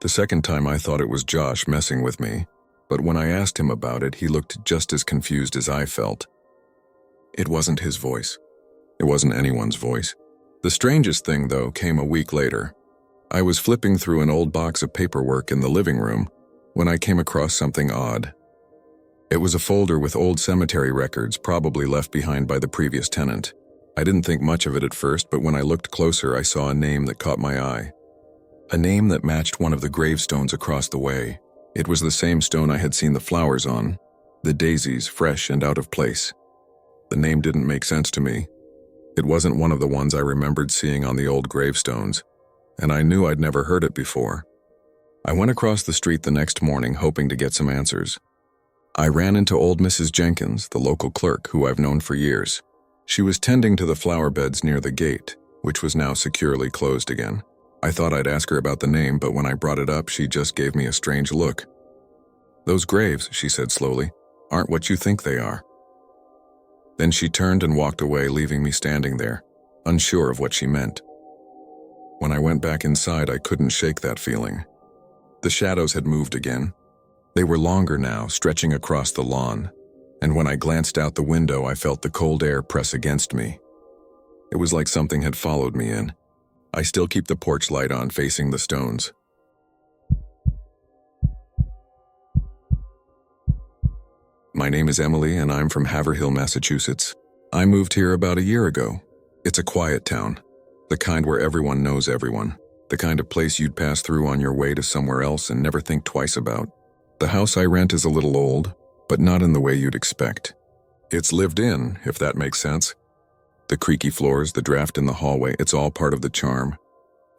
The second time, I thought it was Josh messing with me, but when I asked him about it, he looked just as confused as I felt. It wasn't his voice. It wasn't anyone's voice. The strangest thing, though, came a week later. I was flipping through an old box of paperwork in the living room when I came across something odd. It was a folder with old cemetery records, probably left behind by the previous tenant. I didn't think much of it at first, but when I looked closer, I saw a name that caught my eye. A name that matched one of the gravestones across the way. It was the same stone I had seen the flowers on, the daisies fresh and out of place. The name didn't make sense to me. It wasn't one of the ones I remembered seeing on the old gravestones, and I knew I'd never heard it before. I went across the street the next morning hoping to get some answers. I ran into old Mrs. Jenkins, the local clerk, who I've known for years. She was tending to the flower beds near the gate, which was now securely closed again. I thought I'd ask her about the name, but when I brought it up, she just gave me a strange look. "Those graves," she said slowly, "aren't what you think they are." Then she turned and walked away, leaving me standing there, unsure of what she meant. When I went back inside, I couldn't shake that feeling. The shadows had moved again. They were longer now, stretching across the lawn, and when I glanced out the window, I felt the cold air press against me. It was like something had followed me in. I still keep the porch light on, facing the stones. My name is Emily, and I'm from Haverhill, Massachusetts. I moved here about a year ago. It's a quiet town, the kind where everyone knows everyone, the kind of place you'd pass through on your way to somewhere else and never think twice about. The house I rent is a little old, but not in the way you'd expect. It's lived in, if that makes sense. The creaky floors, the draft in the hallway, it's all part of the charm.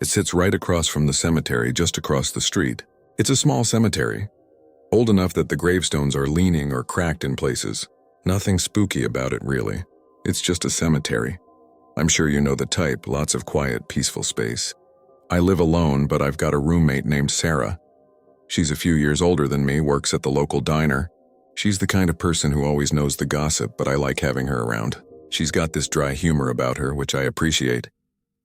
It sits right across from the cemetery, just across the street. It's a small cemetery, old enough that the gravestones are leaning or cracked in places. Nothing spooky about it, really. It's just a cemetery. I'm sure you know the type, lots of quiet, peaceful space. I live alone, but I've got a roommate named Sarah. She's a few years older than me, works at the local diner. She's the kind of person who always knows the gossip, but I like having her around. She's got this dry humor about her, which I appreciate,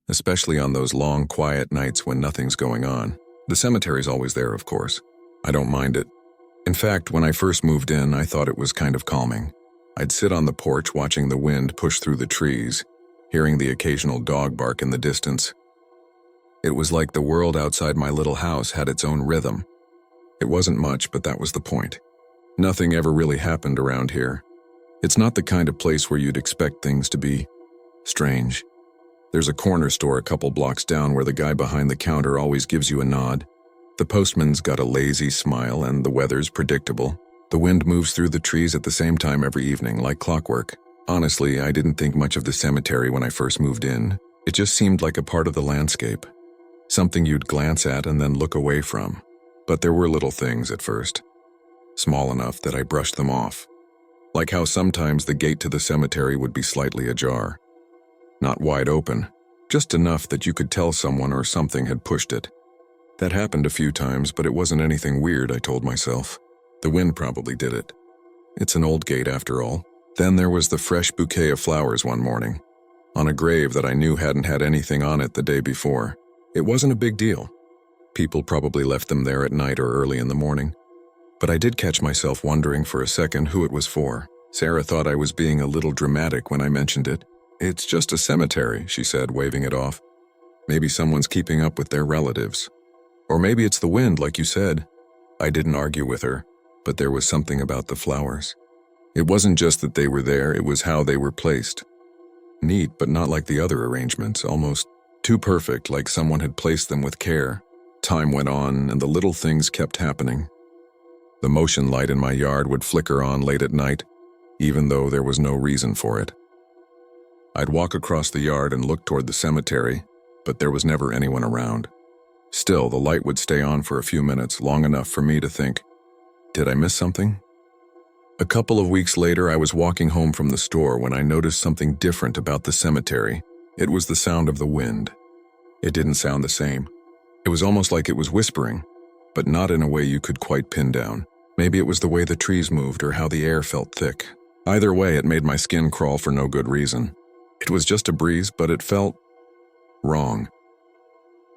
especially on those long, quiet nights when nothing's going on. The cemetery's always there, of course. I don't mind it. In fact, when I first moved in, I thought it was kind of calming. I'd sit on the porch watching the wind push through the trees, hearing the occasional dog bark in the distance. It was like the world outside my little house had its own rhythm. It wasn't much, but that was the point. Nothing ever really happened around here. It's not the kind of place where you'd expect things to be strange. There's a corner store a couple blocks down where the guy behind the counter always gives you a nod. The postman's got a lazy smile and the weather's predictable. The wind moves through the trees at the same time every evening, like clockwork. Honestly, I didn't think much of the cemetery when I first moved in. It just seemed like a part of the landscape. Something you'd glance at and then look away from. But there were little things at first. Small enough that I brushed them off. Like how sometimes the gate to the cemetery would be slightly ajar. Not wide open, just enough that you could tell someone or something had pushed it. That happened a few times, but it wasn't anything weird, I told myself. The wind probably did it. It's an old gate after all. Then there was the fresh bouquet of flowers one morning, on a grave that I knew hadn't had anything on it the day before. It wasn't a big deal. People probably left them there at night or early in the morning. But I did catch myself wondering for a second who it was for. Sarah thought I was being a little dramatic when I mentioned it. "It's just a cemetery," she said, waving it off. "Maybe someone's keeping up with their relatives. Or maybe it's the wind, like you said." I didn't argue with her, but there was something about the flowers. It wasn't just that they were there, it was how they were placed. Neat, but not like the other arrangements, almost too perfect, like someone had placed them with care. Time went on, and the little things kept happening. The motion light in my yard would flicker on late at night, even though there was no reason for it. I'd walk across the yard and look toward the cemetery, but there was never anyone around. Still, the light would stay on for a few minutes, long enough for me to think, did I miss something? A couple of weeks later, I was walking home from the store when I noticed something different about the cemetery. It was the sound of the wind. It didn't sound the same. It was almost like it was whispering, but not in a way you could quite pin down. Maybe it was the way the trees moved or how the air felt thick. Either way, it made my skin crawl for no good reason. It was just a breeze, but it felt wrong.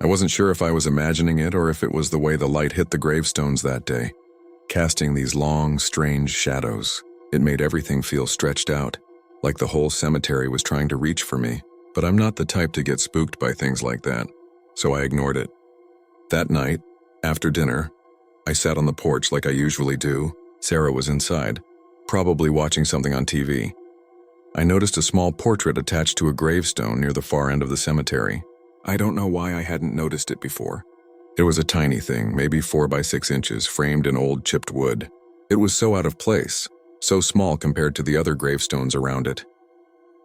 I wasn't sure if I was imagining it or if it was the way the light hit the gravestones that day, casting these long, strange shadows. It made everything feel stretched out, like the whole cemetery was trying to reach for me. But I'm not the type to get spooked by things like that, so I ignored it. That night, after dinner, I sat on the porch like I usually do. Sarah was inside, probably watching something on TV. I noticed a small portrait attached to a gravestone near the far end of the cemetery. I don't know why I hadn't noticed it before. It was a tiny thing, maybe 4 by 6 inches, framed in old chipped wood. It was so out of place, so small compared to the other gravestones around it.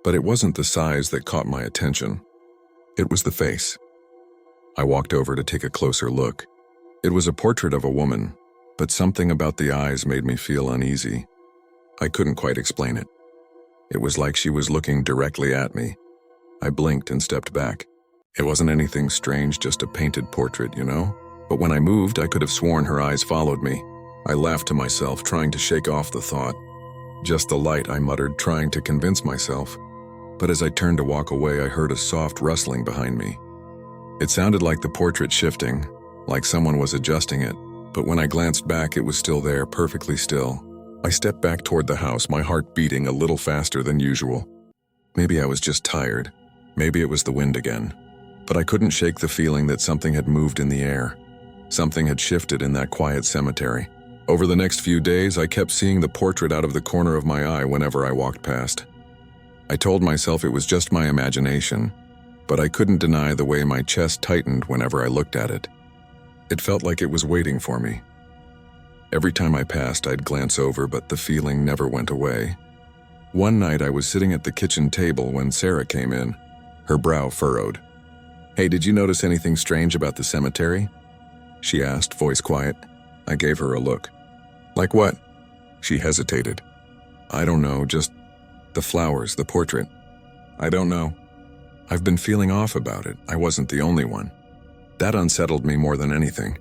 But it wasn't the size that caught my attention. It was the face. I walked over to take a closer look. It was a portrait of a woman, but something about the eyes made me feel uneasy. I couldn't quite explain it. It was like she was looking directly at me. I blinked and stepped back. It wasn't anything strange, just a painted portrait, you know? But when I moved, I could have sworn her eyes followed me. I laughed to myself, trying to shake off the thought. "Just the light," I muttered, trying to convince myself. But as I turned to walk away, I heard a soft rustling behind me. It sounded like the portrait shifting, like someone was adjusting it. But when I glanced back, it was still there, perfectly still. I stepped back toward the house, my heart beating a little faster than usual. Maybe I was just tired. Maybe it was the wind again. But I couldn't shake the feeling that something had moved in the air. Something had shifted in that quiet cemetery. Over the next few days, I kept seeing the portrait out of the corner of my eye whenever I walked past. I told myself it was just my imagination, but I couldn't deny the way my chest tightened whenever I looked at it. It felt like it was waiting for me. Every time I passed, I'd glance over, but the feeling never went away. One night, I was sitting at the kitchen table when Sarah came in, her brow furrowed. "Hey, did you notice anything strange about the cemetery?" she asked, voice quiet. I gave her a look. "Like what?" She hesitated. "I don't know, just the flowers, the portrait. I don't know. I've been feeling off about it. I wasn't the only one." That unsettled me more than anything.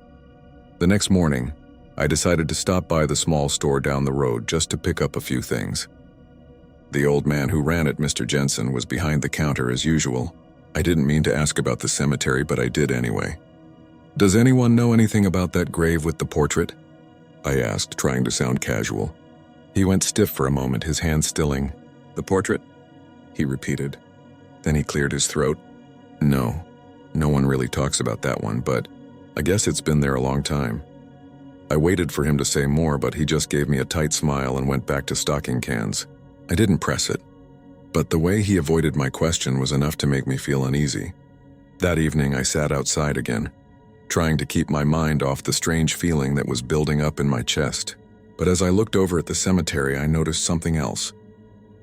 The next morning, I decided to stop by the small store down the road just to pick up a few things. The old man who ran it, Mr. Jensen, was behind the counter as usual. I didn't mean to ask about the cemetery, but I did anyway. "Does anyone know anything about that grave with the portrait?" I asked, trying to sound casual. He went stiff for a moment, his hand stilling. "The portrait?" he repeated. Then he cleared his throat. "No. No one really talks about that one, but I guess it's been there a long time. I waited for him to say more, but he just gave me a tight smile and went back to stocking cans. I didn't press it, but the way he avoided my question was enough to make me feel uneasy. That evening, I sat outside again, trying to keep my mind off the strange feeling that was building up in my chest. But as I looked over at the cemetery, I noticed something else.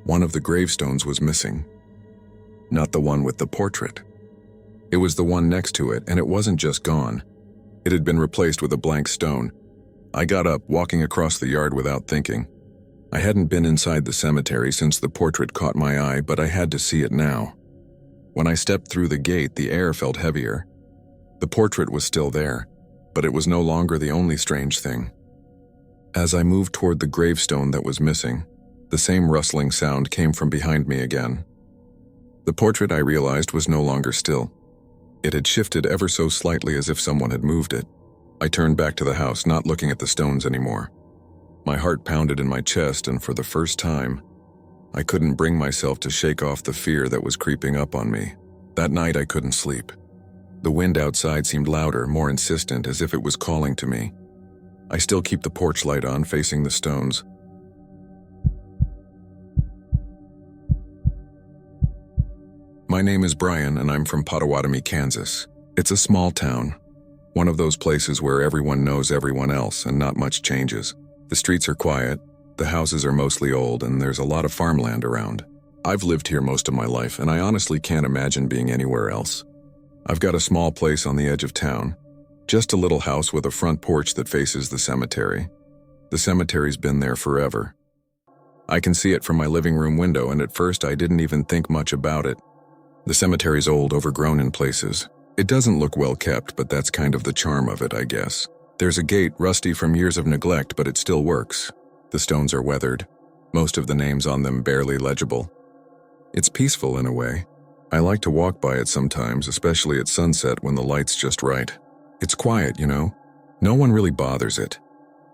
One of the gravestones was missing. Not the one with the portrait. It was the one next to it, and it wasn't just gone. It had been replaced with a blank stone. I got up, walking across the yard without thinking. I hadn't been inside the cemetery since the portrait caught my eye, but I had to see it now. When I stepped through the gate, the air felt heavier. The portrait was still there, but it was no longer the only strange thing. As I moved toward the gravestone that was missing, the same rustling sound came from behind me again. The portrait, I realized, was no longer still. It had shifted ever so slightly, as if someone had moved it. I turned back to the house, not looking at the stones anymore. My heart pounded in my chest, and for the first time, I couldn't bring myself to shake off the fear that was creeping up on me. That night, I couldn't sleep. The wind outside seemed louder, more insistent, as if it was calling to me. I still keep the porch light on, facing the stones. My name is Brian, and I'm from Potawatomi, Kansas. It's a small town, one of those places where everyone knows everyone else and not much changes. The streets are quiet, the houses are mostly old, and there's a lot of farmland around. I've lived here most of my life, and I honestly can't imagine being anywhere else. I've got a small place on the edge of town, just a little house with a front porch that faces the cemetery. The cemetery's been there forever. I can see it from my living room window, and at first I didn't even think much about it. The cemetery's old, overgrown in places. It doesn't look well kept, but that's kind of the charm of it, I guess. There's a gate, rusty from years of neglect, but it still works. The stones are weathered, most of the names on them barely legible. It's peaceful in a way. I like to walk by it sometimes, especially at sunset when the light's just right. It's quiet, you know? No one really bothers it.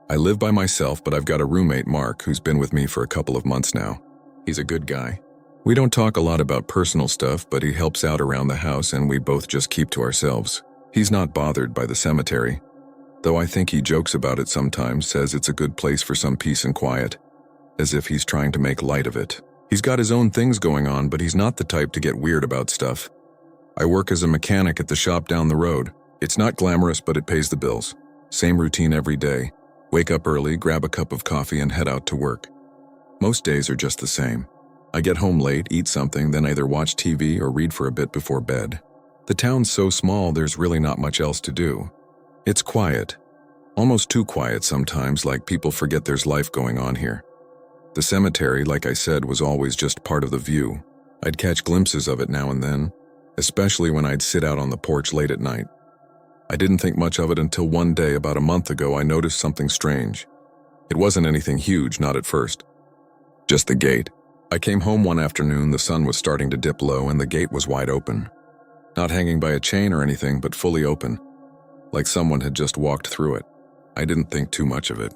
I live by myself, but I've got a roommate, Mark, who's been with me for a couple of months now. He's a good guy. We don't talk a lot about personal stuff, but he helps out around the house, and we both just keep to ourselves. He's not bothered by the cemetery, though I think he jokes about it sometimes, says it's a good place for some peace and quiet, as if he's trying to make light of it. He's got his own things going on, but he's not the type to get weird about stuff. I work as a mechanic at the shop down the road. It's not glamorous, but it pays the bills. Same routine every day. Wake up early, grab a cup of coffee, and head out to work. Most days are just the same. I get home late, eat something, then either watch TV or read for a bit before bed. The town's so small, there's really not much else to do. It's quiet. Almost too quiet sometimes, like people forget there's life going on here. The cemetery, like I said, was always just part of the view. I'd catch glimpses of it now and then, especially when I'd sit out on the porch late at night. I didn't think much of it until one day, about a month ago, I noticed something strange. It wasn't anything huge, not at first. Just the gate. I came home one afternoon, the sun was starting to dip low, and the gate was wide open. Not hanging by a chain or anything, but fully open, like someone had just walked through it. I didn't think too much of it.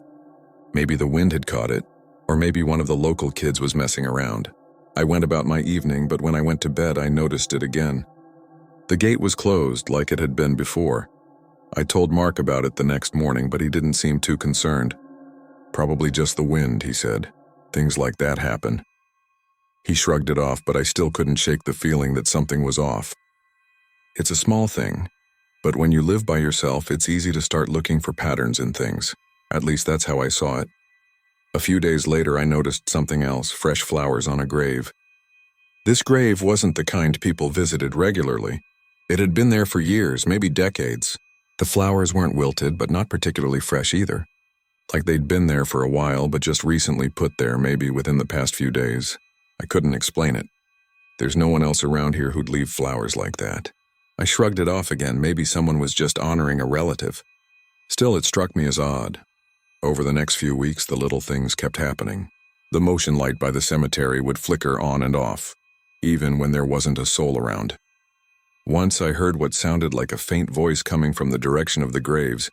Maybe the wind had caught it, or maybe one of the local kids was messing around. I went about my evening, but when I went to bed, I noticed it again. The gate was closed, like it had been before. I told Mark about it the next morning, but he didn't seem too concerned. Probably just the wind, he said. Things like that happen. He shrugged it off, but I still couldn't shake the feeling that something was off. It's a small thing, but when you live by yourself, it's easy to start looking for patterns in things. At least that's how I saw it. A few days later, I noticed something else, fresh flowers on a grave. This grave wasn't the kind people visited regularly. It had been there for years, maybe decades. The flowers weren't wilted, but not particularly fresh either. Like they'd been there for a while, but just recently put there, maybe within the past few days. I couldn't explain it. There's no one else around here who'd leave flowers like that. I shrugged it off again. Maybe someone was just honoring a relative. Still, it struck me as odd. Over the next few weeks, the little things kept happening. The motion light by the cemetery would flicker on and off, even when there wasn't a soul around. Once I heard what sounded like a faint voice coming from the direction of the graves,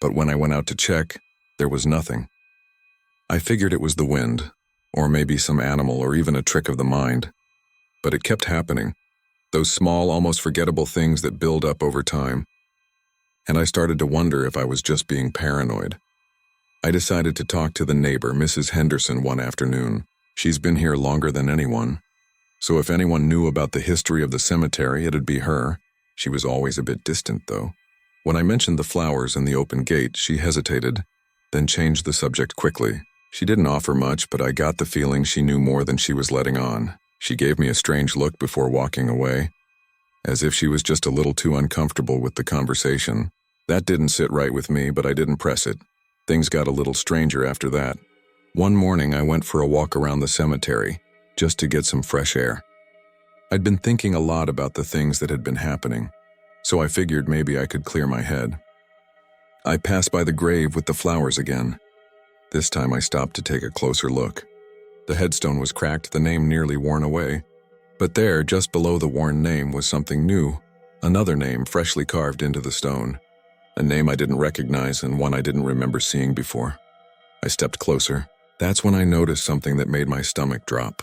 but when I went out to check, there was nothing. I figured it was the wind, or maybe some animal, or even a trick of the mind. But it kept happening. Those small, almost forgettable things that build up over time. And I started to wonder if I was just being paranoid. I decided to talk to the neighbor, Mrs. Henderson, one afternoon. She's been here longer than anyone. So if anyone knew about the history of the cemetery, it'd be her. She was always a bit distant, though. When I mentioned the flowers and the open gate, she hesitated, then changed the subject quickly. She didn't offer much, but I got the feeling she knew more than she was letting on. She gave me a strange look before walking away, as if she was just a little too uncomfortable with the conversation. That didn't sit right with me, but I didn't press it. Things got a little stranger after that. One morning, I went for a walk around the cemetery, just to get some fresh air. I'd been thinking a lot about the things that had been happening, so I figured maybe I could clear my head. I passed by the grave with the flowers again. This time I stopped to take a closer look. The headstone was cracked, the name nearly worn away. But there, just below the worn name, was something new. Another name freshly carved into the stone. A name I didn't recognize and one I didn't remember seeing before. I stepped closer. That's when I noticed something that made my stomach drop.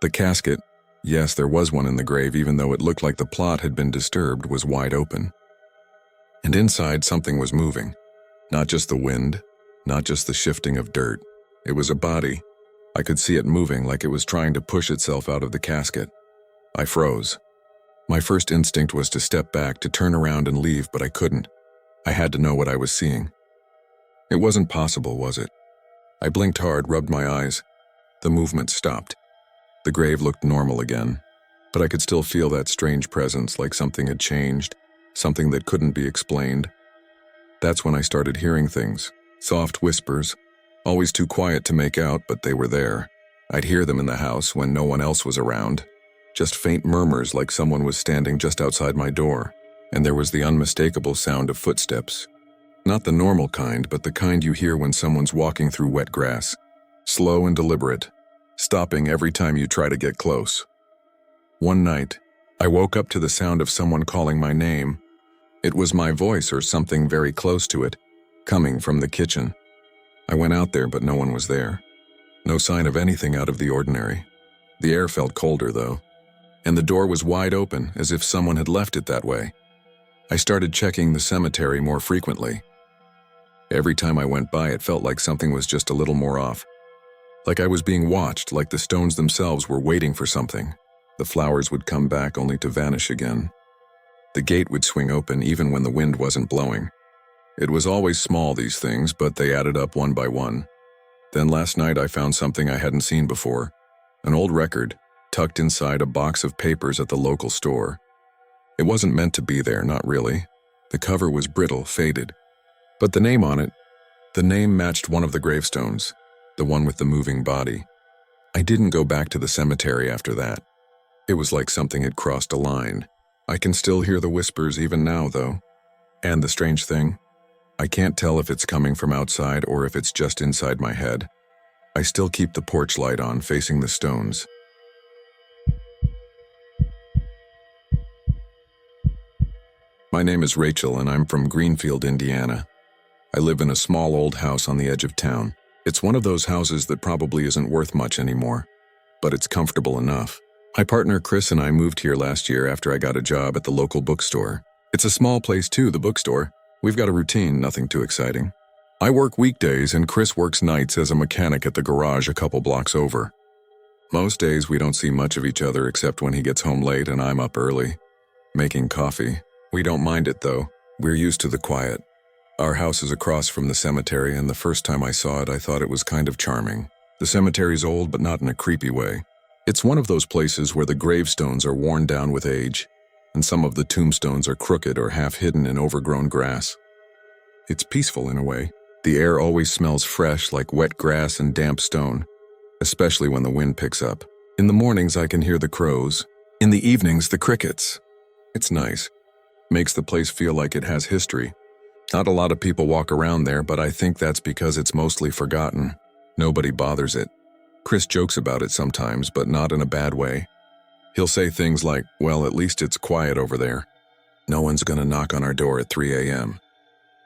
The casket, yes, there was one in the grave even though it looked like the plot had been disturbed, was wide open. And inside something was moving. Not just the wind, not just the shifting of dirt. It was a body. I could see it moving like it was trying to push itself out of the casket. I froze. My first instinct was to step back, to turn around and leave, but I couldn't. I had to know what I was seeing. It wasn't possible, was it? I blinked hard, rubbed my eyes. The movement stopped. The grave looked normal again, but I could still feel that strange presence, like something had changed, something that couldn't be explained. That's when I started hearing things. Soft whispers, always too quiet to make out, but they were there. I'd hear them in the house when no one else was around. Just faint murmurs like someone was standing just outside my door. And there was the unmistakable sound of footsteps. Not the normal kind, but the kind you hear when someone's walking through wet grass. Slow and deliberate, stopping every time you try to get close. One night, I woke up to the sound of someone calling my name. It was my voice or something very close to it, coming from the kitchen. I went out there, but no one was there. No sign of anything out of the ordinary. The air felt colder, though, and the door was wide open, as if someone had left it that way. I started checking the cemetery more frequently. Every time I went by, it felt like something was just a little more off. Like I was being watched, like the stones themselves were waiting for something. The flowers would come back only to vanish again. The gate would swing open even when the wind wasn't blowing. It was always small, these things, but they added up one by one. Then last night I found something I hadn't seen before. An old record, tucked inside a box of papers at the local store. It wasn't meant to be there, not really. The cover was brittle, faded. But the name on it, the name matched one of the gravestones, the one with the moving body. I didn't go back to the cemetery after that. It was like something had crossed a line. I can still hear the whispers even now, though. And the strange thing, I can't tell if it's coming from outside or if it's just inside my head. I still keep the porch light on, facing the stones. My name is Rachel, and I'm from Greenfield, Indiana. I live in a small old house on the edge of town. It's one of those houses that probably isn't worth much anymore, but it's comfortable enough. My partner Chris and I moved here last year after I got a job at the local bookstore. It's a small place too, the bookstore. We've got a routine, nothing too exciting. I work weekdays and Chris works nights as a mechanic at the garage a couple blocks over. Most days we don't see much of each other except when he gets home late and I'm up early, making coffee. We don't mind it though. We're used to the quiet. Our house is across from the cemetery, and the first time I saw it, I thought it was kind of charming. The cemetery's old, but not in a creepy way. It's one of those places where the gravestones are worn down with age, and some of the tombstones are crooked or half hidden in overgrown grass. It's peaceful in a way. The air always smells fresh, like wet grass and damp stone, especially when the wind picks up. In the mornings, I can hear the crows. In the evenings, the crickets. It's nice. Makes the place feel like it has history. Not a lot of people walk around there, but I think that's because it's mostly forgotten. Nobody bothers it. Chris jokes about it sometimes, but not in a bad way. He'll say things like, well, at least it's quiet over there. No one's gonna knock on our door at 3 a.m.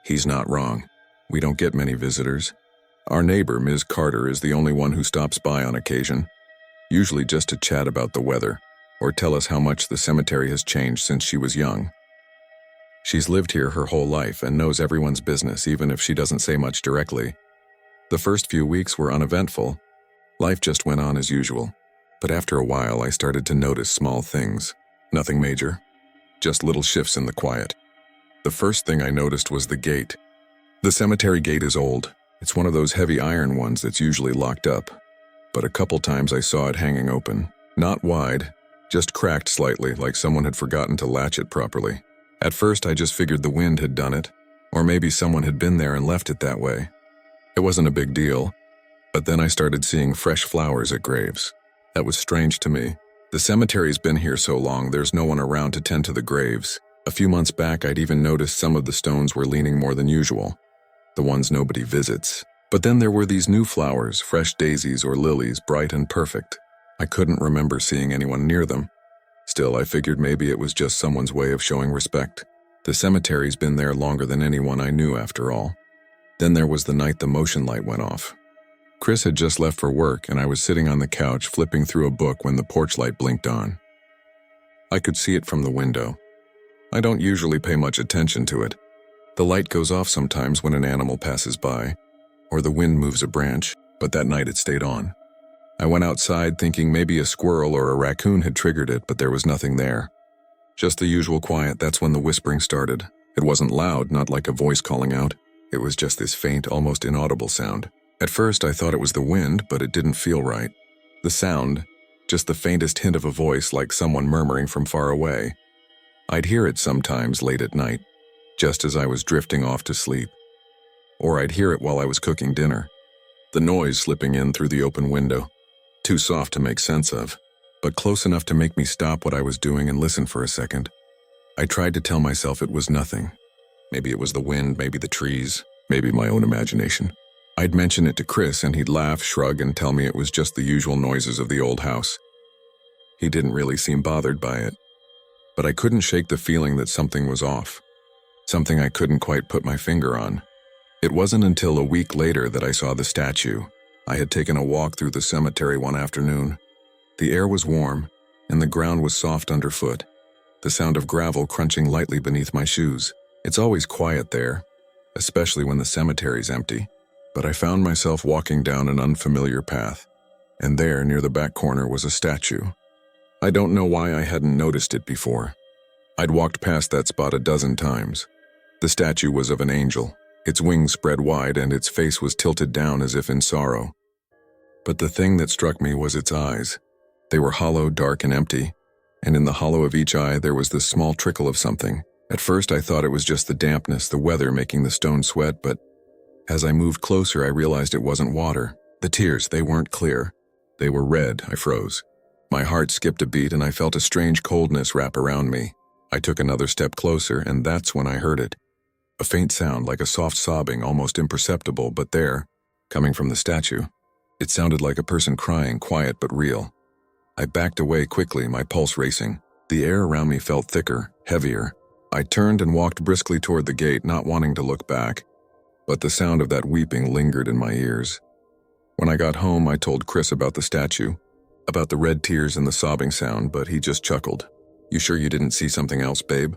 He's not wrong. We don't get many visitors. Our neighbor, Ms. Carter, is the only one who stops by on occasion, usually just to chat about the weather. or tell us how much the cemetery has changed since she was young. She's lived here her whole life and knows everyone's business, even if she doesn't say much directly. The first few weeks were uneventful. Life just went on as usual. But after a while, I started to notice small things. Nothing major, just little shifts in the quiet. The first thing I noticed was the gate. The cemetery gate is old. It's one of those heavy iron ones that's usually locked up. But a couple times I saw it hanging open. Not wide, just cracked slightly, like someone had forgotten to latch it properly. At first, I just figured the wind had done it, or maybe someone had been there and left it that way. It wasn't a big deal, but then I started seeing fresh flowers at graves. That was strange to me. The cemetery's been here so long, there's no one around to tend to the graves. A few months back, I'd even noticed some of the stones were leaning more than usual, the ones nobody visits. But then there were these new flowers, fresh daisies or lilies, bright and perfect. I couldn't remember seeing anyone near them. Still, I figured maybe it was just someone's way of showing respect. The cemetery's been there longer than anyone I knew, after all. Then there was the night the motion light went off. Chris had just left for work, and I was sitting on the couch flipping through a book when the porch light blinked on. I could see it from the window. I don't usually pay much attention to it. The light goes off sometimes when an animal passes by, or the wind moves a branch, but that night it stayed on. I went outside thinking maybe a squirrel or a raccoon had triggered it, but there was nothing there. Just the usual quiet. That's when the whispering started. It wasn't loud, not like a voice calling out. It was just this faint, almost inaudible sound. At first I thought it was the wind, but it didn't feel right. The sound, just the faintest hint of a voice, like someone murmuring from far away. I'd hear it sometimes late at night, just as I was drifting off to sleep. Or I'd hear it while I was cooking dinner. The noise slipping in through the open window. Too soft to make sense of, but close enough to make me stop what I was doing and listen for a second. I tried to tell myself it was nothing. Maybe it was the wind, maybe the trees, maybe my own imagination. I'd mention it to Chris and he'd laugh, shrug, and tell me it was just the usual noises of the old house. He didn't really seem bothered by it, but I couldn't shake the feeling that something was off. Something I couldn't quite put my finger on. It wasn't until a week later that I saw the statue. I had taken a walk through the cemetery one afternoon. The air was warm, and the ground was soft underfoot. The sound of gravel crunching lightly beneath my shoes. It's always quiet there, especially when the cemetery's empty. But I found myself walking down an unfamiliar path, and there, near the back corner, was a statue. I don't know why I hadn't noticed it before. I'd walked past that spot a dozen times. The statue was of an angel. Its wings spread wide and its face was tilted down as if in sorrow. But the thing that struck me was its eyes. They were hollow, dark, and empty, and in the hollow of each eye there was this small trickle of something. At first I thought it was just the dampness, the weather making the stone sweat, but as I moved closer I realized it wasn't water. The tears, they weren't clear. They were red. I froze. My heart skipped a beat and I felt a strange coldness wrap around me. I took another step closer and that's when I heard it. A faint sound, like a soft sobbing, almost imperceptible, but there, coming from the statue. It sounded like a person crying, quiet but real. I backed away quickly, my pulse racing. The air around me felt thicker, heavier. I turned and walked briskly toward the gate, not wanting to look back. But the sound of that weeping lingered in my ears. When I got home, I told Chris about the statue, about the red tears and the sobbing sound, but he just chuckled. "You sure you didn't see something else, babe?"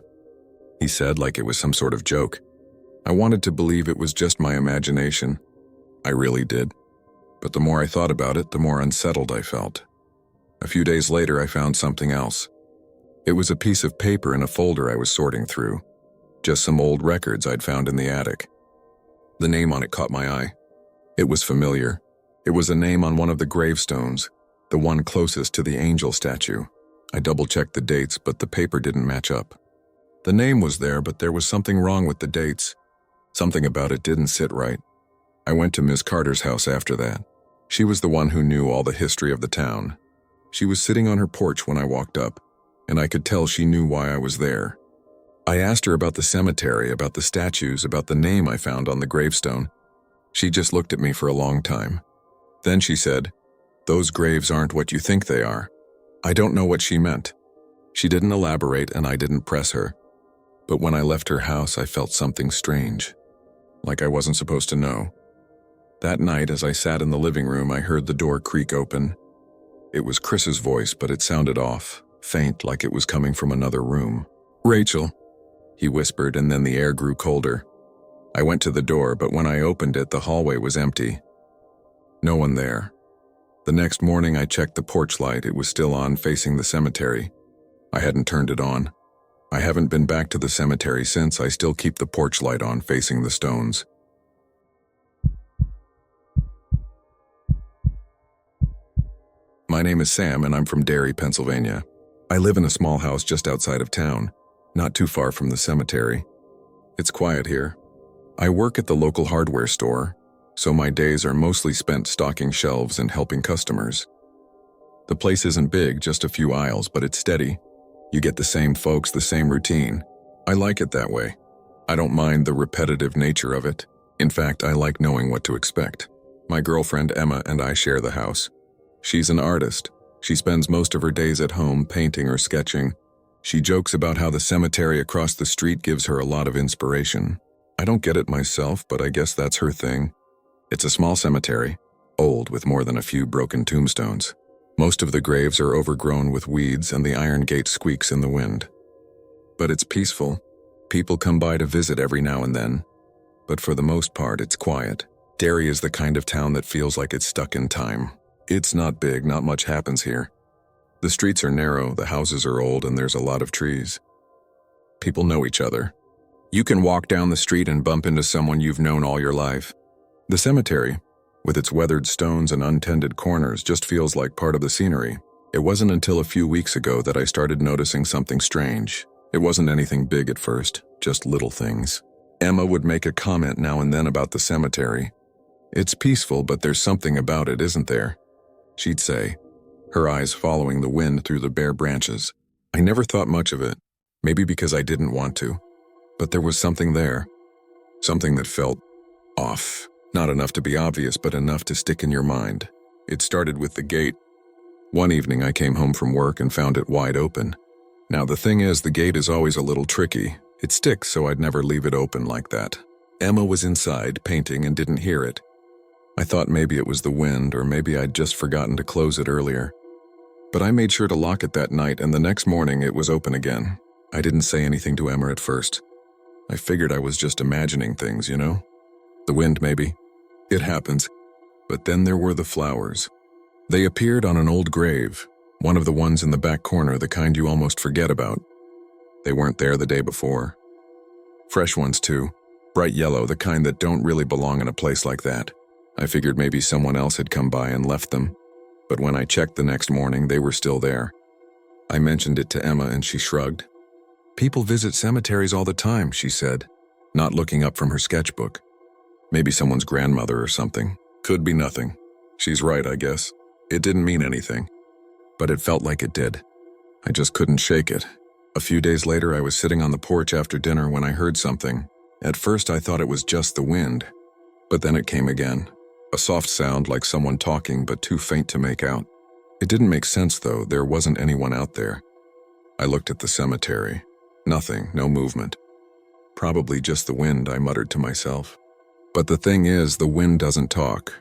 He said, like it was some sort of joke. I wanted to believe it was just my imagination. I really did. But the more I thought about it, the more unsettled I felt. A few days later, I found something else. It was a piece of paper in a folder I was sorting through. Just some old records I'd found in the attic. The name on it caught my eye. It was familiar. It was a name on one of the gravestones, the one closest to the angel statue. I double-checked the dates, but the paper didn't match up. The name was there, but there was something wrong with the dates. Something about it didn't sit right. I went to Miss Carter's house after that. She was the one who knew all the history of the town. She was sitting on her porch when I walked up, and I could tell she knew why I was there. I asked her about the cemetery, about the statues, about the name I found on the gravestone. She just looked at me for a long time. Then she said, "Those graves aren't what you think they are." I don't know what she meant. She didn't elaborate, and I didn't press her. But when I left her house, I felt something strange, like I wasn't supposed to know. That night, as I sat in the living room, I heard the door creak open. It was Chris's voice, but it sounded off, faint like it was coming from another room. "Rachel," he whispered, and then the air grew colder. I went to the door, but when I opened it, the hallway was empty. No one there. The next morning, I checked the porch light. It was still on, facing the cemetery. I hadn't turned it on. I haven't been back to the cemetery since. I still keep the porch light on, facing the stones. My name is Sam, and I'm from Derry, Pennsylvania. I live in a small house just outside of town, not too far from the cemetery. It's quiet here. I work at the local hardware store, so my days are mostly spent stocking shelves and helping customers. The place isn't big, just a few aisles, but it's steady. You get the same folks, the same routine. I like it that way. I don't mind the repetitive nature of it. In fact, I like knowing what to expect. My girlfriend Emma and I share the house. She's an artist. She spends most of her days at home painting or sketching. She jokes about how the cemetery across the street gives her a lot of inspiration. I don't get it myself, but I guess that's her thing. It's a small cemetery, old with more than a few broken tombstones. Most of the graves are overgrown with weeds and the iron gate squeaks in the wind. But it's peaceful. People come by to visit every now and then. But for the most part, it's quiet. Derry is the kind of town that feels like it's stuck in time. It's not big, not much happens here. The streets are narrow, the houses are old, and there's a lot of trees. People know each other. You can walk down the street and bump into someone you've known all your life. The cemetery, with its weathered stones and untended corners, just feels like part of the scenery. It wasn't until a few weeks ago that I started noticing something strange. It wasn't anything big at first, just little things. Emma would make a comment now and then about the cemetery. "It's peaceful, but there's something about it, isn't there?" she'd say, her eyes following the wind through the bare branches. I never thought much of it, maybe because I didn't want to. But there was something there. Something that felt off. Not enough to be obvious, but enough to stick in your mind. It started with the gate. One evening I came home from work and found it wide open. Now the thing is, the gate is always a little tricky. It sticks, so I'd never leave it open like that. Emma was inside, painting, and didn't hear it. I thought maybe it was the wind, or maybe I'd just forgotten to close it earlier. But I made sure to lock it that night, and the next morning it was open again. I didn't say anything to Emma at first. I figured I was just imagining things, you know? The wind, maybe. It happens. But then there were the flowers. They appeared on an old grave, one of the ones in the back corner, the kind you almost forget about. They weren't there the day before. Fresh ones, too. Bright yellow, the kind that don't really belong in a place like that. I figured maybe someone else had come by and left them. But when I checked the next morning, they were still there. I mentioned it to Emma and she shrugged. "People visit cemeteries all the time," she said, not looking up from her sketchbook. Maybe someone's grandmother or something. Could be nothing. She's right, I guess. It didn't mean anything. But it felt like it did. I just couldn't shake it. A few days later, I was sitting on the porch after dinner when I heard something. At first, I thought it was just the wind. But then it came again. A soft sound like someone talking, but too faint to make out. It didn't make sense, though. There wasn't anyone out there. I looked at the cemetery. Nothing, no movement. Probably just the wind, I muttered to myself. But the thing is, the wind doesn't talk.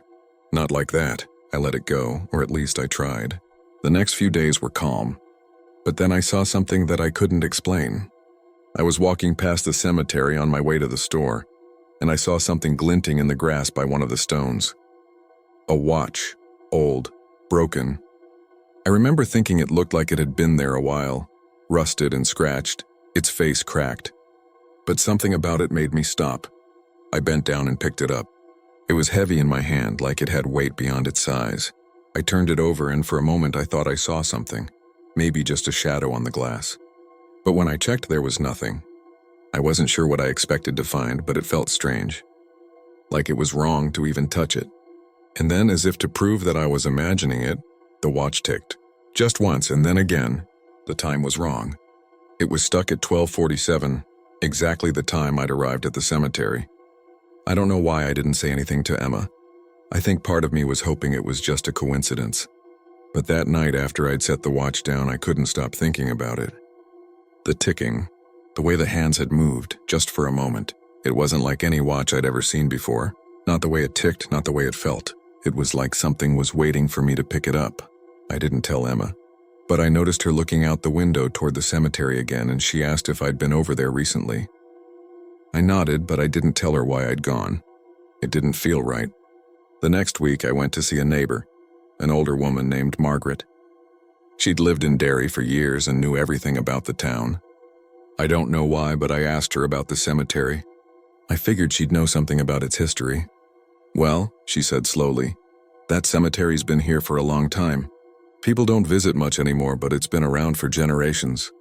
Not like that. I let it go, or at least I tried. The next few days were calm. But then I saw something that I couldn't explain. I was walking past the cemetery on my way to the store, and I saw something glinting in the grass by one of the stones. A watch. Old. Broken. I remember thinking it looked like it had been there a while. Rusted and scratched. Its face cracked. But something about it made me stop. I bent down and picked it up. It was heavy in my hand, like it had weight beyond its size. I turned it over, and for a moment I thought I saw something. Maybe just a shadow on the glass. But when I checked, there was nothing. I wasn't sure what I expected to find, but it felt strange. Like it was wrong to even touch it. And then, as if to prove that I was imagining it, the watch ticked. Just once, and then again. The time was wrong. It was stuck at 12:47, exactly the time I'd arrived at the cemetery. I don't know why I didn't say anything to Emma. I think part of me was hoping it was just a coincidence. But that night after I'd set the watch down, I couldn't stop thinking about it. The ticking, the way the hands had moved, just for a moment. It wasn't like any watch I'd ever seen before. Not the way it ticked, not the way it felt. It was like something was waiting for me to pick it up. I didn't tell Emma. But I noticed her looking out the window toward the cemetery again, and she asked if I'd been over there recently. I nodded, but I didn't tell her why I'd gone. It didn't feel right. The next week, I went to see a neighbor, an older woman named Margaret. She'd lived in Derry for years and knew everything about the town. I don't know why, but I asked her about the cemetery. I figured she'd know something about its history. "Well," she said slowly, "that cemetery's been here for a long time. People don't visit much anymore, but it's been around for generations."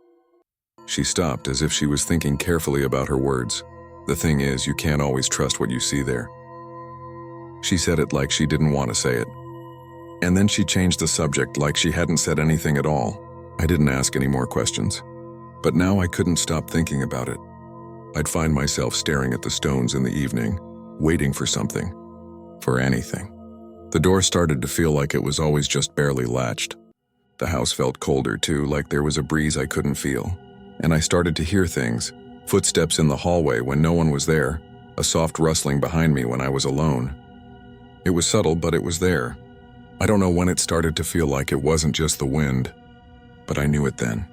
She stopped as if she was thinking carefully about her words. "The thing is, you can't always trust what you see there." She said it like she didn't want to say it. And then she changed the subject like she hadn't said anything at all. I didn't ask any more questions. But now I couldn't stop thinking about it. I'd find myself staring at the stones in the evening, waiting for something. For anything. The door started to feel like it was always just barely latched. The house felt colder too, like there was a breeze I couldn't feel. And I started to hear things. Footsteps in the hallway when no one was there. A soft rustling behind me when I was alone. It was subtle, but it was there. I don't know when it started to feel like it wasn't just the wind, but I knew it then.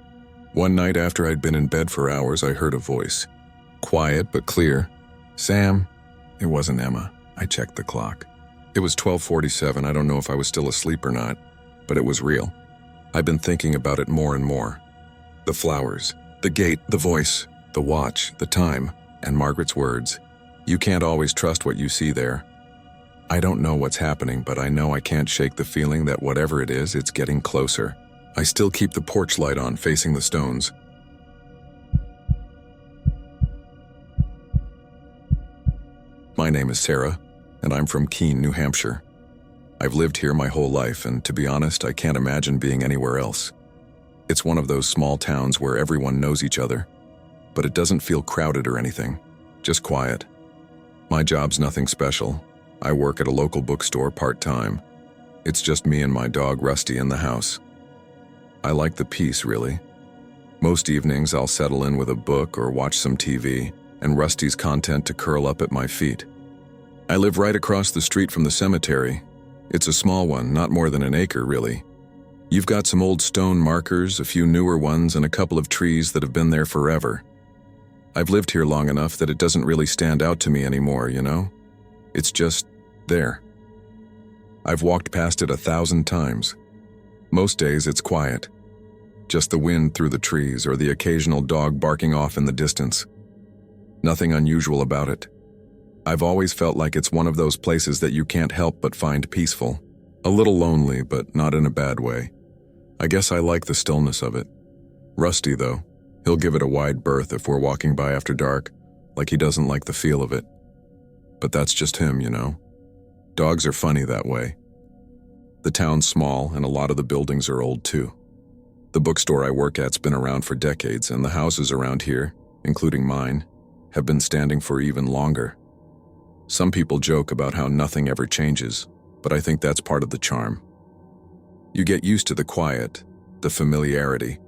One night after I'd been in bed for hours, I heard a voice. Quiet but clear. "Sam." It wasn't Emma. I checked the clock. It was 12:47. I don't know if I was still asleep or not, but it was real. I've been thinking about it more and more. The flowers, the gate, the voice, the watch, the time, and Margaret's words. "You can't always trust what you see there." I don't know what's happening, but I know I can't shake the feeling that whatever it is, it's getting closer. I still keep the porch light on, facing the stones. My name is Sarah, and I'm from Keene, New Hampshire. I've lived here my whole life, and to be honest, I can't imagine being anywhere else. It's one of those small towns where everyone knows each other, but it doesn't feel crowded or anything, just quiet. My job's nothing special. I work at a local bookstore part-time. It's just me and my dog Rusty in the house. I like the peace, really. Most evenings I'll settle in with a book or watch some TV, and Rusty's content to curl up at my feet. I live right across the street from the cemetery. It's a small one, not more than an acre, really. You've got some old stone markers, a few newer ones, and a couple of trees that have been there forever. I've lived here long enough that it doesn't really stand out to me anymore, you know? It's just there. I've walked past it 1,000 times. Most days it's quiet. Just the wind through the trees or the occasional dog barking off in the distance. Nothing unusual about it. I've always felt like it's one of those places that you can't help but find peaceful. A little lonely, but not in a bad way. I guess I like the stillness of it. Rusty, though, he'll give it a wide berth if we're walking by after dark, like he doesn't like the feel of it. But that's just him, you know. Dogs are funny that way. The town's small, and a lot of the buildings are old too. The bookstore I work at's been around for decades, and the houses around here, including mine, have been standing for even longer. Some people joke about how nothing ever changes, but I think that's part of the charm. You get used to the quiet, the familiarity.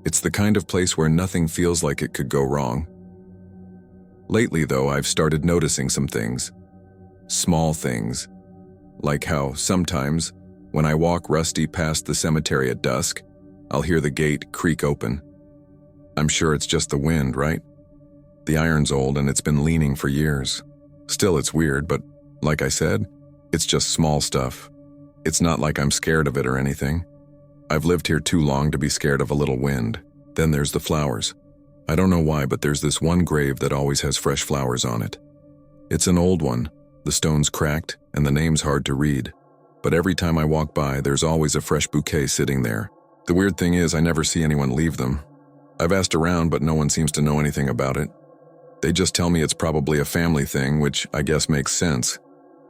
It's the kind of place where nothing feels like it could go wrong. Lately, though, I've started noticing some things. Small things. Like how, sometimes, when I walk Rusty past the cemetery at dusk, I'll hear the gate creak open. I'm sure it's just the wind, right? The iron's old and it's been leaning for years. Still, it's weird, but like I said, it's just small stuff. It's not like I'm scared of it or anything. I've lived here too long to be scared of a little wind. Then there's the flowers. I don't know why, but there's this one grave that always has fresh flowers on it. It's an old one, the stone's cracked, and the name's hard to read. But every time I walk by, there's always a fresh bouquet sitting there. The weird thing is I never see anyone leave them. I've asked around, but no one seems to know anything about it. They just tell me it's probably a family thing, which I guess makes sense.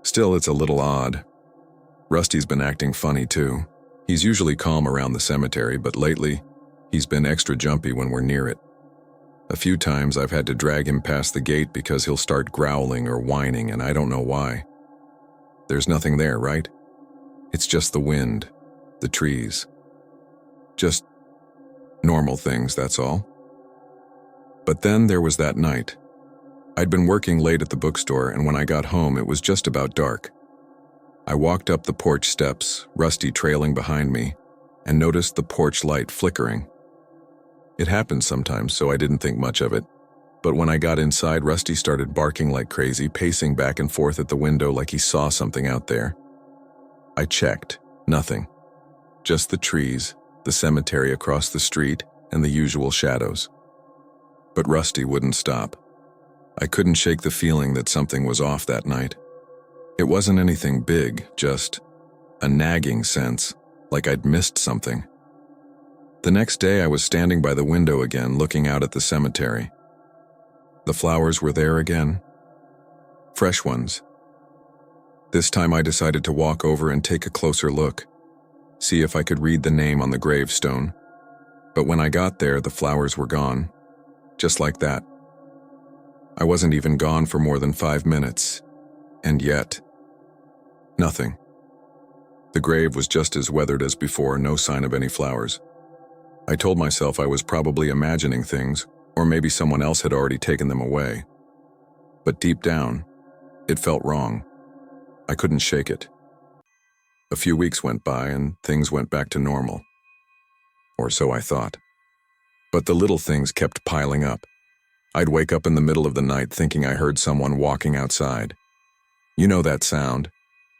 Still, it's a little odd. Rusty's been acting funny too. He's usually calm around the cemetery, but lately, he's been extra jumpy when we're near it. A few times I've had to drag him past the gate because he'll start growling or whining, and I don't know why. There's nothing there, right? It's just the wind, the trees. Just normal things, that's all. But then there was that night. I'd been working late at the bookstore, and when I got home, it was just about dark. I walked up the porch steps, Rusty trailing behind me. and noticed the porch light flickering. It happened sometimes, so I didn't think much of it. But when I got inside, Rusty started barking like crazy, pacing back and forth at the window like he saw something out there. I checked. Nothing. Just the trees, the cemetery across the street, and the usual shadows. But Rusty wouldn't stop. I couldn't shake the feeling that something was off that night. It wasn't anything big, just a nagging sense, like I'd missed something. The next day I was standing by the window again, looking out at the cemetery. The flowers were there again. Fresh ones. This time I decided to walk over and take a closer look, see if I could read the name on the gravestone. But when I got there, the flowers were gone. Just like that. I wasn't even gone for more than 5 minutes. And yet, nothing. The grave was just as weathered as before, no sign of any flowers. I told myself I was probably imagining things, or maybe someone else had already taken them away. But deep down, it felt wrong. I couldn't shake it. A few weeks went by and things went back to normal. Or so I thought. But the little things kept piling up. I'd wake up in the middle of the night thinking I heard someone walking outside. You know that sound?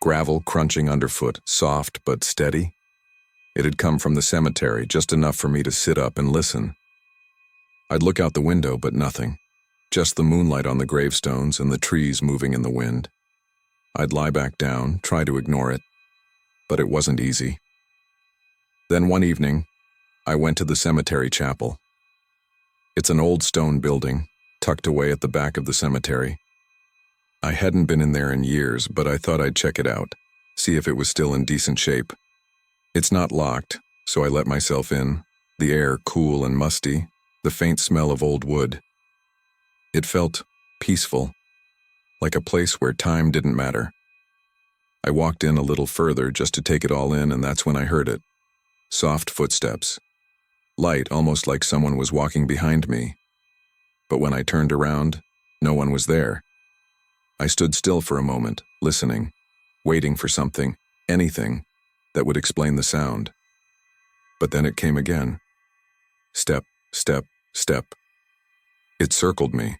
Gravel crunching underfoot, soft but steady? It had come from the cemetery, just enough for me to sit up and listen. I'd look out the window, but nothing. Just the moonlight on the gravestones and the trees moving in the wind. I'd lie back down, try to ignore it, but it wasn't easy. Then one evening, I went to the cemetery chapel. It's an old stone building, tucked away at the back of the cemetery. I hadn't been in there in years, but I thought I'd check it out, see if it was still in decent shape. It's not locked, so I let myself in, the air cool and musty, the faint smell of old wood. It felt peaceful, like a place where time didn't matter. I walked in a little further just to take it all in, and that's when I heard it. Soft footsteps. Light, almost like someone was walking behind me. But when I turned around, no one was there. I stood still for a moment, listening, waiting for something, anything, that would explain the sound. But then it came again. Step, step, step. It circled me,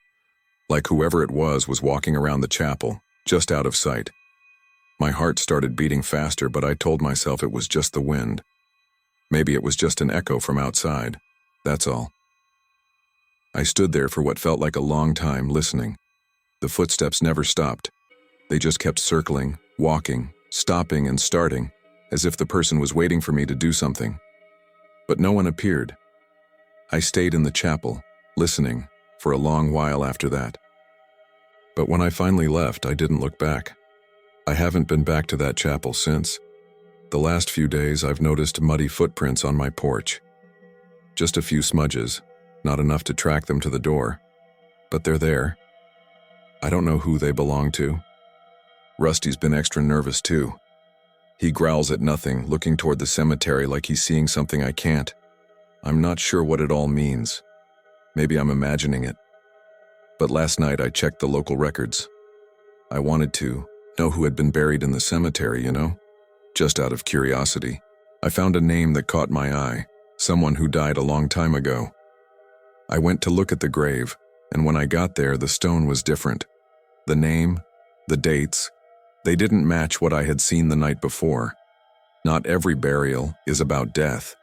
like whoever it was walking around the chapel, just out of sight. My heart started beating faster, but I told myself it was just the wind. Maybe it was just an echo from outside, that's all. I stood there for what felt like a long time, listening. The footsteps never stopped. They just kept circling, walking, stopping and starting, as if the person was waiting for me to do something. But no one appeared. I stayed in the chapel, listening, for a long while after that. But when I finally left, I didn't look back. I haven't been back to that chapel since. The last few days, I've noticed muddy footprints on my porch. Just a few smudges, not enough to track them to the door. But they're there. I don't know who they belong to. Rusty's been extra nervous too. He growls at nothing, looking toward the cemetery like he's seeing something I can't. I'm not sure what it all means. Maybe I'm imagining it. But last night I checked the local records. I wanted to know who had been buried in the cemetery, you know? Just out of curiosity. I found a name that caught my eye, someone who died a long time ago. I went to look at the grave, and when I got there, the stone was different. The name, the dates, they didn't match what I had seen the night before. Not every burial is about death.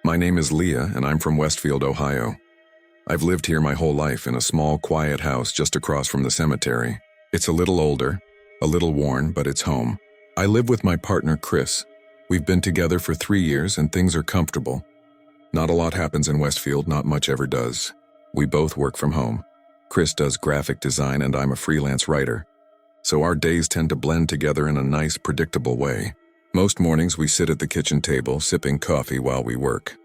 My name is Leah, and I'm from Westfield, Ohio. I've lived here my whole life in a small, quiet house just across from the cemetery. It's a little older, a little worn, but it's home. I live with my partner, Chris. We've been together for 3 years, and things are comfortable. Not a lot happens in Westfield, not much ever does. We both work from home. Chris does graphic design, and I'm a freelance writer. So our days tend to blend together in a nice, predictable way. Most mornings we sit at the kitchen table, sipping coffee while we work.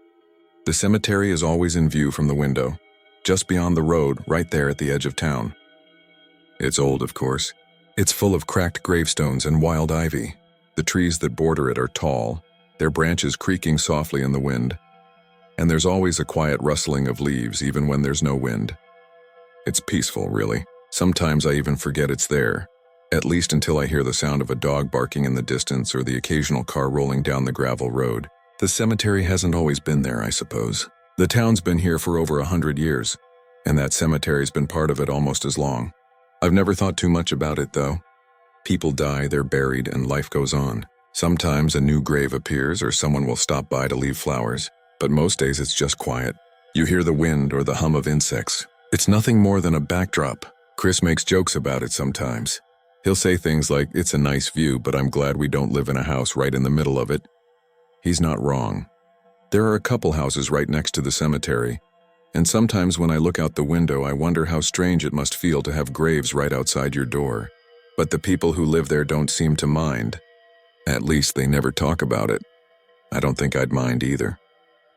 The cemetery is always in view from the window, just beyond the road, right there at the edge of town. It's old, of course. It's full of cracked gravestones and wild ivy. The trees that border it are tall, their branches creaking softly in the wind. And there's always a quiet rustling of leaves, even when there's no wind. It's peaceful, really. Sometimes I even forget it's there, At least until I hear the sound of a dog barking in the distance or the occasional car rolling down the gravel road. The cemetery hasn't always been there, I suppose. The town's been here for over 100 years, and that cemetery's been part of it almost as long. I've never thought too much about it, though. People die, they're buried, and life goes on. Sometimes a new grave appears or someone will stop by to leave flowers, but most days it's just quiet. You hear the wind or the hum of insects. It's nothing more than a backdrop. Chris makes jokes about it sometimes. He'll say things like, "It's a nice view, but I'm glad we don't live in a house right in the middle of it." He's not wrong. There are a couple houses right next to the cemetery, and sometimes when I look out the window, I wonder how strange it must feel to have graves right outside your door. But the people who live there don't seem to mind. At least they never talk about it. I don't think I'd mind either.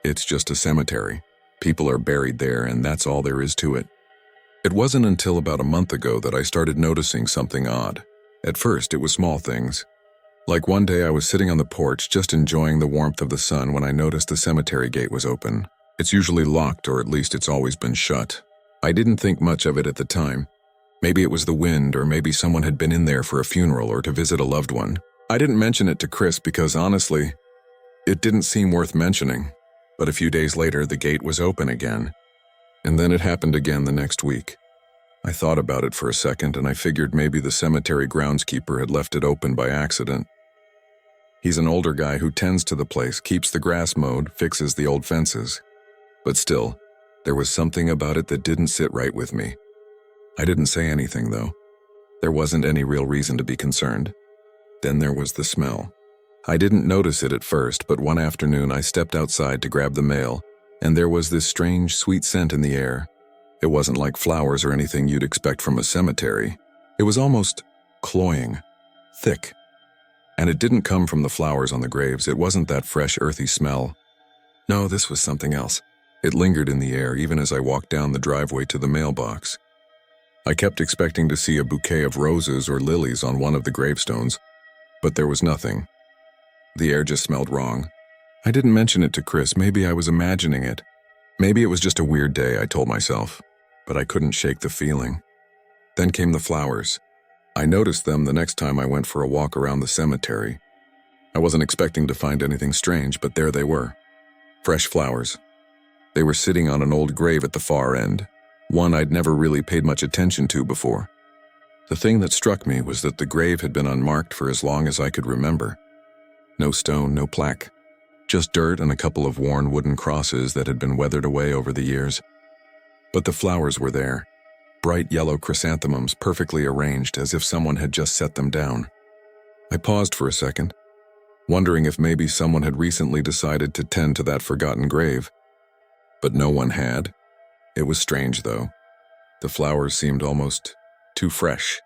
It's just a cemetery. People are buried there, and that's all there is to it. It wasn't until about a month ago that I started noticing something odd. At first, it was small things. Like one day I was sitting on the porch just enjoying the warmth of the sun when I noticed the cemetery gate was open. It's usually locked, or at least it's always been shut. I didn't think much of it at the time. Maybe it was the wind, or maybe someone had been in there for a funeral or to visit a loved one. I didn't mention it to Chris because honestly, it didn't seem worth mentioning. But a few days later, the gate was open again. And then it happened again the next week. I thought about it for a second and I figured maybe the cemetery groundskeeper had left it open by accident. He's an older guy who tends to the place, keeps the grass mowed, fixes the old fences. But still, there was something about it that didn't sit right with me. I didn't say anything, though. There wasn't any real reason to be concerned. Then there was the smell. I didn't notice it at first, but one afternoon I stepped outside to grab the mail, and there was this strange, sweet scent in the air. It wasn't like flowers or anything you'd expect from a cemetery. It was almost cloying, thick. And it didn't come from the flowers on the graves. It wasn't that fresh, earthy smell. No, this was something else. It lingered in the air even as I walked down the driveway to the mailbox. I kept expecting to see a bouquet of roses or lilies on one of the gravestones, but there was nothing. The air just smelled wrong. I didn't mention it to Chris. Maybe I was imagining it. Maybe it was just a weird day, I told myself, but I couldn't shake the feeling. Then came the flowers. I noticed them the next time I went for a walk around the cemetery. I wasn't expecting to find anything strange, but there they were. Fresh flowers. They were sitting on an old grave at the far end, one I'd never really paid much attention to before. The thing that struck me was that the grave had been unmarked for as long as I could remember. No stone, no plaque. Just dirt and a couple of worn wooden crosses that had been weathered away over the years. But the flowers were there. Bright yellow chrysanthemums perfectly arranged as if someone had just set them down. I paused for a second, wondering if maybe someone had recently decided to tend to that forgotten grave. But no one had. It was strange, though. The flowers seemed almost too fresh,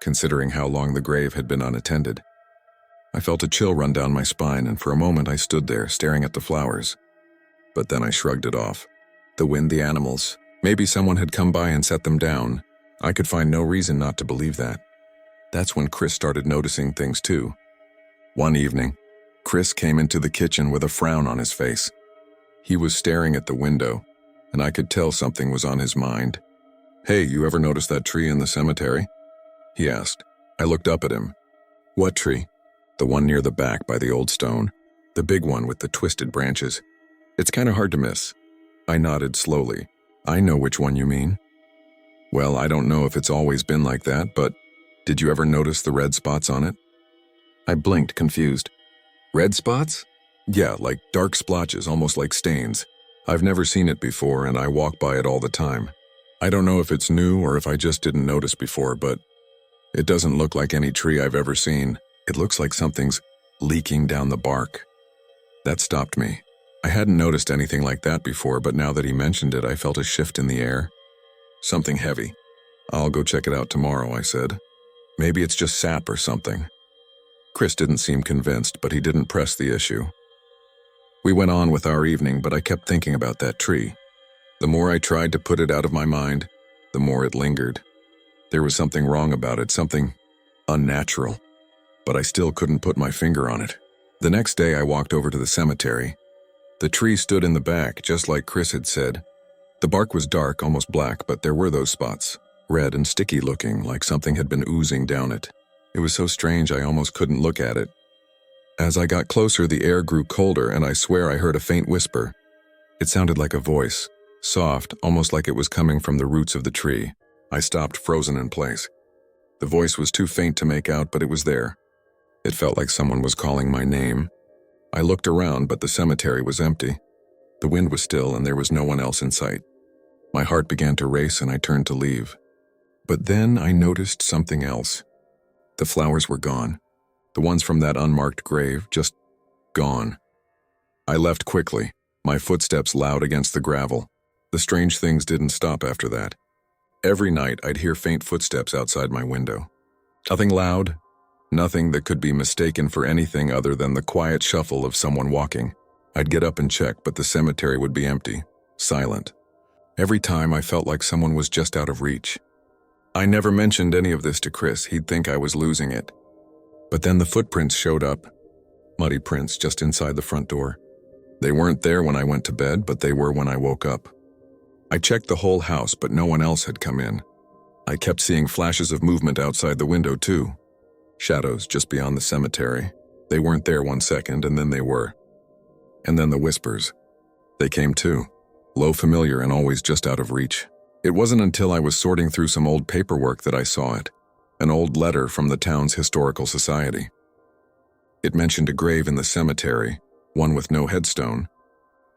considering how long the grave had been unattended. I felt a chill run down my spine, and for a moment I stood there, staring at the flowers. But then I shrugged it off. The wind, the animals. Maybe someone had come by and set them down. I could find no reason not to believe that. That's when Chris started noticing things too. One evening, Chris came into the kitchen with a frown on his face. He was staring at the window, and I could tell something was on his mind. "Hey, you ever notice that tree in the cemetery?" he asked. I looked up at him. "What tree?" "The one near the back by the old stone. The big one with the twisted branches. It's kind of hard to miss." I nodded slowly. "I know which one you mean." "Well, I don't know if it's always been like that, but did you ever notice the red spots on it?" I blinked, confused. "Red spots?" "Yeah, like dark splotches, almost like stains. I've never seen it before, and I walk by it all the time. I don't know if it's new or if I just didn't notice before, but it doesn't look like any tree I've ever seen. It looks like something's leaking down the bark." That stopped me. I hadn't noticed anything like that before, but now that he mentioned it, I felt a shift in the air. Something heavy. "I'll go check it out tomorrow," I said. "Maybe it's just sap or something." Chris didn't seem convinced, but he didn't press the issue. We went on with our evening, but I kept thinking about that tree. The more I tried to put it out of my mind, the more it lingered. There was something wrong about it, something unnatural, but I still couldn't put my finger on it. The next day I walked over to the cemetery. The tree stood in the back, just like Chris had said. The bark was dark, almost black, but there were those spots, red and sticky looking, like something had been oozing down it. It was so strange I almost couldn't look at it. As I got closer, the air grew colder, and I swear I heard a faint whisper. It sounded like a voice, soft, almost like it was coming from the roots of the tree. I stopped, frozen in place. The voice was too faint to make out, but it was there. It felt like someone was calling my name. I looked around, but the cemetery was empty. The wind was still, and there was no one else in sight. My heart began to race, and I turned to leave. But then I noticed something else. The flowers were gone. The ones from that unmarked grave, just gone. I left quickly, my footsteps loud against the gravel. The strange things didn't stop after that. Every night I'd hear faint footsteps outside my window. Nothing loud, nothing that could be mistaken for anything other than the quiet shuffle of someone walking. I'd get up and check, but the cemetery would be empty, silent. Every time I felt like someone was just out of reach. I never mentioned any of this to Chris. He'd think I was losing it. But then the footprints showed up, muddy prints just inside the front door. They weren't there when I went to bed, but they were when I woke up. I checked the whole house, but no one else had come in. I kept seeing flashes of movement outside the window too. Shadows just beyond the cemetery. They weren't there 1 second, and then they were. And then the whispers. They came too, low, familiar, and always just out of reach. It wasn't until I was sorting through some old paperwork that I saw it. An old letter from the town's historical society. It mentioned a grave in the cemetery, one with no headstone.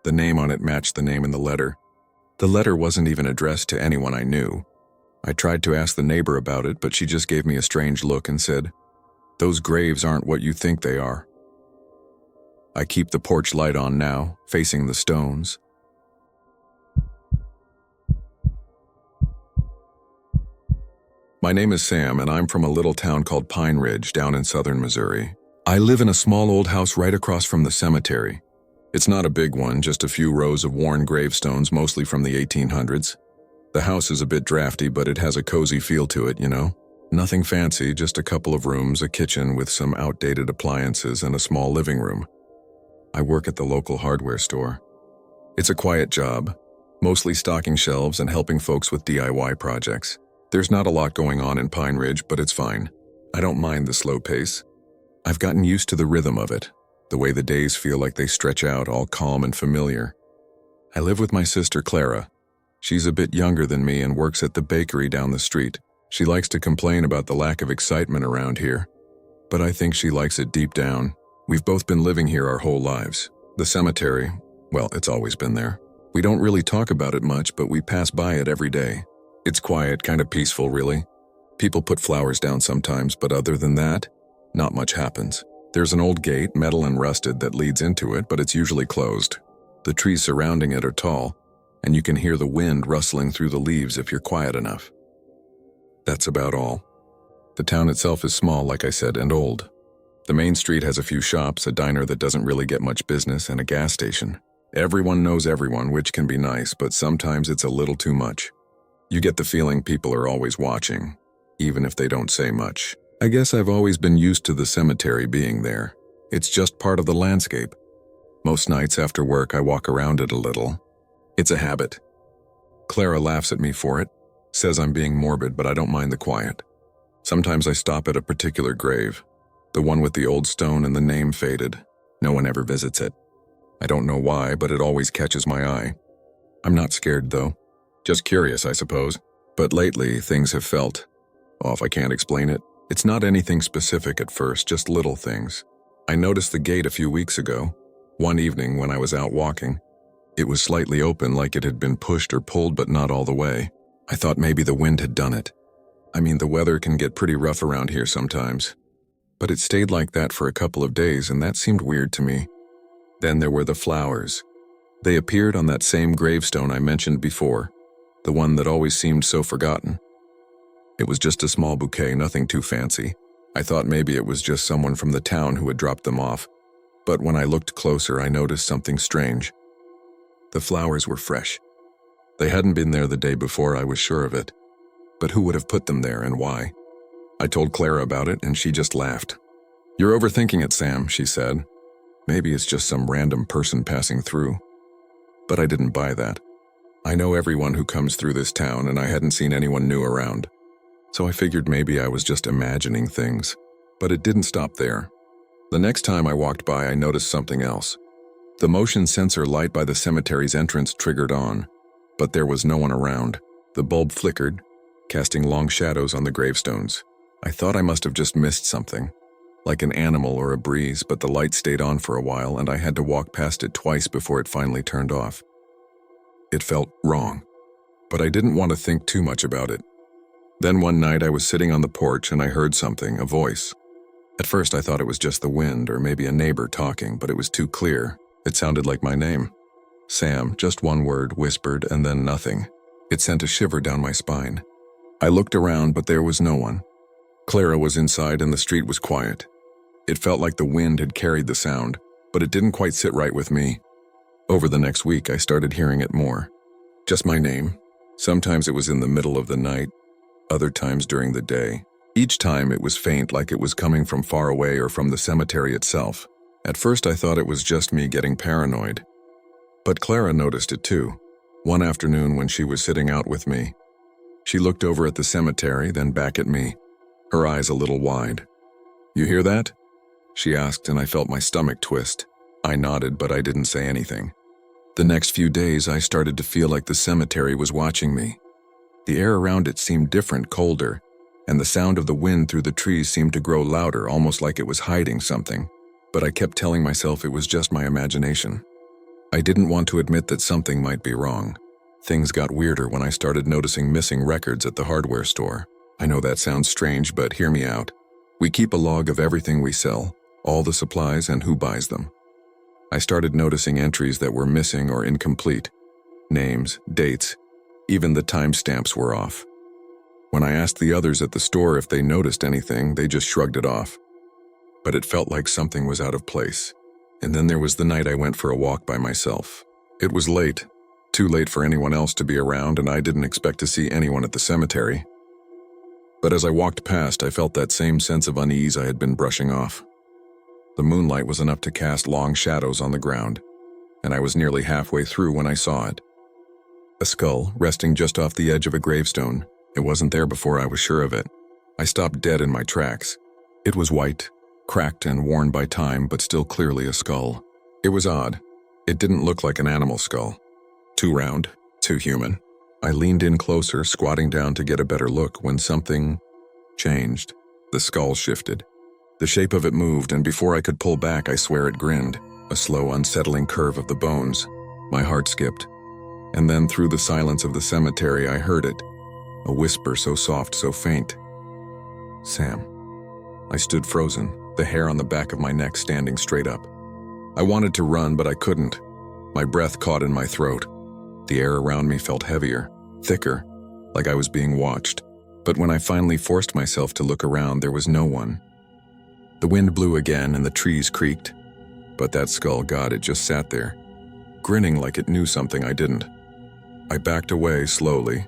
The name on it matched the name in the letter. The letter wasn't even addressed to anyone I knew. I tried to ask the neighbor about it, but she just gave me a strange look and said, "Those graves aren't what you think they are." I keep the porch light on now, facing the stones. My name is Sam, and I'm from a little town called Pine Ridge down in southern Missouri. I live in a small old house right across from the cemetery. It's not a big one, just a few rows of worn gravestones, mostly from the 1800s. The house is a bit drafty, but it has a cozy feel to it, you know? Nothing fancy, just a couple of rooms, a kitchen with some outdated appliances, and a small living room. I work at the local hardware store. It's a quiet job, mostly stocking shelves and helping folks with DIY projects. There's not a lot going on in Pine Ridge, but it's fine. I don't mind the slow pace. I've gotten used to the rhythm of it, the way the days feel like they stretch out, all calm and familiar. I live with my sister Clara. She's a bit younger than me and works at the bakery down the street. She likes to complain about the lack of excitement around here, but I think she likes it deep down. We've both been living here our whole lives. The cemetery, well, it's always been there. We don't really talk about it much, but we pass by it every day. It's quiet, kind of peaceful, really. People put flowers down sometimes, but other than that, not much happens. There's an old gate, metal and rusted, that leads into it, but it's usually closed. The trees surrounding it are tall, and you can hear the wind rustling through the leaves if you're quiet enough. That's about all. The town itself is small, like I said, and old. The main street has a few shops, a diner that doesn't really get much business, and a gas station. Everyone knows everyone, which can be nice, but sometimes it's a little too much. You get the feeling people are always watching, even if they don't say much. I guess I've always been used to the cemetery being there. It's just part of the landscape. Most nights after work, I walk around it a little. It's a habit. Clara laughs at me for it, says I'm being morbid, but I don't mind the quiet. Sometimes I stop at a particular grave, the one with the old stone and the name faded. No one ever visits it. I don't know why, but it always catches my eye. I'm not scared, though. Just curious, I suppose. But lately, things have felt off. I can't explain it. It's not anything specific at first, just little things. I noticed the gate a few weeks ago. One evening when I was out walking. It was slightly open, like it had been pushed or pulled, but not all the way. I thought maybe the wind had done it. I mean, the weather can get pretty rough around here sometimes. But it stayed like that for a couple of days, and that seemed weird to me. Then there were the flowers. They appeared on that same gravestone I mentioned before, the one that always seemed so forgotten. It was just a small bouquet, nothing too fancy. I thought maybe it was just someone from the town who had dropped them off. But when I looked closer, I noticed something strange. The flowers were fresh. They hadn't been there the day before, I was sure of it. But who would have put them there and why? I told Clara about it, and she just laughed. "You're overthinking it, Sam," she said. "Maybe it's just some random person passing through." But I didn't buy that. I know everyone who comes through this town, and I hadn't seen anyone new around. So I figured maybe I was just imagining things. But it didn't stop there. The next time I walked by, I noticed something else. The motion sensor light by the cemetery's entrance triggered on, but there was no one around. The bulb flickered, casting long shadows on the gravestones. I thought I must have just missed something, like an animal or a breeze, but the light stayed on for a while and I had to walk past it twice before it finally turned off. It felt wrong, but I didn't want to think too much about it. Then one night I was sitting on the porch and I heard something, a voice. At first I thought it was just the wind or maybe a neighbor talking, but it was too clear. It sounded like my name. Sam, just one word, whispered, and then nothing. It sent a shiver down my spine. I looked around, but there was no one. Clara was inside and the street was quiet. It felt like the wind had carried the sound, but it didn't quite sit right with me. Over the next week, I started hearing it more. Just my name. Sometimes it was in the middle of the night, other times during the day. Each time it was faint, like it was coming from far away or from the cemetery itself. At first I thought it was just me getting paranoid. But Clara noticed it too. One afternoon when she was sitting out with me, she looked over at the cemetery, then back at me, her eyes a little wide. "You hear that?" she asked, and I felt my stomach twist. I nodded, but I didn't say anything. The next few days I started to feel like the cemetery was watching me. The air around it seemed different, colder, and the sound of the wind through the trees seemed to grow louder, almost like it was hiding something. But I kept telling myself it was just my imagination. I didn't want to admit that something might be wrong. Things got weirder when I started noticing missing records at the hardware store. I know that sounds strange, but hear me out. We keep a log of everything we sell, all the supplies and who buys them. I started noticing entries that were missing or incomplete. Names, dates, even the timestamps were off. When I asked the others at the store if they noticed anything, they just shrugged it off. But it felt like something was out of place. And then there was the night I went for a walk by myself. It was late, too late for anyone else to be around, and I didn't expect to see anyone at the cemetery. But as I walked past, I felt that same sense of unease I had been brushing off. The moonlight was enough to cast long shadows on the ground, and I was nearly halfway through when I saw it. A skull resting just off the edge of a gravestone. It wasn't there before I was sure of it. I stopped dead in my tracks. It was white, cracked and worn by time, but still clearly a skull. It was odd. It didn't look like an animal skull. Too round, too human. I leaned in closer, squatting down to get a better look, when something changed. The skull shifted. The shape of it moved, and before I could pull back, I swear it grinned, a slow, unsettling curve of the bones. My heart skipped. And then through the silence of the cemetery, I heard it, a whisper so soft, so faint. "Sam." I stood frozen, the hair on the back of my neck standing straight up. I wanted to run, but I couldn't. My breath caught in my throat. The air around me felt heavier, thicker, like I was being watched. But when I finally forced myself to look around, there was no one. The wind blew again and the trees creaked. But that skull, God, it just sat there, grinning like it knew something I didn't. I backed away slowly,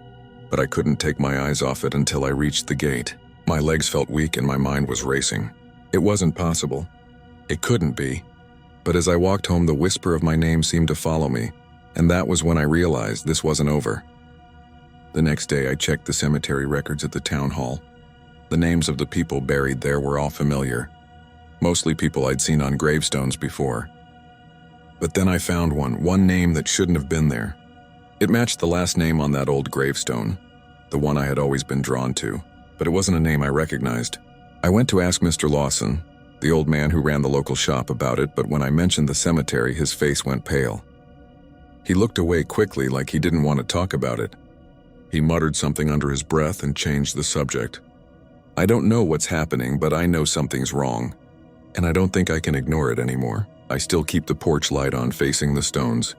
but I couldn't take my eyes off it until I reached the gate. My legs felt weak and my mind was racing. It wasn't possible. It couldn't be. But as I walked home, the whisper of my name seemed to follow me, and that was when I realized this wasn't over. The next day, I checked the cemetery records at the town hall. The names of the people buried there were all familiar, mostly people I'd seen on gravestones before. But then I found one name that shouldn't have been there. It matched the last name on that old gravestone, the one I had always been drawn to, but it wasn't a name I recognized. I went to ask Mr. Lawson, the old man who ran the local shop, about it, but when I mentioned the cemetery, his face went pale. He looked away quickly, like he didn't want to talk about it. He muttered something under his breath and changed the subject. I don't know what's happening, but I know something's wrong, and I don't think I can ignore it anymore. I still keep the porch light on, facing the stones.